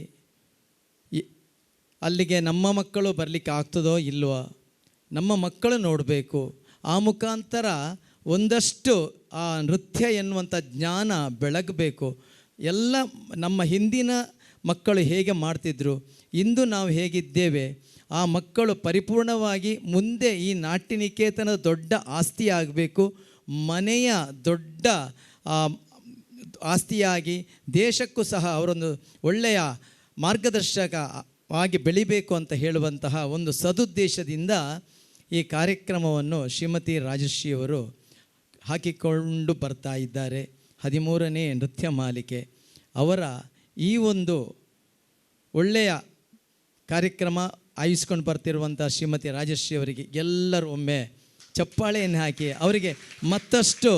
ಅಲ್ಲಿಗೆ ನಮ್ಮ ಮಕ್ಕಳು ಬರಲಿಕ್ಕೆ ಆಗ್ತದೋ ಇಲ್ವೋ, ನಮ್ಮ ಮಕ್ಕಳು ನೋಡಬೇಕು, ಆ ಮುಖಾಂತರ ಒಂದಷ್ಟು ಆ ನೃತ್ಯ ಎನ್ನುವಂಥ ಜ್ಞಾನ ಬೆಳಗಬೇಕು. ಎಲ್ಲ ನಮ್ಮ ಹಿಂದಿನ ಮಕ್ಕಳು ಹೇಗೆ ಮಾಡ್ತಿದ್ರು, ಇಂದು ನಾವು ಹೇಗಿದ್ದೇವೆ, ಆ ಮಕ್ಕಳು ಪರಿಪೂರ್ಣವಾಗಿ ಮುಂದೆ ಈ ನಾಟ್ಯ ನಿಕೇತನದ ದೊಡ್ಡ ಆಸ್ತಿ ಆಗಬೇಕು, ಮನೆಯ ದೊಡ್ಡ ಆಸ್ತಿಯಾಗಿ ದೇಶಕ್ಕೂ ಸಹ ಅವರೊಂದು ಒಳ್ಳೆಯ ಮಾರ್ಗದರ್ಶಕವಾಗಿ ಬೆಳಿಬೇಕು ಅಂತ ಹೇಳುವಂತಹ ಒಂದು ಸದುದ್ದೇಶದಿಂದ ಈ ಕಾರ್ಯಕ್ರಮವನ್ನು ಶ್ರೀಮತಿ ರಾಜಶ್ರೀಯವರು ಹಾಕಿಕೊಂಡು ಬರ್ತಾ ಇದ್ದಾರೆ. 13ನೇ ನೃತ್ಯ ಮಾಲಿಕೆ. ಅವರ ಈ ಒಂದು ಒಳ್ಳೆಯ ಕಾರ್ಯಕ್ರಮ ಆಯೋಜಿಸ್ಕೊಂಡು ಬರ್ತಿರುವಂಥ ಶ್ರೀಮತಿ ರಾಜಶ್ರೀ ಅವರಿಗೆ ಎಲ್ಲರೂ ಒಮ್ಮೆ ಚಪ್ಪಾಳೆಯನ್ನು ಹಾಕಿ ಅವರಿಗೆ ಮತ್ತಷ್ಟು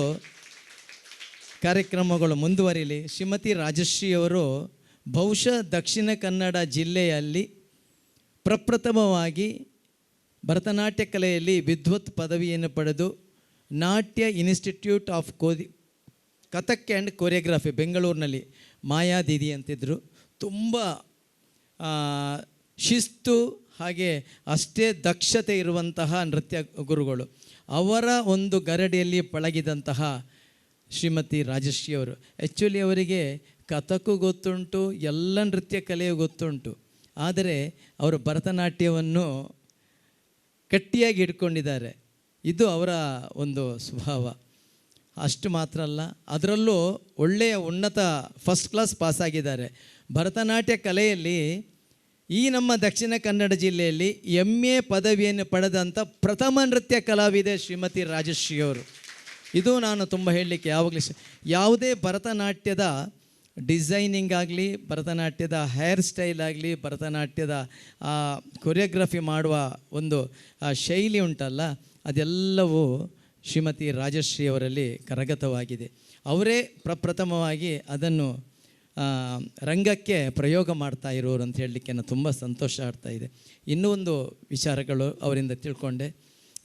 ಕಾರ್ಯಕ್ರಮಗಳು ಮುಂದುವರಿಲಿ. ಶ್ರೀಮತಿ ರಾಜಶ್ರೀಯವರು ಬಹುಶಃ ದಕ್ಷಿಣ ಕನ್ನಡ ಜಿಲ್ಲೆಯಲ್ಲಿ ಪ್ರಪ್ರಥಮವಾಗಿ ಭರತನಾಟ್ಯ ಕಲೆಯಲ್ಲಿ ವಿದ್ವತ್ ಪದವಿಯನ್ನು ಪಡೆದು ನಾಟ್ಯ institute of Kathak and choreography ಬೆಂಗಳೂರಿನಲ್ಲಿ ಮಾಯಾ ದೀದಿ ಅಂತಿದ್ದರು. ತುಂಬ ಶಿಸ್ತು ಹಾಗೆ ಅಷ್ಟೇ ದಕ್ಷತೆ ಇರುವಂತಹ ನೃತ್ಯ ಗುರುಗಳು. ಅವರ ಒಂದು ಗರಡಿಯಲ್ಲಿ ಪಳಗಿದಂತಹ ಶ್ರೀಮತಿ ರಾಜಶ್ರೀಯವರು. ಆ್ಯಕ್ಚುಲಿ ಅವರಿಗೆ ಕಥಕ್ಕೂ ಗೊತ್ತುಂಟು, ಎಲ್ಲ ನೃತ್ಯ ಕಲೆಯೂ ಗೊತ್ತುಂಟು. ಆದರೆ ಅವರು ಭರತನಾಟ್ಯವನ್ನು ಗಟ್ಟಿಯಾಗಿ ಹಿಡ್ಕೊಂಡಿದ್ದಾರೆ. ಇದು ಅವರ ಒಂದು ಸ್ವಭಾವ. ಅಷ್ಟು ಮಾತ್ರ ಅಲ್ಲ, ಅದರಲ್ಲೂ ಒಳ್ಳೆಯ ಉನ್ನತ ಫಸ್ಟ್ ಕ್ಲಾಸ್ ಪಾಸಾಗಿದ್ದಾರೆ. ಭರತನಾಟ್ಯ ಕಲೆಯಲ್ಲಿ ಈ ನಮ್ಮ ದಕ್ಷಿಣ ಕನ್ನಡ ಜಿಲ್ಲೆಯಲ್ಲಿ MA ಪದವಿಯನ್ನು ಪಡೆದಂಥ ಪ್ರಥಮ ನೃತ್ಯ ಕಲಾವಿದೆ ಶ್ರೀಮತಿ ರಾಜಶ್ರೀಯವರು. ಇದು ನಾನು ತುಂಬ ಹೇಳಲಿಕ್ಕೆ ಯಾವುದೇ ಭರತನಾಟ್ಯದ ಡಿಸೈನಿಂಗ್ ಆಗಲಿ, ಭರತನಾಟ್ಯದ ಹೇರ್ ಸ್ಟೈಲ್ ಆಗಲಿ, ಭರತನಾಟ್ಯದ ಕೊರಿಯೋಗ್ರಫಿ ಮಾಡುವ ಒಂದು ಶೈಲಿ ಉಂಟಲ್ಲ, ಅದೆಲ್ಲವೂ ಶ್ರೀಮತಿ ರಾಜಶ್ರೀ ಅವರಲ್ಲಿ ಕರಗತವಾಗಿದೆ. ಅವರೇ ಪ್ರಪ್ರಥಮವಾಗಿ ಅದನ್ನು ರಂಗಕ್ಕೆ ಪ್ರಯೋಗ ಮಾಡ್ತಾ ಇರೋರು ಅಂತ ಹೇಳಲಿಕ್ಕೆ ನಾನು ತುಂಬ ಸಂತೋಷ ಆಗ್ತಾ ಇದೆ. ಇನ್ನೂ ಒಂದು ವಿಚಾರಗಳು ಅವರಿಂದ ತಿಳ್ಕೊಂಡೆ.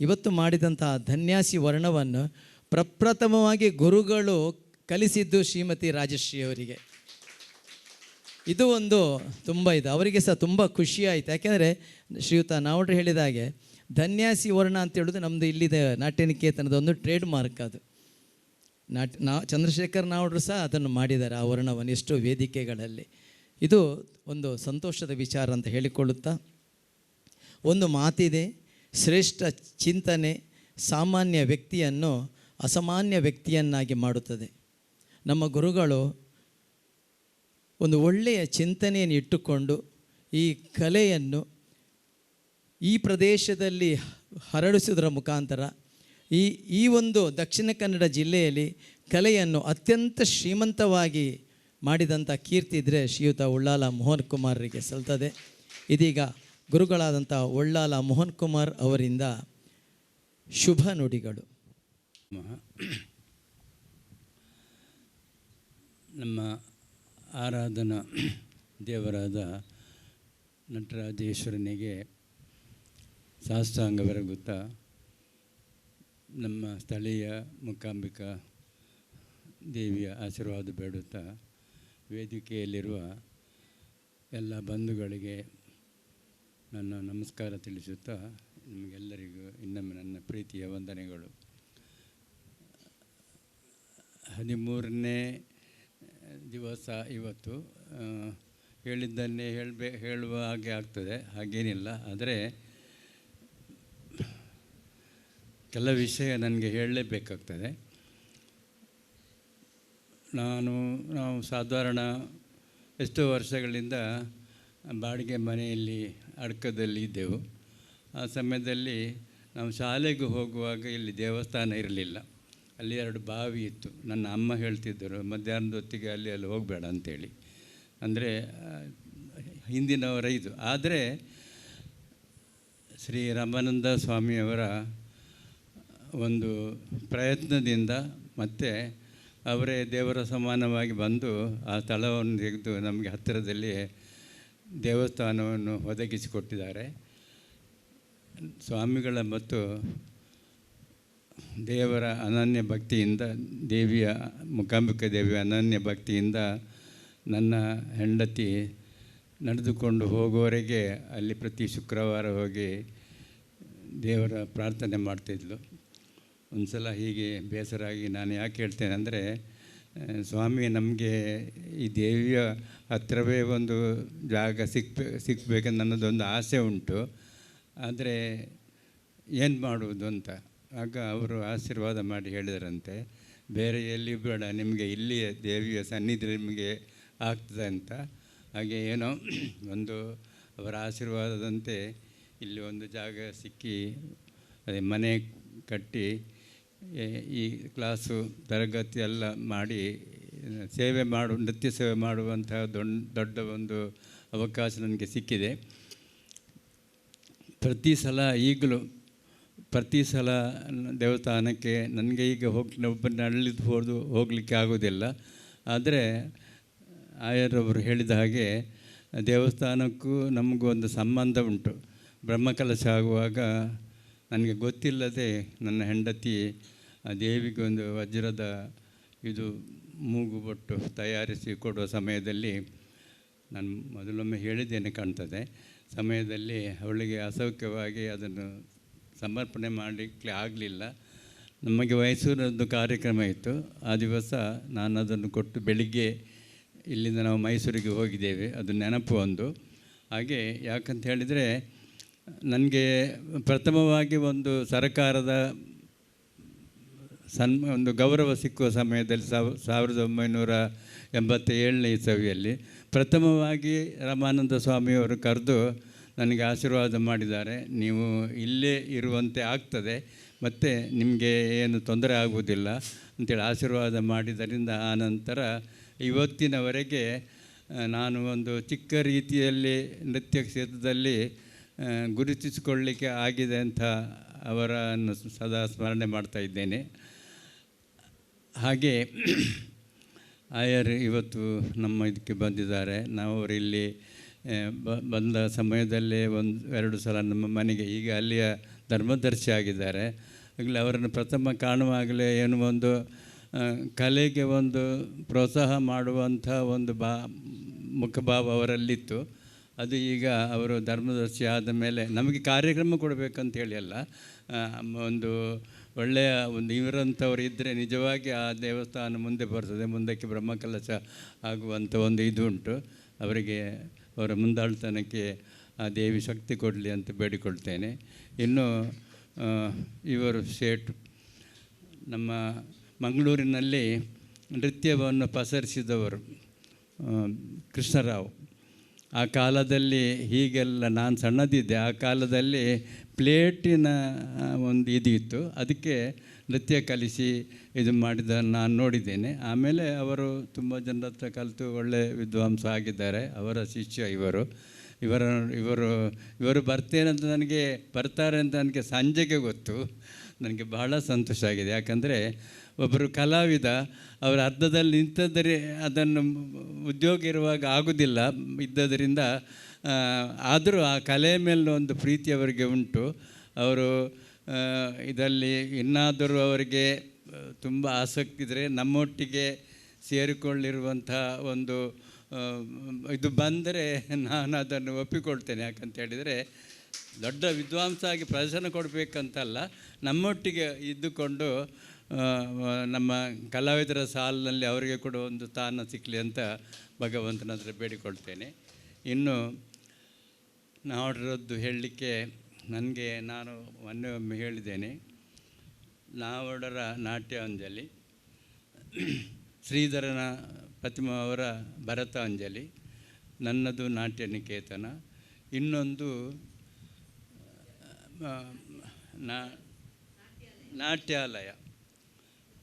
ಇವತ್ತು ಮಾಡಿದಂತಹ ಧನ್ಯಾಸಿ ವರ್ಣವನ್ನು ಪ್ರಪ್ರಥಮವಾಗಿ ಗುರುಗಳು ಕಲಿಸಿದ್ದು ಶ್ರೀಮತಿ ರಾಜಶ್ರೀ ಅವರಿಗೆ. ಇದು ಒಂದು ತುಂಬ ಇದೆ, ಅವರಿಗೆ ಸಹ ತುಂಬ ಖುಷಿಯಾಯಿತು. ಯಾಕೆಂದರೆ ಶ್ರೀಯುತ ನಾವಡ್ರು ಹೇಳಿದ ಹಾಗೆ ಧನ್ಯಾಸಿ ವರ್ಣ ಅಂತ ಹೇಳೋದು ನಮ್ಮದು ಇಲ್ಲಿದೆ ನಾಟ್ಯನಿಕೇತನದ ಒಂದು ಟ್ರೇಡ್ ಮಾರ್ಕ್. ಅದು ಚಂದ್ರಶೇಖರ್ ನಾವಡ್ರು ಸಹ ಅದನ್ನು ಮಾಡಿದ್ದಾರೆ, ಆ ವರ್ಣವನ್ನು ಎಷ್ಟೋ ವೇದಿಕೆಗಳಲ್ಲಿ. ಇದು ಒಂದು ಸಂತೋಷದ ವಿಚಾರ ಅಂತ ಹೇಳಿಕೊಳ್ಳುತ್ತಾ, ಒಂದು ಮಾತಿದೆ, ಶ್ರೇಷ್ಠ ಚಿಂತನೆ ಸಾಮಾನ್ಯ ವ್ಯಕ್ತಿಯನ್ನು ಅಸಾಮಾನ್ಯ ವ್ಯಕ್ತಿಯನ್ನಾಗಿ ಮಾಡುತ್ತದೆ. ನಮ್ಮ ಗುರುಗಳು ಒಂದು ಒಳ್ಳೆಯ ಚಿಂತನೆಯನ್ನು ಇಟ್ಟುಕೊಂಡು ಈ ಕಲೆಯನ್ನು ಈ ಪ್ರದೇಶದಲ್ಲಿ ಹರಡಿಸುವುದರ ಮುಖಾಂತರ ಈ ಒಂದು ದಕ್ಷಿಣ ಕನ್ನಡ ಜಿಲ್ಲೆಯಲ್ಲಿ ಕಲೆಯನ್ನು ಅತ್ಯಂತ ಶ್ರೀಮಂತವಾಗಿ ಮಾಡಿದಂಥ ಕೀರ್ತಿ ಇದ್ದರೆ ಶ್ರೀಯುತ ಉಳ್ಳಾಲ ಮೋಹನ್ ಕುಮಾರರಿಗೆ ಸಲ್ತದೆ. ಇದೀಗ ಗುರುಗಳಾದಂಥ ಉಳ್ಳಾಲ ಮೋಹನ್ ಕುಮಾರ್ ಅವರಿಂದ ಶುಭ ನುಡಿಗಳು. ನಮ್ಮ ಆರಾಧನಾ ದೇವರಾದ ನಟರಾಜೇಶ್ವರನಿಗೆ ಸಾಷ್ಟಾಂಗವೆರಗುತ್ತಾ ನಮ್ಮ ಸ್ಥಳೀಯ ಮೂಕಾಂಬಿಕಾ ದೇವಿಯ ಆಶೀರ್ವಾದ ಬೇಡುತ್ತಾ ವೇದಿಕೆಯಲ್ಲಿರುವ ಎಲ್ಲ ಬಂಧುಗಳಿಗೆ ನನ್ನ ನಮಸ್ಕಾರ ತಿಳಿಸುತ್ತಾ ನಿಮಗೆಲ್ಲರಿಗೂ ಇನ್ನೊಮ್ಮೆ ನನ್ನ ಪ್ರೀತಿಯ ವಂದನೆಗಳು. 13ನೇ ದಿವಸ ಇವತ್ತು. ಹೇಳಿದ್ದನ್ನೇ ಹೇಳುವ ಹಾಗೆ ಆಗ್ತದೆ, ಹಾಗೇನಿಲ್ಲ. ಆದರೆ ಕೆಲ ವಿಷಯ ನನಗೆ ಹೇಳಲೇಬೇಕಾಗ್ತದೆ. ನಾವು ಸಾಧಾರಣ ಎಷ್ಟೋ ವರ್ಷಗಳಿಂದ ಬಾಡಿಗೆ ಮನೆಯಲ್ಲಿ ಅಡ್ಕದಲ್ಲಿ ಇದ್ದೆವು. ಆ ಸಮಯದಲ್ಲಿ ನಾವು ಶಾಲೆಗೆ ಹೋಗುವಾಗ ಇಲ್ಲಿ ದೇವಸ್ಥಾನ ಇರಲಿಲ್ಲ. ಅಲ್ಲಿ 2 ಬಾವಿ ಇತ್ತು. ನನ್ನ ಅಮ್ಮ ಹೇಳ್ತಿದ್ದರು ಮಧ್ಯಾಹ್ನದ ಹೊತ್ತಿಗೆ ಅಲ್ಲಿ ಹೋಗಬೇಡ ಅಂಥೇಳಿ. ಅಂದರೆ ಹಿಂದಿನವರ ಇದು. ಆದರೆ ಶ್ರೀ ರಾಮಾನಂದ ಸ್ವಾಮಿಯವರ ಒಂದು ಪ್ರಯತ್ನದಿಂದ ಮತ್ತು ಅವರೇ ದೇವರ ಸಮಾನವಾಗಿ ಬಂದು ಆ ಸ್ಥಳವನ್ನು ತೆಗೆದು ನಮಗೆ ಹತ್ತಿರದಲ್ಲಿ ದೇವಸ್ಥಾನವನ್ನು ಒದಗಿಸಿಕೊಟ್ಟಿದ್ದಾರೆ. ಸ್ವಾಮಿಗಳ ಮತ್ತು ದೇವರ ಅನನ್ಯ ಭಕ್ತಿಯಿಂದ, ದೇವಿಯ ಮೂಕಾಂಬಿಕಾ ದೇವಿಯ ಅನನ್ಯ ಭಕ್ತಿಯಿಂದ ನನ್ನ ಹೆಂಡತಿ ನಡೆದುಕೊಂಡು ಹೋಗುವವರೆಗೆ ಅಲ್ಲಿ ಪ್ರತಿ ಶುಕ್ರವಾರ ಹೋಗಿ ದೇವರ ಪ್ರಾರ್ಥನೆ ಮಾಡ್ತಿದ್ಲು. ಒಂದು ಸಲ ಹೀಗೆ ಬೇಸರಾಗಿ ನಾನು ಯಾಕೆ ಹೇಳ್ತೇನೆ ಅಂದರೆ, ಸ್ವಾಮಿ ನಮಗೆ ಈ ದೇವಿಯ ಹತ್ತಿರವೇ ಒಂದು ಜಾಗ ಸಿಕ್ಕಬೇಕಂತ ನನ್ನದೊಂದು ಆಸೆ ಉಂಟು, ಆದರೆ ಏನು ಮಾಡುವುದು ಅಂತ. ಆಗ ಅವರು ಆಶೀರ್ವಾದ ಮಾಡಿ ಹೇಳಿದರಂತೆ, ಬೇರೆ ಎಲ್ಲಿ ಬೇಡ, ನಿಮಗೆ ಇಲ್ಲಿಯೇ ದೇವಿಯ ಸನ್ನಿಧಿ ನಿಮಗೆ ಆಗ್ತದೆ ಅಂತ. ಹಾಗೆ ಏನೋ ಒಂದು ಅವರ ಆಶೀರ್ವಾದದಂತೆ ಇಲ್ಲಿ ಒಂದು ಜಾಗ ಸಿಕ್ಕಿ ಅದೇ ಮನೆ ಕಟ್ಟಿ ಈ ಕ್ಲಾಸು ತರಗತಿ ಎಲ್ಲ ಮಾಡಿ ನೃತ್ಯ ಸೇವೆ ಮಾಡುವಂತಹ ದೊಡ್ಡ ಒಂದು ಅವಕಾಶ ನನಗೆ ಸಿಕ್ಕಿದೆ. ಪ್ರತಿ ಸಲ ದೇವಸ್ಥಾನಕ್ಕೆ ನನಗೆ ಈಗ ಹೋಗಲಿಕ್ಕೆ ಆಗೋದಿಲ್ಲ. ಆದರೆ ಆಯರವರು ಹೇಳಿದ ಹಾಗೆ ದೇವಸ್ಥಾನಕ್ಕೂ ನಮಗೂ ಒಂದು ಸಂಬಂಧ ಉಂಟು. ಬ್ರಹ್ಮಕಲಶ ಆಗುವಾಗ ನನಗೆ ಗೊತ್ತಿಲ್ಲದೆ ನನ್ನ ಹೆಂಡತಿ ಆ ದೇವಿಗೆ ಒಂದು ವಜ್ರದ ಇದು ಮೂಗುಬೊಟ್ಟು ತಯಾರಿಸಿ ಕೊಡುವ ಸಮಯದಲ್ಲಿ, ನಾನು ಮೊದಲೊಮ್ಮೆ ಹೇಳಿದ್ದೇನೆ ಕಾಣ್ತದೆ, ಸಮಯದಲ್ಲಿ ಅವಳಿಗೆ ಅಸೌಖ್ಯವಾಗಿ ಅದನ್ನು ಸಮರ್ಪಣೆ ಮಾಡಲಿಕ್ಕೆ ಆಗಲಿಲ್ಲ. ನಮಗೆ ಮೈಸೂರದ್ದು ಕಾರ್ಯಕ್ರಮ ಇತ್ತು. ಆ ದಿವಸ ನಾನು ಅದನ್ನು ಕೊಟ್ಟು ಬೆಳಿಗ್ಗೆ ಇಲ್ಲಿಂದ ನಾವು ಮೈಸೂರಿಗೆ ಹೋಗಿದ್ದೇವೆ. ಅದು ನೆನಪು ಒಂದು. ಹಾಗೆ ಯಾಕಂತ ಹೇಳಿದರೆ, ನನಗೆ ಪ್ರಥಮವಾಗಿ ಒಂದು ಸರಕಾರದ ಒಂದು ಗೌರವ ಸಿಕ್ಕುವ ಸಮಯದಲ್ಲಿ 1987ನೇ ಇಸವಿಯಲ್ಲಿ ಪ್ರಥಮವಾಗಿ ರಾಮಾನಂದ ಸ್ವಾಮಿಯವರು ಕರೆದು ನನಗೆ ಆಶೀರ್ವಾದ ಮಾಡಿದ್ದಾರೆ. ನೀವು ಇಲ್ಲೇ ಇರುವಂತೆ ಆಗ್ತದೆ ಮತ್ತು ನಿಮಗೆ ಏನು ತೊಂದರೆ ಆಗುವುದಿಲ್ಲ ಅಂತೇಳಿ ಆಶೀರ್ವಾದ ಮಾಡಿದ್ದರಿಂದ ಆ ನಂತರ ಇವತ್ತಿನವರೆಗೆ ನಾನು ಒಂದು ಚಿಕ್ಕ ರೀತಿಯಲ್ಲಿ ನೃತ್ಯ ಕ್ಷೇತ್ರದಲ್ಲಿ ಗುರುತಿಸಿಕೊಳ್ಳಲಿಕ್ಕೆ ಆಗಿದೆ ಅಂತ ಅವರನ್ನು ಸದಾ ಸ್ಮರಣೆ ಮಾಡ್ತಾ ಇದ್ದೇನೆ. ಹಾಗೆ ಆಯರ್ ಇವತ್ತು ನಮ್ಮ ಇದಕ್ಕೆ ಬಂದಿದ್ದಾರೆ. ನಾವು ಅವರಿಲ್ಲಿ ಬಂದ ಸಮಯದಲ್ಲೇ 1-2 ಸಲ ನಮ್ಮ ಮನೆಗೆ, ಈಗ ಅಲ್ಲಿಯ ಧರ್ಮದರ್ಶಿ ಆಗಿದ್ದಾರೆ. ಆಗಲೇ ಅವರನ್ನು ಪ್ರಥಮ ಕಾಣುವಾಗಲೇ ಏನು ಒಂದು ಕಲೆಗೆ ಒಂದು ಪ್ರೋತ್ಸಾಹ ಮಾಡುವಂಥ ಒಂದು ಮುಖಭಾವ ಅವರಲ್ಲಿತ್ತು. ಅದು ಈಗ ಅವರು ಧರ್ಮದರ್ಶಿ ಆದ ಮೇಲೆ ನಮಗೆ ಕಾರ್ಯಕ್ರಮ ಕೊಡಬೇಕಂತೇಳಿ ಅಲ್ಲ, ಒಂದು ಒಳ್ಳೆಯ ಒಂದು ಇವರಂಥವ್ರು ಇದ್ದರೆ ನಿಜವಾಗಿ ಆ ದೇವಸ್ಥಾನ ಮುಂದೆ ಬರ್ತದೆ, ಮುಂದಕ್ಕೆ ಬ್ರಹ್ಮಕಲಶ ಆಗುವಂಥ ಒಂದು ಇದು ಉಂಟು. ಅವರಿಗೆ ಅವರ ಮುಂದಾಳ್ತನಕ್ಕೆ ಆ ದೇವಿ ಶಕ್ತಿ ಕೊಡಲಿ ಅಂತ ಬೇಡಿಕೊಳ್ತೇನೆ. ಇನ್ನು ಇವರು ಶೇಟ್ ನಮ್ಮ ಮಂಗಳೂರಿನಲ್ಲಿ ನೃತ್ಯವನ್ನು ಪಸರಿಸಿದವರು ಕೃಷ್ಣರಾವ್. ಆ ಕಾಲದಲ್ಲಿ ಹೀಗೆಲ್ಲ ನಾನು ಸಣ್ಣದಿದ್ದೆ, ಆ ಕಾಲದಲ್ಲಿ ಪ್ಲೇಟಿನ ಒಂದು ಇದು ಇತ್ತು, ಅದಕ್ಕೆ ನೃತ್ಯ ಕಲಿಸಿ ಇದು ಮಾಡಿದ ನಾನು ನೋಡಿದ್ದೇನೆ. ಆಮೇಲೆ ಅವರು ತುಂಬ ಜನರ ಹತ್ರ ಕಲಿತು ಒಳ್ಳೆಯ ವಿದ್ವಾಂಸ ಆಗಿದ್ದಾರೆ. ಅವರ ಶಿಷ್ಯ ಇವರು ಬರ್ತಾರೆ ಅಂತ ನನಗೆ ಸಂಜೆಗೆ ಗೊತ್ತು. ನನಗೆ ಬಹಳ ಸಂತೋಷ ಆಗಿದೆ. ಯಾಕಂದರೆ ಒಬ್ಬರು ಕಲಾವಿದ ಅವರು ಅರ್ಧದಲ್ಲಿ ನಿಂತದರೆ ಅದನ್ನು ಉದ್ಯೋಗ ಇರುವಾಗ ಆಗೋದಿಲ್ಲ ಇದ್ದದರಿಂದ, ಆದರೂ ಆ ಕಲೆಯ ಮೇಲೆ ಒಂದು ಪ್ರೀತಿ ಅವರಿಗೆ ಉಂಟು. ಅವರು ಇದರಲ್ಲಿ ಇನ್ನಾದರೂ ಅವರಿಗೆ ತುಂಬ ಆಸಕ್ತಿ ಇದ್ದರೆ ನಮ್ಮೊಟ್ಟಿಗೆ ಸೇರಿಕೊಳ್ಳಿರುವಂಥ ಒಂದು ಇದು ಬಂದರೆ ನಾನು ಅದನ್ನು ಒಪ್ಪಿಕೊಳ್ತೇನೆ. ಯಾಕಂತ ಹೇಳಿದರೆ ದೊಡ್ಡ ವಿದ್ವಾಂಸ ಆಗಿ ಪ್ರದರ್ಶನ ಕೊಡಬೇಕಂತಲ್ಲ, ನಮ್ಮೊಟ್ಟಿಗೆ ಇದ್ದುಕೊಂಡು ನಮ್ಮ ಕಲಾವಿದರ ಸಾಲಿನಲ್ಲಿ ಅವರಿಗೆ ಕೂಡ ಒಂದು ಸ್ಥಾನ ಸಿಕ್ಕಲಿ ಅಂತ ಭಗವಂತನ ಹತ್ರ ಬೇಡಿಕೊಳ್ತೇನೆ. ಇನ್ನು ನಾವಡರದ್ದು ಹೇಳಲಿಕ್ಕೆ ನಾನು ಒಮ್ಮೆ ಹೇಳಿದ್ದೇನೆ, ನಾವಡರ ನಾಟ್ಯಾಂಜಲಿ, ಶ್ರೀಧರನ ಪ್ರತಿಮಾ ಅವರ ಭರತಾಂಜಲಿ, ನನ್ನದು ನಾಟ್ಯ ನಿಕೇತನ, ಇನ್ನೊಂದು ನಾಟ್ಯಾಲಯ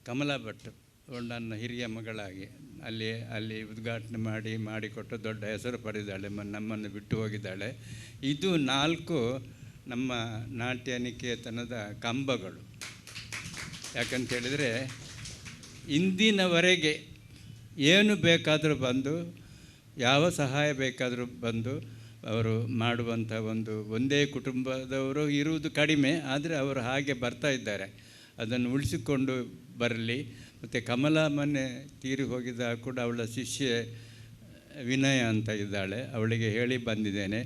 ಕಮಲಾ ಭಟ್ ನನ್ನ ಹಿರಿಯ ಮಗಳಾಗಿ ಅಲ್ಲಿ ಉದ್ಘಾಟನೆ ಮಾಡಿಕೊಟ್ಟು ದೊಡ್ಡ ಹೆಸರು ಪಡೆದಿದ್ದಾಳೆ, ನಮ್ಮನ್ನು ಬಿಟ್ಟು ಹೋಗಿದ್ದಾಳೆ. ಇದು 4 ನಮ್ಮ ನಾಟ್ಯ ನಿಕೇತನದ ಕಂಬಗಳು. ಯಾಕಂತೇಳಿದರೆ ಇಂದಿನವರೆಗೆ ಏನು ಬೇಕಾದರೂ ಬಂದು, ಯಾವ ಸಹಾಯ ಬೇಕಾದರೂ ಬಂದು ಅವರು ಮಾಡುವಂಥ ಒಂದೇ ಕುಟುಂಬದವರು ಇರುವುದು ಕಡಿಮೆ, ಆದರೆ ಅವರು ಹಾಗೆ ಬರ್ತಾ ಇದ್ದಾರೆ. ಅದನ್ನು ಉಳಿಸಿಕೊಂಡು ಬರಲಿ. ಮತ್ತು ಕಮಲಾ ಮೊನ್ನೆ ತೀರಿ ಹೋಗಿದ್ದ ಕೂಡ ಅವಳ ಶಿಷ್ಯೆ ವಿನಯ ಅಂತ ಇದ್ದಾಳೆ, ಅವಳಿಗೆ ಹೇಳಿ ಬಂದಿದ್ದೇನೆ,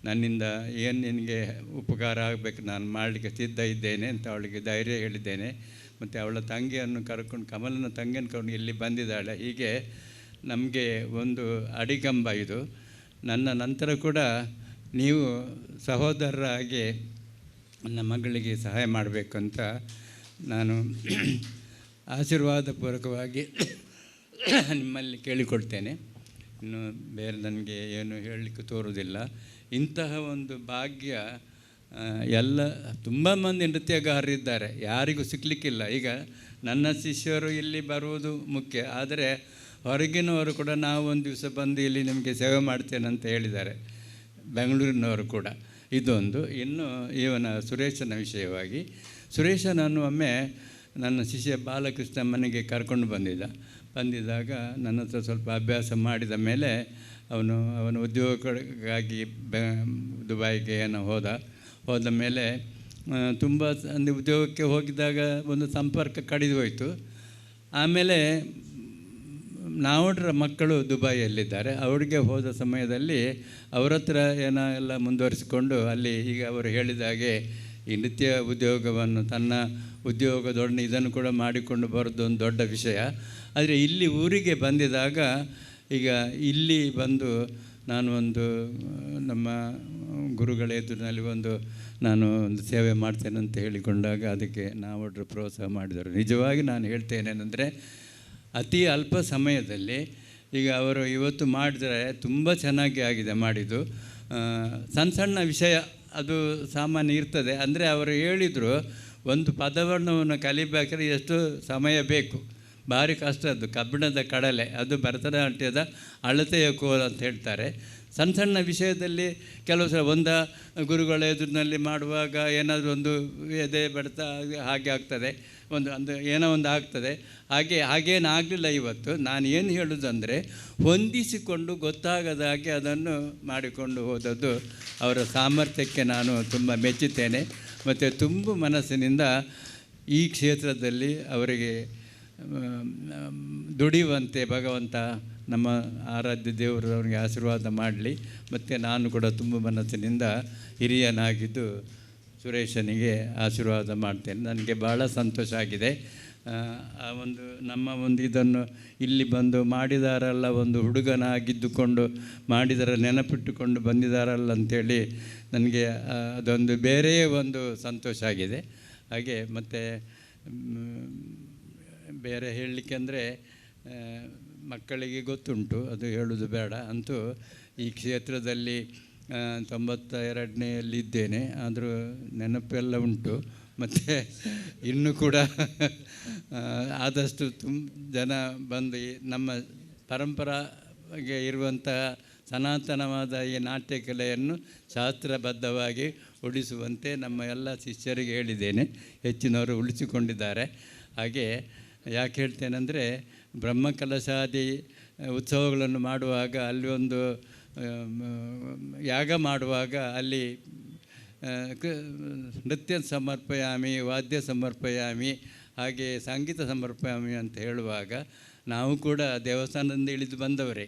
ನನ್ನಿಂದ ಏನು ನಿನಗೆ ಉಪಕಾರ ಆಗಬೇಕು ನಾನು ಮಾಡಲಿಕ್ಕೆ ಸಿದ್ಧ ಇದ್ದೇನೆ ಅಂತ ಅವಳಿಗೆ ಧೈರ್ಯ ಹೇಳಿದ್ದೇನೆ. ಮತ್ತು ಅವಳ ತಂಗಿಯನ್ನು ಕಮಲನ ತಂಗಿಯನ್ನು ಕರ್ಕೊಂಡು ಇಲ್ಲಿ ಬಂದಿದ್ದಾಳೆ. ಹೀಗೆ ನಮಗೆ ಒಂದು ಅಡಿಗಂಬ ಇದು. ನನ್ನ ನಂತರ ಕೂಡ ನೀವು ಸಹೋದರರಾಗಿ ನನ್ನ ಮಗಳಿಗೆ ಸಹಾಯ ಮಾಡಬೇಕು ಅಂತ ನಾನು ಆಶೀರ್ವಾದಪೂರ್ವಕವಾಗಿ ನಿಮ್ಮಲ್ಲಿ ಕೇಳಿಕೊಳ್ತೇನೆ. ಇನ್ನು ಬೇರೆ ನನಗೆ ಏನು ಹೇಳಲಿಕ್ಕೆ ತೋರುವುದಿಲ್ಲ. ಇಂತಹ ಒಂದು ಭಾಗ್ಯ ಎಲ್ಲ ತುಂಬ ಮಂದಿ ನೃತ್ಯಗಾರರಿದ್ದಾರೆ, ಯಾರಿಗೂ ಸಿಕ್ಕಲಿಕ್ಕಿಲ್ಲ. ಈಗ ನನ್ನ ಶಿಷ್ಯರು ಇಲ್ಲಿ ಬರುವುದು ಮುಖ್ಯ, ಆದರೆ ಹೊರಗಿನವರು ಕೂಡ ನಾವು ಒಂದು ದಿವಸ ಬಂದು ಇಲ್ಲಿ ನಿಮಗೆ ಸೇವೆ ಮಾಡ್ತೇನೆ ಅಂತ ಹೇಳಿದ್ದಾರೆ, ಬೆಂಗಳೂರಿನವರು ಕೂಡ. ಇದೊಂದು. ಇನ್ನು ಇವನ ಸುರೇಶನ ವಿಷಯವಾಗಿ, ಸುರೇಶನನ್ನು ಒಮ್ಮೆ ನನ್ನ ಶಿಷ್ಯ ಬಾಲಕೃಷ್ಣ ಮನೆಗೆ ಕರ್ಕೊಂಡು ಬಂದಿದ್ದಾಗ ನನ್ನ ಹತ್ರ ಸ್ವಲ್ಪ ಅಭ್ಯಾಸ ಮಾಡಿದ ಮೇಲೆ ಅವನು ಉದ್ಯೋಗಕ್ಕಾಗಿ ದುಬೈಗೆ ಏನೋ ಹೋದ ಮೇಲೆ ತುಂಬ ಉದ್ಯೋಗಕ್ಕೆ ಹೋಗಿದ್ದಾಗ ಒಂದು ಸಂಪರ್ಕ ಕಡಿದು ಹೋಯಿತು. ಆಮೇಲೆ ನಾವಡ್ರ ಮಕ್ಕಳು ದುಬೈಯಲ್ಲಿದ್ದಾರೆ. ಅವರಿಗೆ ಹೋದ ಸಮಯದಲ್ಲಿ ಅವರ ಹತ್ರ ಎಲ್ಲ ಮುಂದುವರಿಸಿಕೊಂಡು ಅಲ್ಲಿ ಈಗ ಅವರು ಹೇಳಿದ ಹಾಗೆ ಈ ನೃತ್ಯ ಉದ್ಯೋಗವನ್ನು ತನ್ನ ಉದ್ಯೋಗದೊಡನೆ ಇದನ್ನು ಕೂಡ ಮಾಡಿಕೊಂಡು ಬರೋದು ಒಂದು ದೊಡ್ಡ ವಿಷಯ. ಆದರೆ ಇಲ್ಲಿ ಊರಿಗೆ ಬಂದಿದಾಗ ಈಗ ಇಲ್ಲಿ ಬಂದು ನಾನು ನಮ್ಮ ಗುರುಗಳ ಎದುರಿನಲ್ಲಿ ನಾನು ಒಂದು ಸೇವೆ ಮಾಡ್ತೇನೆ ಅಂತ ಹೇಳಿಕೊಂಡಾಗ ಅದಕ್ಕೆ ನಾವೊಡ್ರು ಪ್ರೋತ್ಸಾಹ ಮಾಡಿದರು. ನಿಜವಾಗಿ ನಾನು ಹೇಳ್ತೇನೇನೆಂದರೆ ಅತಿ ಅಲ್ಪ ಸಮಯದಲ್ಲಿ ಈಗ ಅವರು ಇವತ್ತು ಮಾಡಿದರೆ ತುಂಬ ಚೆನ್ನಾಗಿ ಆಗಿದೆ ಮಾಡಿದ್ದು. ಸಣ್ಣ ವಿಷಯ ಅದು ಸಾಮಾನ್ಯ ಇರ್ತದೆ. ಅಂದರೆ ಅವರು ಹೇಳಿದರು, ಒಂದು ಪದವನ್ನು ಕಲಿಬೇಕಾದ್ರೆ ಎಷ್ಟು ಸಮಯ ಬೇಕು, ಭಾರಿ ಕಷ್ಟ. ಅದು ಕಬ್ಬಿಣದ ಕಡಲೆ, ಅದು ಭರತನಾಟ್ಯದ ಅಳತೆಯ ಕೋಲು ಅಂತ ಹೇಳ್ತಾರೆ. ಸಣ್ಣ ಸಣ್ಣ ವಿಷಯದಲ್ಲಿ ಕೆಲವು ಸಲ ಗುರುಗಳ ಎದುರಿನಲ್ಲಿ ಮಾಡುವಾಗ ಏನಾದರೂ ಒಂದು ಎದೆ ಬಡ್ತ ಹಾಗೆ ಆಗ್ತದೆ, ಏನೋ ಒಂದು ಆಗ್ತದೆ. ಹಾಗೇನು ಆಗಲಿಲ್ಲ. ಇವತ್ತು ನಾನು ಏನು ಹೇಳೋದಂದರೆ, ಹೊಂದಿಸಿಕೊಂಡು ಗೊತ್ತಾಗದ ಹಾಗೆ ಅದನ್ನು ಮಾಡಿಕೊಂಡು ಹೋದದ್ದು ಅವರ ಸಾಮರ್ಥ್ಯಕ್ಕೆ ನಾನು ತುಂಬ ಮೆಚ್ಚುತ್ತೇನೆ. ಮತ್ತು ತುಂಬ ಮನಸ್ಸಿನಿಂದ ಈ ಕ್ಷೇತ್ರದಲ್ಲಿ ಅವರಿಗೆ ದುಡಿಯುವಂತೆ ಭಗವಂತ ನಮ್ಮ ಆರಾಧ್ಯ ದೇವರು ಅವರಿಗೆ ಆಶೀರ್ವಾದ ಮಾಡಲಿ. ಮತ್ತು ನಾನು ಕೂಡ ತುಂಬ ಮನಸ್ಸಿನಿಂದ ಹಿರಿಯನಾಗಿದ್ದು ಸುರೇಶನಿಗೆ ಆಶೀರ್ವಾದ ಮಾಡ್ತೇನೆ. ನನಗೆ ಭಾಳ ಸಂತೋಷ ಆಗಿದೆ. ನಮ್ಮ ಇದನ್ನು ಇಲ್ಲಿ ಬಂದು ಮಾಡಿದಾರಲ್ಲ, ಒಂದು ಹುಡುಗನಾಗಿದ್ದುಕೊಂಡು ಮಾಡಿದರ ನೆನಪಿಟ್ಟುಕೊಂಡು ಬಂದಿದ್ದಾರಲ್ಲ ಅಂಥೇಳಿ ನನಗೆ ಅದೊಂದು ಬೇರೆ ಒಂದು ಸಂತೋಷ ಆಗಿದೆ. ಹಾಗೆ ಮತ್ತು ಬೇರೆ ಹೇಳಲಿಕ್ಕೆ ಅಂದರೆ ಮಕ್ಕಳಿಗೆ ಗೊತ್ತುಂಟು, ಅದು ಹೇಳೋದು ಬೇಡ. ಅಂತೂ ಈ ಕ್ಷೇತ್ರದಲ್ಲಿ 92ನೇಯಲ್ಲಿದ್ದೇನೆ, ಆದರೂ ನೆನಪೆಲ್ಲ ಉಂಟು. ಮತ್ತು ಇನ್ನೂ ಕೂಡ ಆದಷ್ಟು ಜನ ಬಂದು ನಮ್ಮ ಪರಂಪರೆಗೆ ಇರುವಂಥ ಸನಾತನವಾದ ಈ ನಾಟ್ಯ ಕಲೆಯನ್ನು ಶಾಸ್ತ್ರಬದ್ಧವಾಗಿ ಉಳಿಸುವಂತೆ ನಮ್ಮ ಎಲ್ಲ ಶಿಷ್ಯರಿಗೆ ಹೇಳಿದ್ದೇನೆ. ಹೆಚ್ಚಿನವರು ಉಳಿಸಿಕೊಂಡಿದ್ದಾರೆ. ಹಾಗೆ ಯಾಕೆ ಹೇಳ್ತೇನೆಂದರೆ, ಬ್ರಹ್ಮಕಲಶಾದಿ ಉತ್ಸವಗಳನ್ನು ಮಾಡುವಾಗ ಅಲ್ಲಿ ಒಂದು ಯಾಗ ಮಾಡುವಾಗ ಅಲ್ಲಿ ನೃತ್ಯ ಸಮರ್ಪಯಾಮಿ, ವಾದ್ಯ ಸಮರ್ಪಯಾಮಿ, ಹಾಗೆ ಸಂಗೀತ ಸಮರ್ಪಯಾಮಿ ಅಂತ ಹೇಳುವಾಗ ನಾವು ಕೂಡ ದೇವಸ್ಥಾನದಿಂದ ಇಳಿದು ಬಂದವರೇ.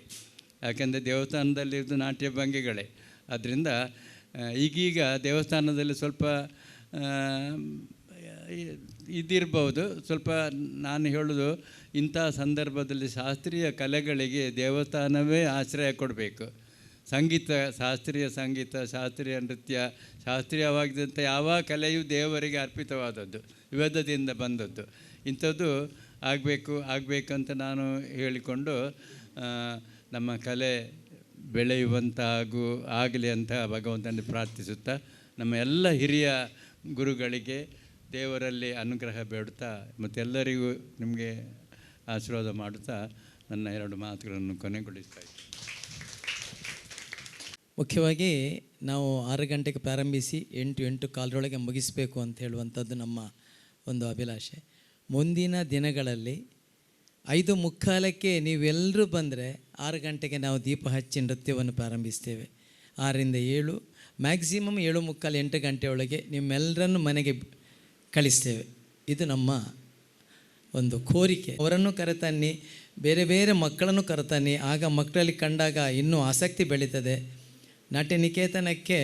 ಯಾಕೆಂದರೆ ದೇವಸ್ಥಾನದಲ್ಲಿದ್ದು ನಾಟ್ಯ ಭಂಗಿಗಳೇ. ಆದ್ದರಿಂದ ಈಗೀಗ ದೇವಸ್ಥಾನದಲ್ಲಿ ಸ್ವಲ್ಪ ಇದಿರ್ಬೋದು. ಸ್ವಲ್ಪ ನಾನು ಹೇಳೋದು, ಇಂಥ ಸಂದರ್ಭದಲ್ಲಿ ಶಾಸ್ತ್ರೀಯ ಕಲೆಗಳಿಗೆ ದೇವಸ್ಥಾನವೇ ಆಶ್ರಯ ಕೊಡಬೇಕು. ಸಂಗೀತ, ಶಾಸ್ತ್ರೀಯ ಸಂಗೀತ, ಶಾಸ್ತ್ರೀಯ ನೃತ್ಯ, ಶಾಸ್ತ್ರೀಯವಾಗಿದ್ದಂಥ ಯಾವ ಕಲೆಯೂ ದೇವರಿಗೆ ಅರ್ಪಿತವಾದದ್ದು, ವಿವೇದದಿಂದ ಬಂದದ್ದು. ಇಂಥದ್ದು ಆಗಬೇಕಂತ ನಾನು ಹೇಳಿಕೊಂಡು ನಮ್ಮ ಕಲೆ ಬೆಳೆಯುವಂಥ ಆಗಲಿ ಅಂತ ಭಗವಂತನಲ್ಲಿ ಪ್ರಾರ್ಥಿಸುತ್ತಾ, ನಮ್ಮ ಎಲ್ಲ ಹಿರಿಯ ಗುರುಗಳಿಗೆ ದೇವರಲ್ಲಿ ಅನುಗ್ರಹ ಬೇಡುತ್ತಾ ಮತ್ತೆಲ್ಲರಿಗೂ ನಿಮಗೆ ಆಶೀರ್ವಾದ ಮಾಡುತ್ತಾ ನನ್ನ 2 ಮಾತುಗಳನ್ನು ಕೊನೆಗೊಳಿಸ್ತಾ ಇದ್ದೀನಿ. ಮುಖ್ಯವಾಗಿ ನಾವು 6 ಗಂಟೆಗೆ ಪ್ರಾರಂಭಿಸಿ 8:15 ಮುಗಿಸಬೇಕು ಅಂತ ಹೇಳುವಂಥದ್ದು ನಮ್ಮ ಒಂದು ಅಭಿಲಾಷೆ. ಮುಂದಿನ ದಿನಗಳಲ್ಲಿ 5:45 ನೀವೆಲ್ಲರೂ ಬಂದರೆ 6 ಗಂಟೆಗೆ ನಾವು ದೀಪ ಹಚ್ಚಿ ನೃತ್ಯವನ್ನು ಪ್ರಾರಂಭಿಸ್ತೇವೆ. 6ರಿಂದ 7, ಮ್ಯಾಕ್ಸಿಮಮ್ 7:45, 8 ಗಂಟೆ ಒಳಗೆ ನಿಮ್ಮೆಲ್ಲರನ್ನು ಮನೆಗೆ ಕಳಿಸ್ತೇವೆ. ಇದು ನಮ್ಮ ಒಂದು ಕೋರಿಕೆ. ಅವರನ್ನು ಕರೆತನ್ನಿ, ಬೇರೆ ಬೇರೆ ಮಕ್ಕಳನ್ನು ಕರೆತನ್ನಿ. ಆಗ ಮಕ್ಕಳಲ್ಲಿ ಕಂಡಾಗ ಇನ್ನೂ ಆಸಕ್ತಿ ಬೆಳೀತದೆ. ನಾಟ್ಯ ನಿಕೇತನಕ್ಕೆ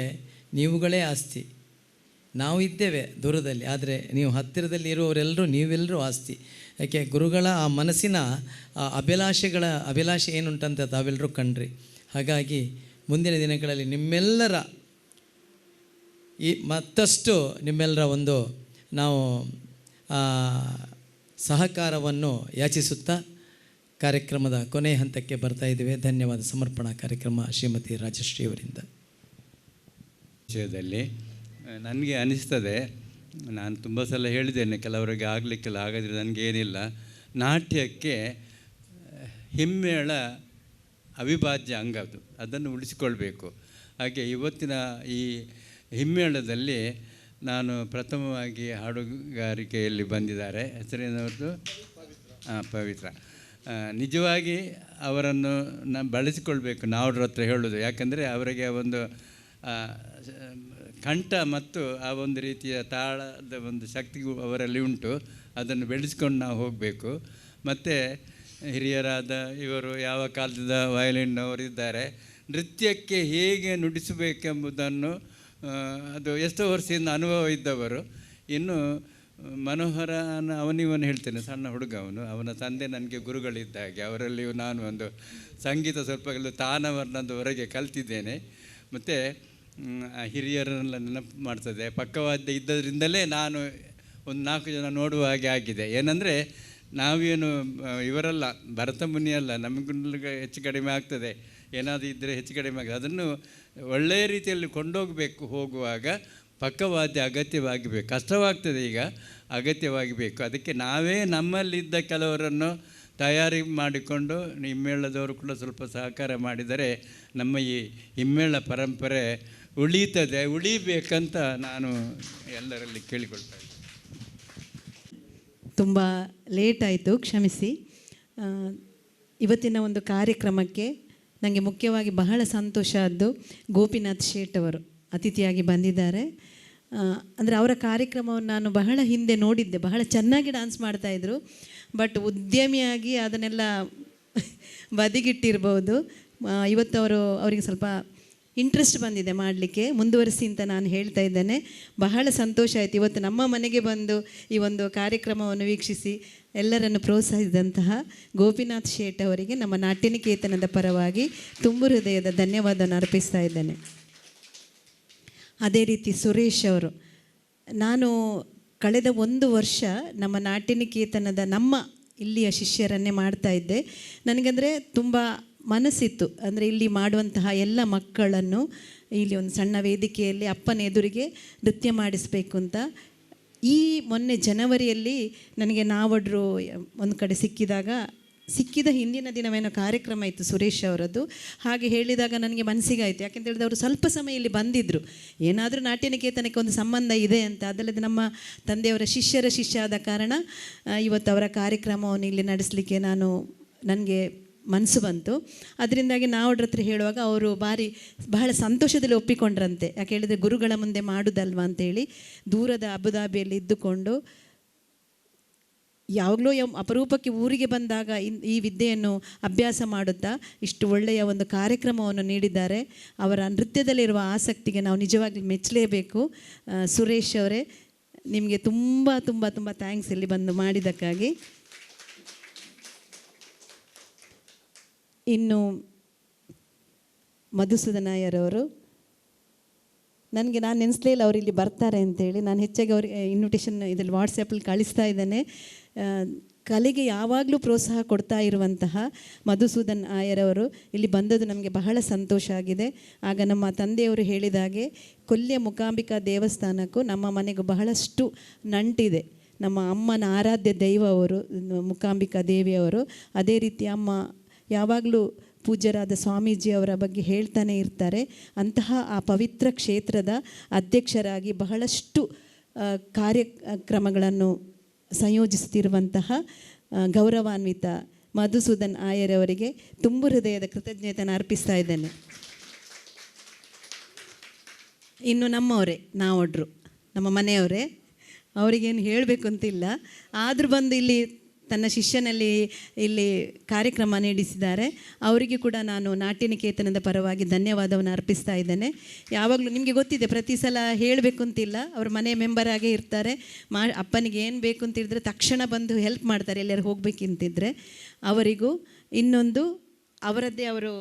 ನೀವುಗಳೇ ಆಸ್ತಿ. ನಾವು ಇದ್ದೇವೆ ದೂರದಲ್ಲಿ, ಆದರೆ ನೀವು ಹತ್ತಿರದಲ್ಲಿ ಇರುವವರೆಲ್ಲರೂ ನೀವೆಲ್ಲರೂ ಆಸ್ತಿ. ಯಾಕೆ ಗುರುಗಳ ಆ ಮನಸ್ಸಿನ ಆ ಅಭಿಲಾಷೆ ಏನುಂಟಂತ ತಾವೆಲ್ಲರೂ ಕಂಡ್ರಿ. ಹಾಗಾಗಿ ಮುಂದಿನ ದಿನಗಳಲ್ಲಿ ನಿಮ್ಮೆಲ್ಲರ ಮತ್ತಷ್ಟು ನಿಮ್ಮೆಲ್ಲರ ಒಂದು ನಾವು ಸಹಕಾರವನ್ನು ಯಾಚಿಸುತ್ತಾ ಕಾರ್ಯಕ್ರಮದ ಕೊನೆಯ ಹಂತಕ್ಕೆ ಬರ್ತಾ ಇದ್ದೇವೆ. ಧನ್ಯವಾದ. ಸಮರ್ಪಣಾ ಕಾರ್ಯಕ್ರಮ ಶ್ರೀಮತಿ ರಾಜಶ್ರೀ ಅವರಿಂದ. ವಿಷಯದಲ್ಲಿ ನನಗೆ ಅನಿಸ್ತದೆ, ನಾನು ತುಂಬ ಸಲ ಹೇಳಿದ್ದೇನೆ, ಕೆಲವರಿಗೆ ಆಗಲಿಕ್ಕಿಲ್ಲ, ಹಾಗಾದರೆ ನನಗೇನಿಲ್ಲ. ನಾಟ್ಯಕ್ಕೆ ಹಿಮ್ಮೇಳ ಅವಿಭಾಜ್ಯ ಅಂಗ, ಅದನ್ನು ಉಳಿಸಿಕೊಳ್ಬೇಕು. ಹಾಗೆ ಇವತ್ತಿನ ಈ ಹಿಮ್ಮೇಳದಲ್ಲಿ ನಾನು ಪ್ರಥಮವಾಗಿ ಹಾಡುಗಾರಿಕೆಯಲ್ಲಿ ಬಂದಿದ್ದಾರೆ. ಹೆಸರೇನವ್ರದ್ದು? ಪವಿತ್ರ. ನಿಜವಾಗಿ ಅವರನ್ನು ಬಳಸಿಕೊಳ್ಬೇಕು ನಾವು ಅವ್ರ ಹತ್ರ ಹೇಳೋದು. ಯಾಕಂದರೆ ಅವರಿಗೆ ಒಂದು ಕಂಠ ಮತ್ತು ಆ ಒಂದು ರೀತಿಯ ತಾಳದ ಒಂದು ಶಕ್ತಿಗೂ ಅವರಲ್ಲಿ ಉಂಟು. ಅದನ್ನು ಬೆಳೆಸ್ಕೊಂಡು ನಾವು ಹೋಗಬೇಕು. ಮತ್ತು ಹಿರಿಯರಾದ ಇವರು ಯಾವ ಕಾಲದ ವಯಲಿನ್ನವರಿದ್ದಾರೆ, ನೃತ್ಯಕ್ಕೆ ಹೇಗೆ ನುಡಿಸಬೇಕೆಂಬುದನ್ನು ಅದು ಎಷ್ಟೋ ವರ್ಷದಿಂದ ಅನುಭವ ಇದ್ದವರು. ಇನ್ನು ಮನೋಹರನ ಅವನಿವನು ಹೇಳ್ತೇನೆ, ಸಣ್ಣ ಹುಡುಗ ಅವನ ತಂದೆ ನನಗೆ ಗುರುಗಳಿದ್ದ ಹಾಗೆ. ಅವರಲ್ಲಿಯೂ ನಾನು ಒಂದು ಸಂಗೀತ ಸ್ವಲ್ಪ ತಾನವರ್ಣದವರೆಗೆ ಕಲ್ತಿದ್ದೇನೆ. ಮತ್ತು ಹಿರಿಯರನ್ನೆಲ್ಲ ನೆನಪು ಮಾಡ್ತದೆ. ಪಕ್ಕವಾದ್ಯ ಇದ್ದದ್ರಿಂದಲೇ ನಾನು ಒಂದು 4 ಜನ ನೋಡುವ ಹಾಗೆ ಆಗಿದೆ. ಏನಂದರೆ ನಾವೇನು ಇವರಲ್ಲ, ಭರತ ಮುನಿಯಲ್ಲ, ನಮಗೂ ಹೆಚ್ಚು ಕಡಿಮೆ ಆಗ್ತದೆ, ಏನಾದರೂ ಇದ್ದರೆ ಹೆಚ್ಚು ಕಡಿಮೆ ಆಗ್ತದೆ. ಅದನ್ನು ಒಳ್ಳೆಯ ರೀತಿಯಲ್ಲಿ ಹೋಗುವಾಗ ಪಕ್ಕವಾದ್ಯ ಅಗತ್ಯವಾಗಬೇಕು. ಕಷ್ಟವಾಗ್ತದೆ ಈಗ, ಅಗತ್ಯವಾಗಬೇಕು. ಅದಕ್ಕೆ ನಾವೇ ನಮ್ಮಲ್ಲಿದ್ದ ಕೆಲವರನ್ನು ತಯಾರಿ ಮಾಡಿಕೊಂಡು ಹಿಮ್ಮೇಳದವರು ಕೂಡ ಸ್ವಲ್ಪ ಸಹಕಾರ ಮಾಡಿದರೆ ನಮ್ಮ ಈ ಹಿಮ್ಮೇಳ ಪರಂಪರೆ ಉಳಿಬೇಕಂತ ನಾನು ಎಲ್ಲರಲ್ಲಿ ಕೇಳಿಕೊಳ್ತಾ ಇದ್ದೀನಿ. ತುಂಬ ಲೇಟ್ ಆಯಿತು, ಕ್ಷಮಿಸಿ. ಇವತ್ತಿನ ಒಂದು ಕಾರ್ಯಕ್ರಮಕ್ಕೆ ನನಗೆ ಮುಖ್ಯವಾಗಿ ಬಹಳ ಸಂತೋಷ ಆದ್ದು ಗೋಪಿನಾಥ್ ಶೇಟ್ ಅವರು ಅತಿಥಿಯಾಗಿ ಬಂದಿದ್ದಾರೆ. ಅಂದರೆ ಅವರ ಕಾರ್ಯಕ್ರಮವನ್ನು ನಾನು ಬಹಳ ಹಿಂದೆ ನೋಡಿದ್ದೆ, ಬಹಳ ಚೆನ್ನಾಗಿ ಡ್ಯಾನ್ಸ್ ಮಾಡ್ತಾಯಿದ್ರು. ಬಟ್ ಉದ್ಯಮಿಯಾಗಿ ಅದನ್ನೆಲ್ಲ ಬದಿಗಿಟ್ಟಿರ್ಬೋದು. ಇವತ್ತು ಅವರಿಗೆ ಸ್ವಲ್ಪ ಇಂಟ್ರೆಸ್ಟ್ ಬಂದಿದೆ ಮಾಡಲಿಕ್ಕೆ, ಮುಂದುವರಿಸಿ ಅಂತ ನಾನು ಹೇಳ್ತಾ ಇದ್ದೇನೆ. ಬಹಳ ಸಂತೋಷ ಆಯಿತು ಇವತ್ತು ನಮ್ಮ ಮನೆಗೆ ಬಂದು ಈ ಒಂದು ಕಾರ್ಯಕ್ರಮವನ್ನು ವೀಕ್ಷಿಸಿ ಎಲ್ಲರನ್ನು ಪ್ರೋತ್ಸಾಹಿಸಿದಂತಹ ಗೋಪಿನಾಥ್ ಶೇಟ್ ಅವರಿಗೆ ನಮ್ಮ ನಾಟ್ಯನಿಕೇತನದ ಪರವಾಗಿ ತುಂಬು ಹೃದಯದ ಧನ್ಯವಾದವನ್ನು ಅರ್ಪಿಸ್ತಾ ಇದ್ದೇನೆ. ಅದೇ ರೀತಿ ಸುರೇಶ್ ಅವರು, ನಾನು ಕಳೆದ 1 ವರ್ಷ ನಮ್ಮ ನಾಟ್ಯನಿಕೇತನದ ನಮ್ಮ ಇಲ್ಲಿಯ ಶಿಷ್ಯರನ್ನೇ ಮಾಡ್ತಾ ಇದ್ದೆ. ನನಗಂದರೆ ತುಂಬ ಮನಸ್ಸಿತ್ತು, ಅಂದರೆ ಇಲ್ಲಿ ಮಾಡುವಂತಹ ಎಲ್ಲ ಮಕ್ಕಳನ್ನು ಇಲ್ಲಿ ಒಂದು ಸಣ್ಣ ವೇದಿಕೆಯಲ್ಲಿ ಅಪ್ಪನ ಎದುರಿಗೆ ನೃತ್ಯ ಮಾಡಿಸಬೇಕು ಅಂತ. ಈ ಮೊನ್ನೆ ಜನವರಿಯಲ್ಲಿ ನನಗೆ ನಾವಡ್ರು ಒಂದು ಕಡೆ ಸಿಕ್ಕಿದ ಹಿಂದಿನ ದಿನವೇನೋ ಕಾರ್ಯಕ್ರಮ ಇತ್ತು ಸುರೇಶ್ ಅವರದ್ದು. ಹಾಗೆ ಹೇಳಿದಾಗ ನನಗೆ ಮನಸ್ಸಿಗಾಯಿತು, ಯಾಕೆಂತ ಹೇಳಿದ್ರೆ ಅವರು ಸ್ವಲ್ಪ ಸಮಯ ಇಲ್ಲಿ ಬಂದಿದ್ದರು, ಏನಾದರೂ ನಾಟ್ಯನಿಕೇತನಕ್ಕೆ ಒಂದು ಸಂಬಂಧ ಇದೆ ಅಂತ. ಅದಲ್ಲದೆ ನಮ್ಮ ತಂದೆಯವರ ಶಿಷ್ಯ ಆದ ಕಾರಣ ಇವತ್ತು ಅವರ ಕಾರ್ಯಕ್ರಮವನ್ನು ಇಲ್ಲಿ ನಡೆಸಲಿಕ್ಕೆ ನನಗೆ ಮನಸ್ಸು ಬಂತು. ಅದರಿಂದಾಗಿ ನಾವಡ್ರ ಹತ್ರ ಹೇಳುವಾಗ ಅವರು ಬಹಳ ಸಂತೋಷದಲ್ಲಿ ಒಪ್ಪಿಕೊಂಡ್ರಂತೆ. ಯಾಕೆ ಹೇಳಿದರೆ ಗುರುಗಳ ಮುಂದೆ ಮಾಡೋದಲ್ವಾ ಅಂತೇಳಿ ದೂರದ ಅಬುದಾಬಿಯಲ್ಲಿ ಇದ್ದುಕೊಂಡು ಯಾವಾಗಲೂ ಅಪರೂಪಕ್ಕೆ ಊರಿಗೆ ಬಂದಾಗ ಈ ವಿದ್ಯೆಯನ್ನು ಅಭ್ಯಾಸ ಮಾಡುತ್ತಾ ಇಷ್ಟು ಒಳ್ಳೆಯ ಒಂದು ಕಾರ್ಯಕ್ರಮವನ್ನು ನೀಡಿದ್ದಾರೆ. ಅವರ ನೃತ್ಯದಲ್ಲಿರುವ ಆಸಕ್ತಿಗೆ ನಾವು ನಿಜವಾಗ್ಲೂ ಮೆಚ್ಚಲೇಬೇಕು. ಸುರೇಶ್ ಅವರೇ, ನಿಮಗೆ ತುಂಬ ತುಂಬ ತುಂಬ ಥ್ಯಾಂಕ್ಸ್ ಇಲ್ಲಿ ಬಂದು ಮಾಡಿದ್ದಕ್ಕಾಗಿ. ಇನ್ನು ಮಧುಸೂದನ್ ನಾಯರ್ ಅವರು, ನಾನು ನೆನೆಸಲೇ ಇಲ್ಲ ಅವರು ಇಲ್ಲಿ ಬರ್ತಾರೆ ಅಂತೇಳಿ. ನಾನು ಹೆಚ್ಚಾಗಿ ಅವ್ರಿಗೆ ಇನ್ವಿಟೇಷನ್ ಇದರಲ್ಲಿ ವಾಟ್ಸಪ್ಪಲ್ಲಿ ಕಳಿಸ್ತಾ ಇದ್ದೇನೆ. ಕಲೆಗೆ ಯಾವಾಗಲೂ ಪ್ರೋತ್ಸಾಹ ಕೊಡ್ತಾ ಇರುವಂತಹ ಮಧುಸೂದನ್ ನಾಯರ್ ಅವರು ಇಲ್ಲಿ ಬಂದದ್ದು ನಮಗೆ ಬಹಳ ಸಂತೋಷ ಆಗಿದೆ. ಆಗ ನಮ್ಮ ತಂದೆಯವರು ಹೇಳಿದಾಗೆ ಕೊಲ್ಯ ಮೂಕಾಂಬಿಕಾ ದೇವಸ್ಥಾನಕ್ಕೂ ನಮ್ಮ ಮನೆಗೂ ಬಹಳಷ್ಟು ನಂಟಿದೆ. ನಮ್ಮ ಅಮ್ಮನ ಆರಾಧ್ಯ ದೈವ ಅವರು ಮೂಕಾಂಬಿಕಾ ದೇವಿಯವರು. ಅದೇ ರೀತಿ ಅಮ್ಮ ಯಾವಾಗಲೂ ಪೂಜ್ಯರಾದ ಸ್ವಾಮೀಜಿಯವರ ಬಗ್ಗೆ ಹೇಳ್ತಾನೆ ಇರ್ತಾರೆ. ಅಂತಹ ಆ ಪವಿತ್ರ ಕ್ಷೇತ್ರದ ಅಧ್ಯಕ್ಷರಾಗಿ ಬಹಳಷ್ಟು ಕಾರ್ಯಕ್ರಮಗಳನ್ನು ಸಂಯೋಜಿಸುತ್ತಿರುವಂತಹ ಗೌರವಾನ್ವಿತ ಮಧುಸೂದನ್ ನಾಯರ್ ಅವರಿಗೆ ತುಂಬು ಹೃದಯದ ಕೃತಜ್ಞತೆಯನ್ನು ಅರ್ಪಿಸ್ತಾ ಇದ್ದೇನೆ. ಇನ್ನು ನಮ್ಮವರೇ, ನಾವೊಡ್ರು ನಮ್ಮ ಮನೆಯವರೇ, ಅವರಿಗೇನು ಹೇಳಬೇಕು ಅಂತಿಲ್ಲ, ಆದರೂ ಬಂದು ಇಲ್ಲಿ ತನ್ನ ಶಿಷ್ಯನಲ್ಲಿ ಇಲ್ಲಿ ಕಾರ್ಯಕ್ರಮ ನೀಡಿಸಿದ್ದಾರೆ. ಅವರಿಗೆ ಕೂಡ ನಾನು ನಾಟ್ಯನಿಕೇತನದ ಪರವಾಗಿ ಧನ್ಯವಾದವನ್ನು ಅರ್ಪಿಸ್ತಾ ಇದ್ದೇನೆ. ಯಾವಾಗಲೂ ನಿಮಗೆ ಗೊತ್ತಿದೆ, ಪ್ರತಿ ಸಲ ಹೇಳಬೇಕು ಅಂತಿಲ್ಲ, ಅವ್ರ ಮನೆ ಮೆಂಬರ್ ಆಗೇ ಇರ್ತಾರೆ. ಅಪ್ಪನಿಗೆ ಏನು ಬೇಕು ಅಂತಿದ್ರೆ ತಕ್ಷಣ ಬಂದು ಹೆಲ್ಪ್ ಮಾಡ್ತಾರೆ, ಎಲ್ಲರೂ ಹೋಗ್ಬೇಕಂತಿದ್ರೆ. ಅವರಿಗೂ ಇನ್ನೊಂದು ಅವರದ್ದೇ ಅವರು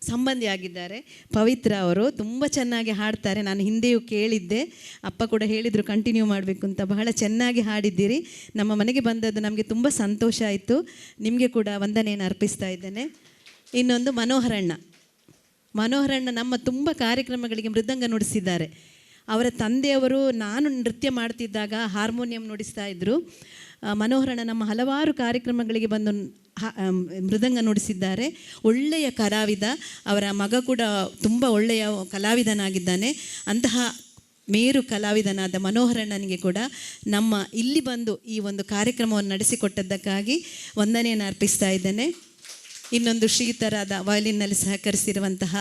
ಸಂಬಂಧಿಯಾಗಿದ್ದಾರೆ ಪವಿತ್ರ ಅವರು, ತುಂಬ ಚೆನ್ನಾಗಿ ಹಾಡ್ತಾರೆ. ನಾನು ಹಿಂದೆಯೂ ಕೇಳಿದ್ದೆ, ಅಪ್ಪ ಕೂಡ ಹೇಳಿದರು ಕಂಟಿನ್ಯೂ ಮಾಡಬೇಕು ಅಂತ. ಬಹಳ ಚೆನ್ನಾಗಿ ಹಾಡಿದ್ದೀರಿ. ನಮ್ಮ ಮನೆಗೆ ಬಂದದ್ದು ನಮಗೆ ತುಂಬ ಸಂತೋಷ ಆಯಿತು. ನಿಮಗೆ ಕೂಡ ವಂದನೆಯನ್ನು ಅರ್ಪಿಸ್ತಾ ಇದ್ದೇನೆ. ಇನ್ನೊಂದು ಮನೋಹರಣ್ಣ ನಮ್ಮ ತುಂಬ ಕಾರ್ಯಕ್ರಮಗಳಿಗೆ ಮೃದಂಗ ನುಡಿಸಿದ್ದಾರೆ. ಅವರ ತಂದೆಯವರು ನಾನು ನೃತ್ಯ ಮಾಡ್ತಿದ್ದಾಗ ಹಾರ್ಮೋನಿಯಂ ನುಡಿಸ್ತಾ ಇದ್ದರು. ಮನೋಹರಣ್ಣ ನಮ್ಮ ಹಲವಾರು ಕಾರ್ಯಕ್ರಮಗಳಿಗೆ ಬಂದು ಮೃದಂಗ ನುಡಿಸಿದ್ದಾರೆ. ಒಳ್ಳೆಯ ಕಲಾವಿದ. ಅವರ ಮಗ ಕೂಡ ತುಂಬ ಒಳ್ಳೆಯ ಕಲಾವಿದನಾಗಿದ್ದಾನೆ. ಅಂತಹ ಮೇರು ಕಲಾವಿದನಾದ ಮನೋಹರಣ್ಣನಿಗೆ ಕೂಡ ನಮ್ಮ ಇಲ್ಲಿ ಬಂದು ಈ ಒಂದು ಕಾರ್ಯಕ್ರಮವನ್ನು ನಡೆಸಿಕೊಟ್ಟದ್ದಕ್ಕಾಗಿ ವಂದನೆಯನ್ನು ಅರ್ಪಿಸ್ತಾ ಇದ್ದೇನೆ. ಇನ್ನೊಂದು ಶ್ರೀತರಾದ ವಯಲಿನ್ನಲ್ಲಿ ಸಹಕರಿಸಿರುವಂತಹ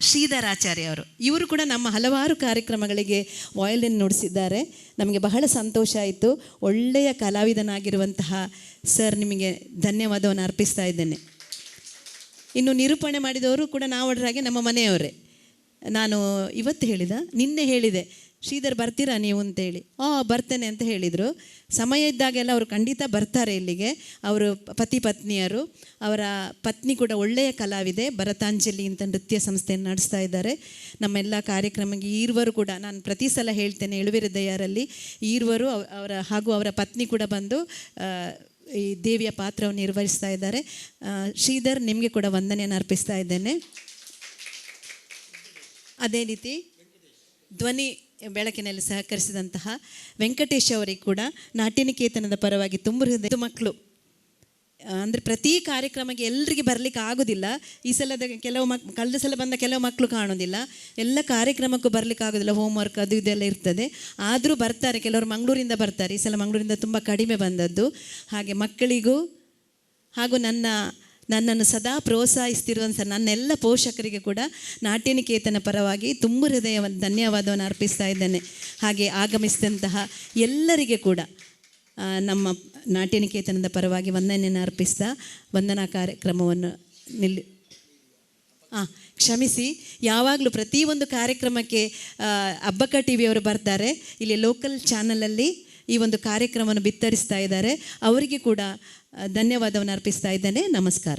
ಶ್ರೀಧರಾಚಾರ್ಯ ಅವರು, ಇವರು ಕೂಡ ನಮ್ಮ ಹಲವಾರು ಕಾರ್ಯಕ್ರಮಗಳಿಗೆ ವಯಲಿನ್ ನುಡಿಸಿದ್ದಾರೆ. ನಮಗೆ ಬಹಳ ಸಂತೋಷ ಆಯಿತು. ಒಳ್ಳೆಯ ಕಲಾವಿದನಾಗಿರುವಂತಹ ಸರ್, ನಿಮಗೆ ಧನ್ಯವಾದವನ್ನು ಅರ್ಪಿಸ್ತಾ ಇದ್ದೇನೆ. ಇನ್ನು ನಿರೂಪಣೆ ಮಾಡಿದವರು ಕೂಡ ನಾವಡ್ರಾಗೆ ನಮ್ಮ ಮನೆಯವರೇ. ನಾನು ನಿನ್ನೆ ಹೇಳಿದೆ, ಶ್ರೀಧರ್ ಬರ್ತೀರಾ ನೀವು ಅಂತೇಳಿ. ಬರ್ತೇನೆ ಅಂತ ಹೇಳಿದರು. ಸಮಯ ಇದ್ದಾಗೆಲ್ಲ ಅವರು ಖಂಡಿತ ಬರ್ತಾರೆ ಇಲ್ಲಿಗೆ. ಅವರು ಪತಿ ಪತ್ನಿಯರು. ಅವರ ಪತ್ನಿ ಕೂಡ ಒಳ್ಳೆಯ ಕಲಾವಿದೆ, ಭರತಾಂಜಲಿ ಅಂತ ನೃತ್ಯ ಸಂಸ್ಥೆಯನ್ನು ನಡೆಸ್ತಾ ಇದ್ದಾರೆ. ನಮ್ಮೆಲ್ಲ ಕಾರ್ಯಕ್ರಮಕ್ಕೆ ಈರ್ವರು ಕೂಡ, ನಾನು ಪ್ರತಿ ಸಲ ಹೇಳ್ತೇನೆ, ಎಳುವಿರದಯ್ಯರಲ್ಲಿ ಈರ್ವರು ಹಾಗೂ ಅವರ ಪತ್ನಿ ಕೂಡ ಬಂದು ಈ ದೇವಿಯ ಪಾತ್ರವನ್ನು ನಿರ್ವಹಿಸ್ತಾ ಇದ್ದಾರೆ. ಶ್ರೀಧರ್, ನಿಮಗೆ ಕೂಡ ವಂದನೆಯನ್ನು ಅರ್ಪಿಸ್ತಾ ಇದ್ದೇನೆ. ಅದೇ ರೀತಿ ಧ್ವನಿ ಬೆಳಕಿನಲ್ಲಿ ಸಹಕರಿಸಿದಂತಹ ವೆಂಕಟೇಶ್ ಅವರಿಗೆ ಕೂಡ ನಾಟ್ಯನಿಕೇತನದ ಪರವಾಗಿ ತುಂಬ ಹೃದಯ ಮಕ್ಕಳು ಅಂದರೆ ಪ್ರತಿ ಕಾರ್ಯಕ್ರಮಕ್ಕೆ ಎಲ್ರಿಗೆ ಬರಲಿಕ್ಕೆ ಆಗೋದಿಲ್ಲ. ಈ ಸಲದ ಕಳೆದ ಸಲ ಬಂದ ಕೆಲವು ಮಕ್ಕಳು ಕಾಣೋದಿಲ್ಲ, ಎಲ್ಲ ಕಾರ್ಯಕ್ರಮಕ್ಕೂ ಬರಲಿಕ್ಕೆ ಆಗೋದಿಲ್ಲ, ಹೋಮ್ವರ್ಕ್ ಅದು ಇದೆಲ್ಲ ಇರ್ತದೆ. ಆದರೂ ಬರ್ತಾರೆ, ಕೆಲವರು ಮಂಗಳೂರಿಂದ ಬರ್ತಾರೆ. ಈ ಸಲ ಮಂಗಳೂರಿಂದ ತುಂಬ ಕಡಿಮೆ ಬಂದದ್ದು. ಹಾಗೆ ಮಕ್ಕಳಿಗೂ ಹಾಗೂ ನನ್ನನ್ನು ಸದಾ ಪ್ರೋತ್ಸಾಹಿಸ್ತಿರುವಂಥ ನನ್ನೆಲ್ಲ ಪೋಷಕರಿಗೆ ಕೂಡ ನಾಟ್ಯನಿಕೇತನ ಪರವಾಗಿ ತುಂಬ ಧನ್ಯವಾದವನ್ನು ಅರ್ಪಿಸ್ತಾ ಇದ್ದೇನೆ. ಹಾಗೆ ಆಗಮಿಸಿದಂತಹ ಎಲ್ಲರಿಗೆ ಕೂಡ ನಮ್ಮ ನಾಟ್ಯನಿಕೇತನದ ಪರವಾಗಿ ವಂದನೆಯನ್ನು ಅರ್ಪಿಸ್ತಾ ವಂದನಾ ಕಾರ್ಯಕ್ರಮವನ್ನು ಕ್ಷಮಿಸಿ, ಯಾವಾಗಲೂ ಪ್ರತಿಯೊಂದು ಕಾರ್ಯಕ್ರಮಕ್ಕೆ ಅಬ್ಬಕ್ಕ ಟಿ ವಿಯವರು ಬರ್ತಾರೆ. ಇಲ್ಲಿ ಲೋಕಲ್ ಚಾನಲಲ್ಲಿ ಈ ಒಂದು ಕಾರ್ಯಕ್ರಮವನ್ನು ಬಿತ್ತರಿಸ್ತಾ ಇದ್ದಾರೆ. ಅವರಿಗೆ ಕೂಡ ಧನ್ಯವಾದವನ್ನು ಅರ್ಪಿಸ್ತಾ ಇದ್ದೇನೆ. ನಮಸ್ಕಾರ.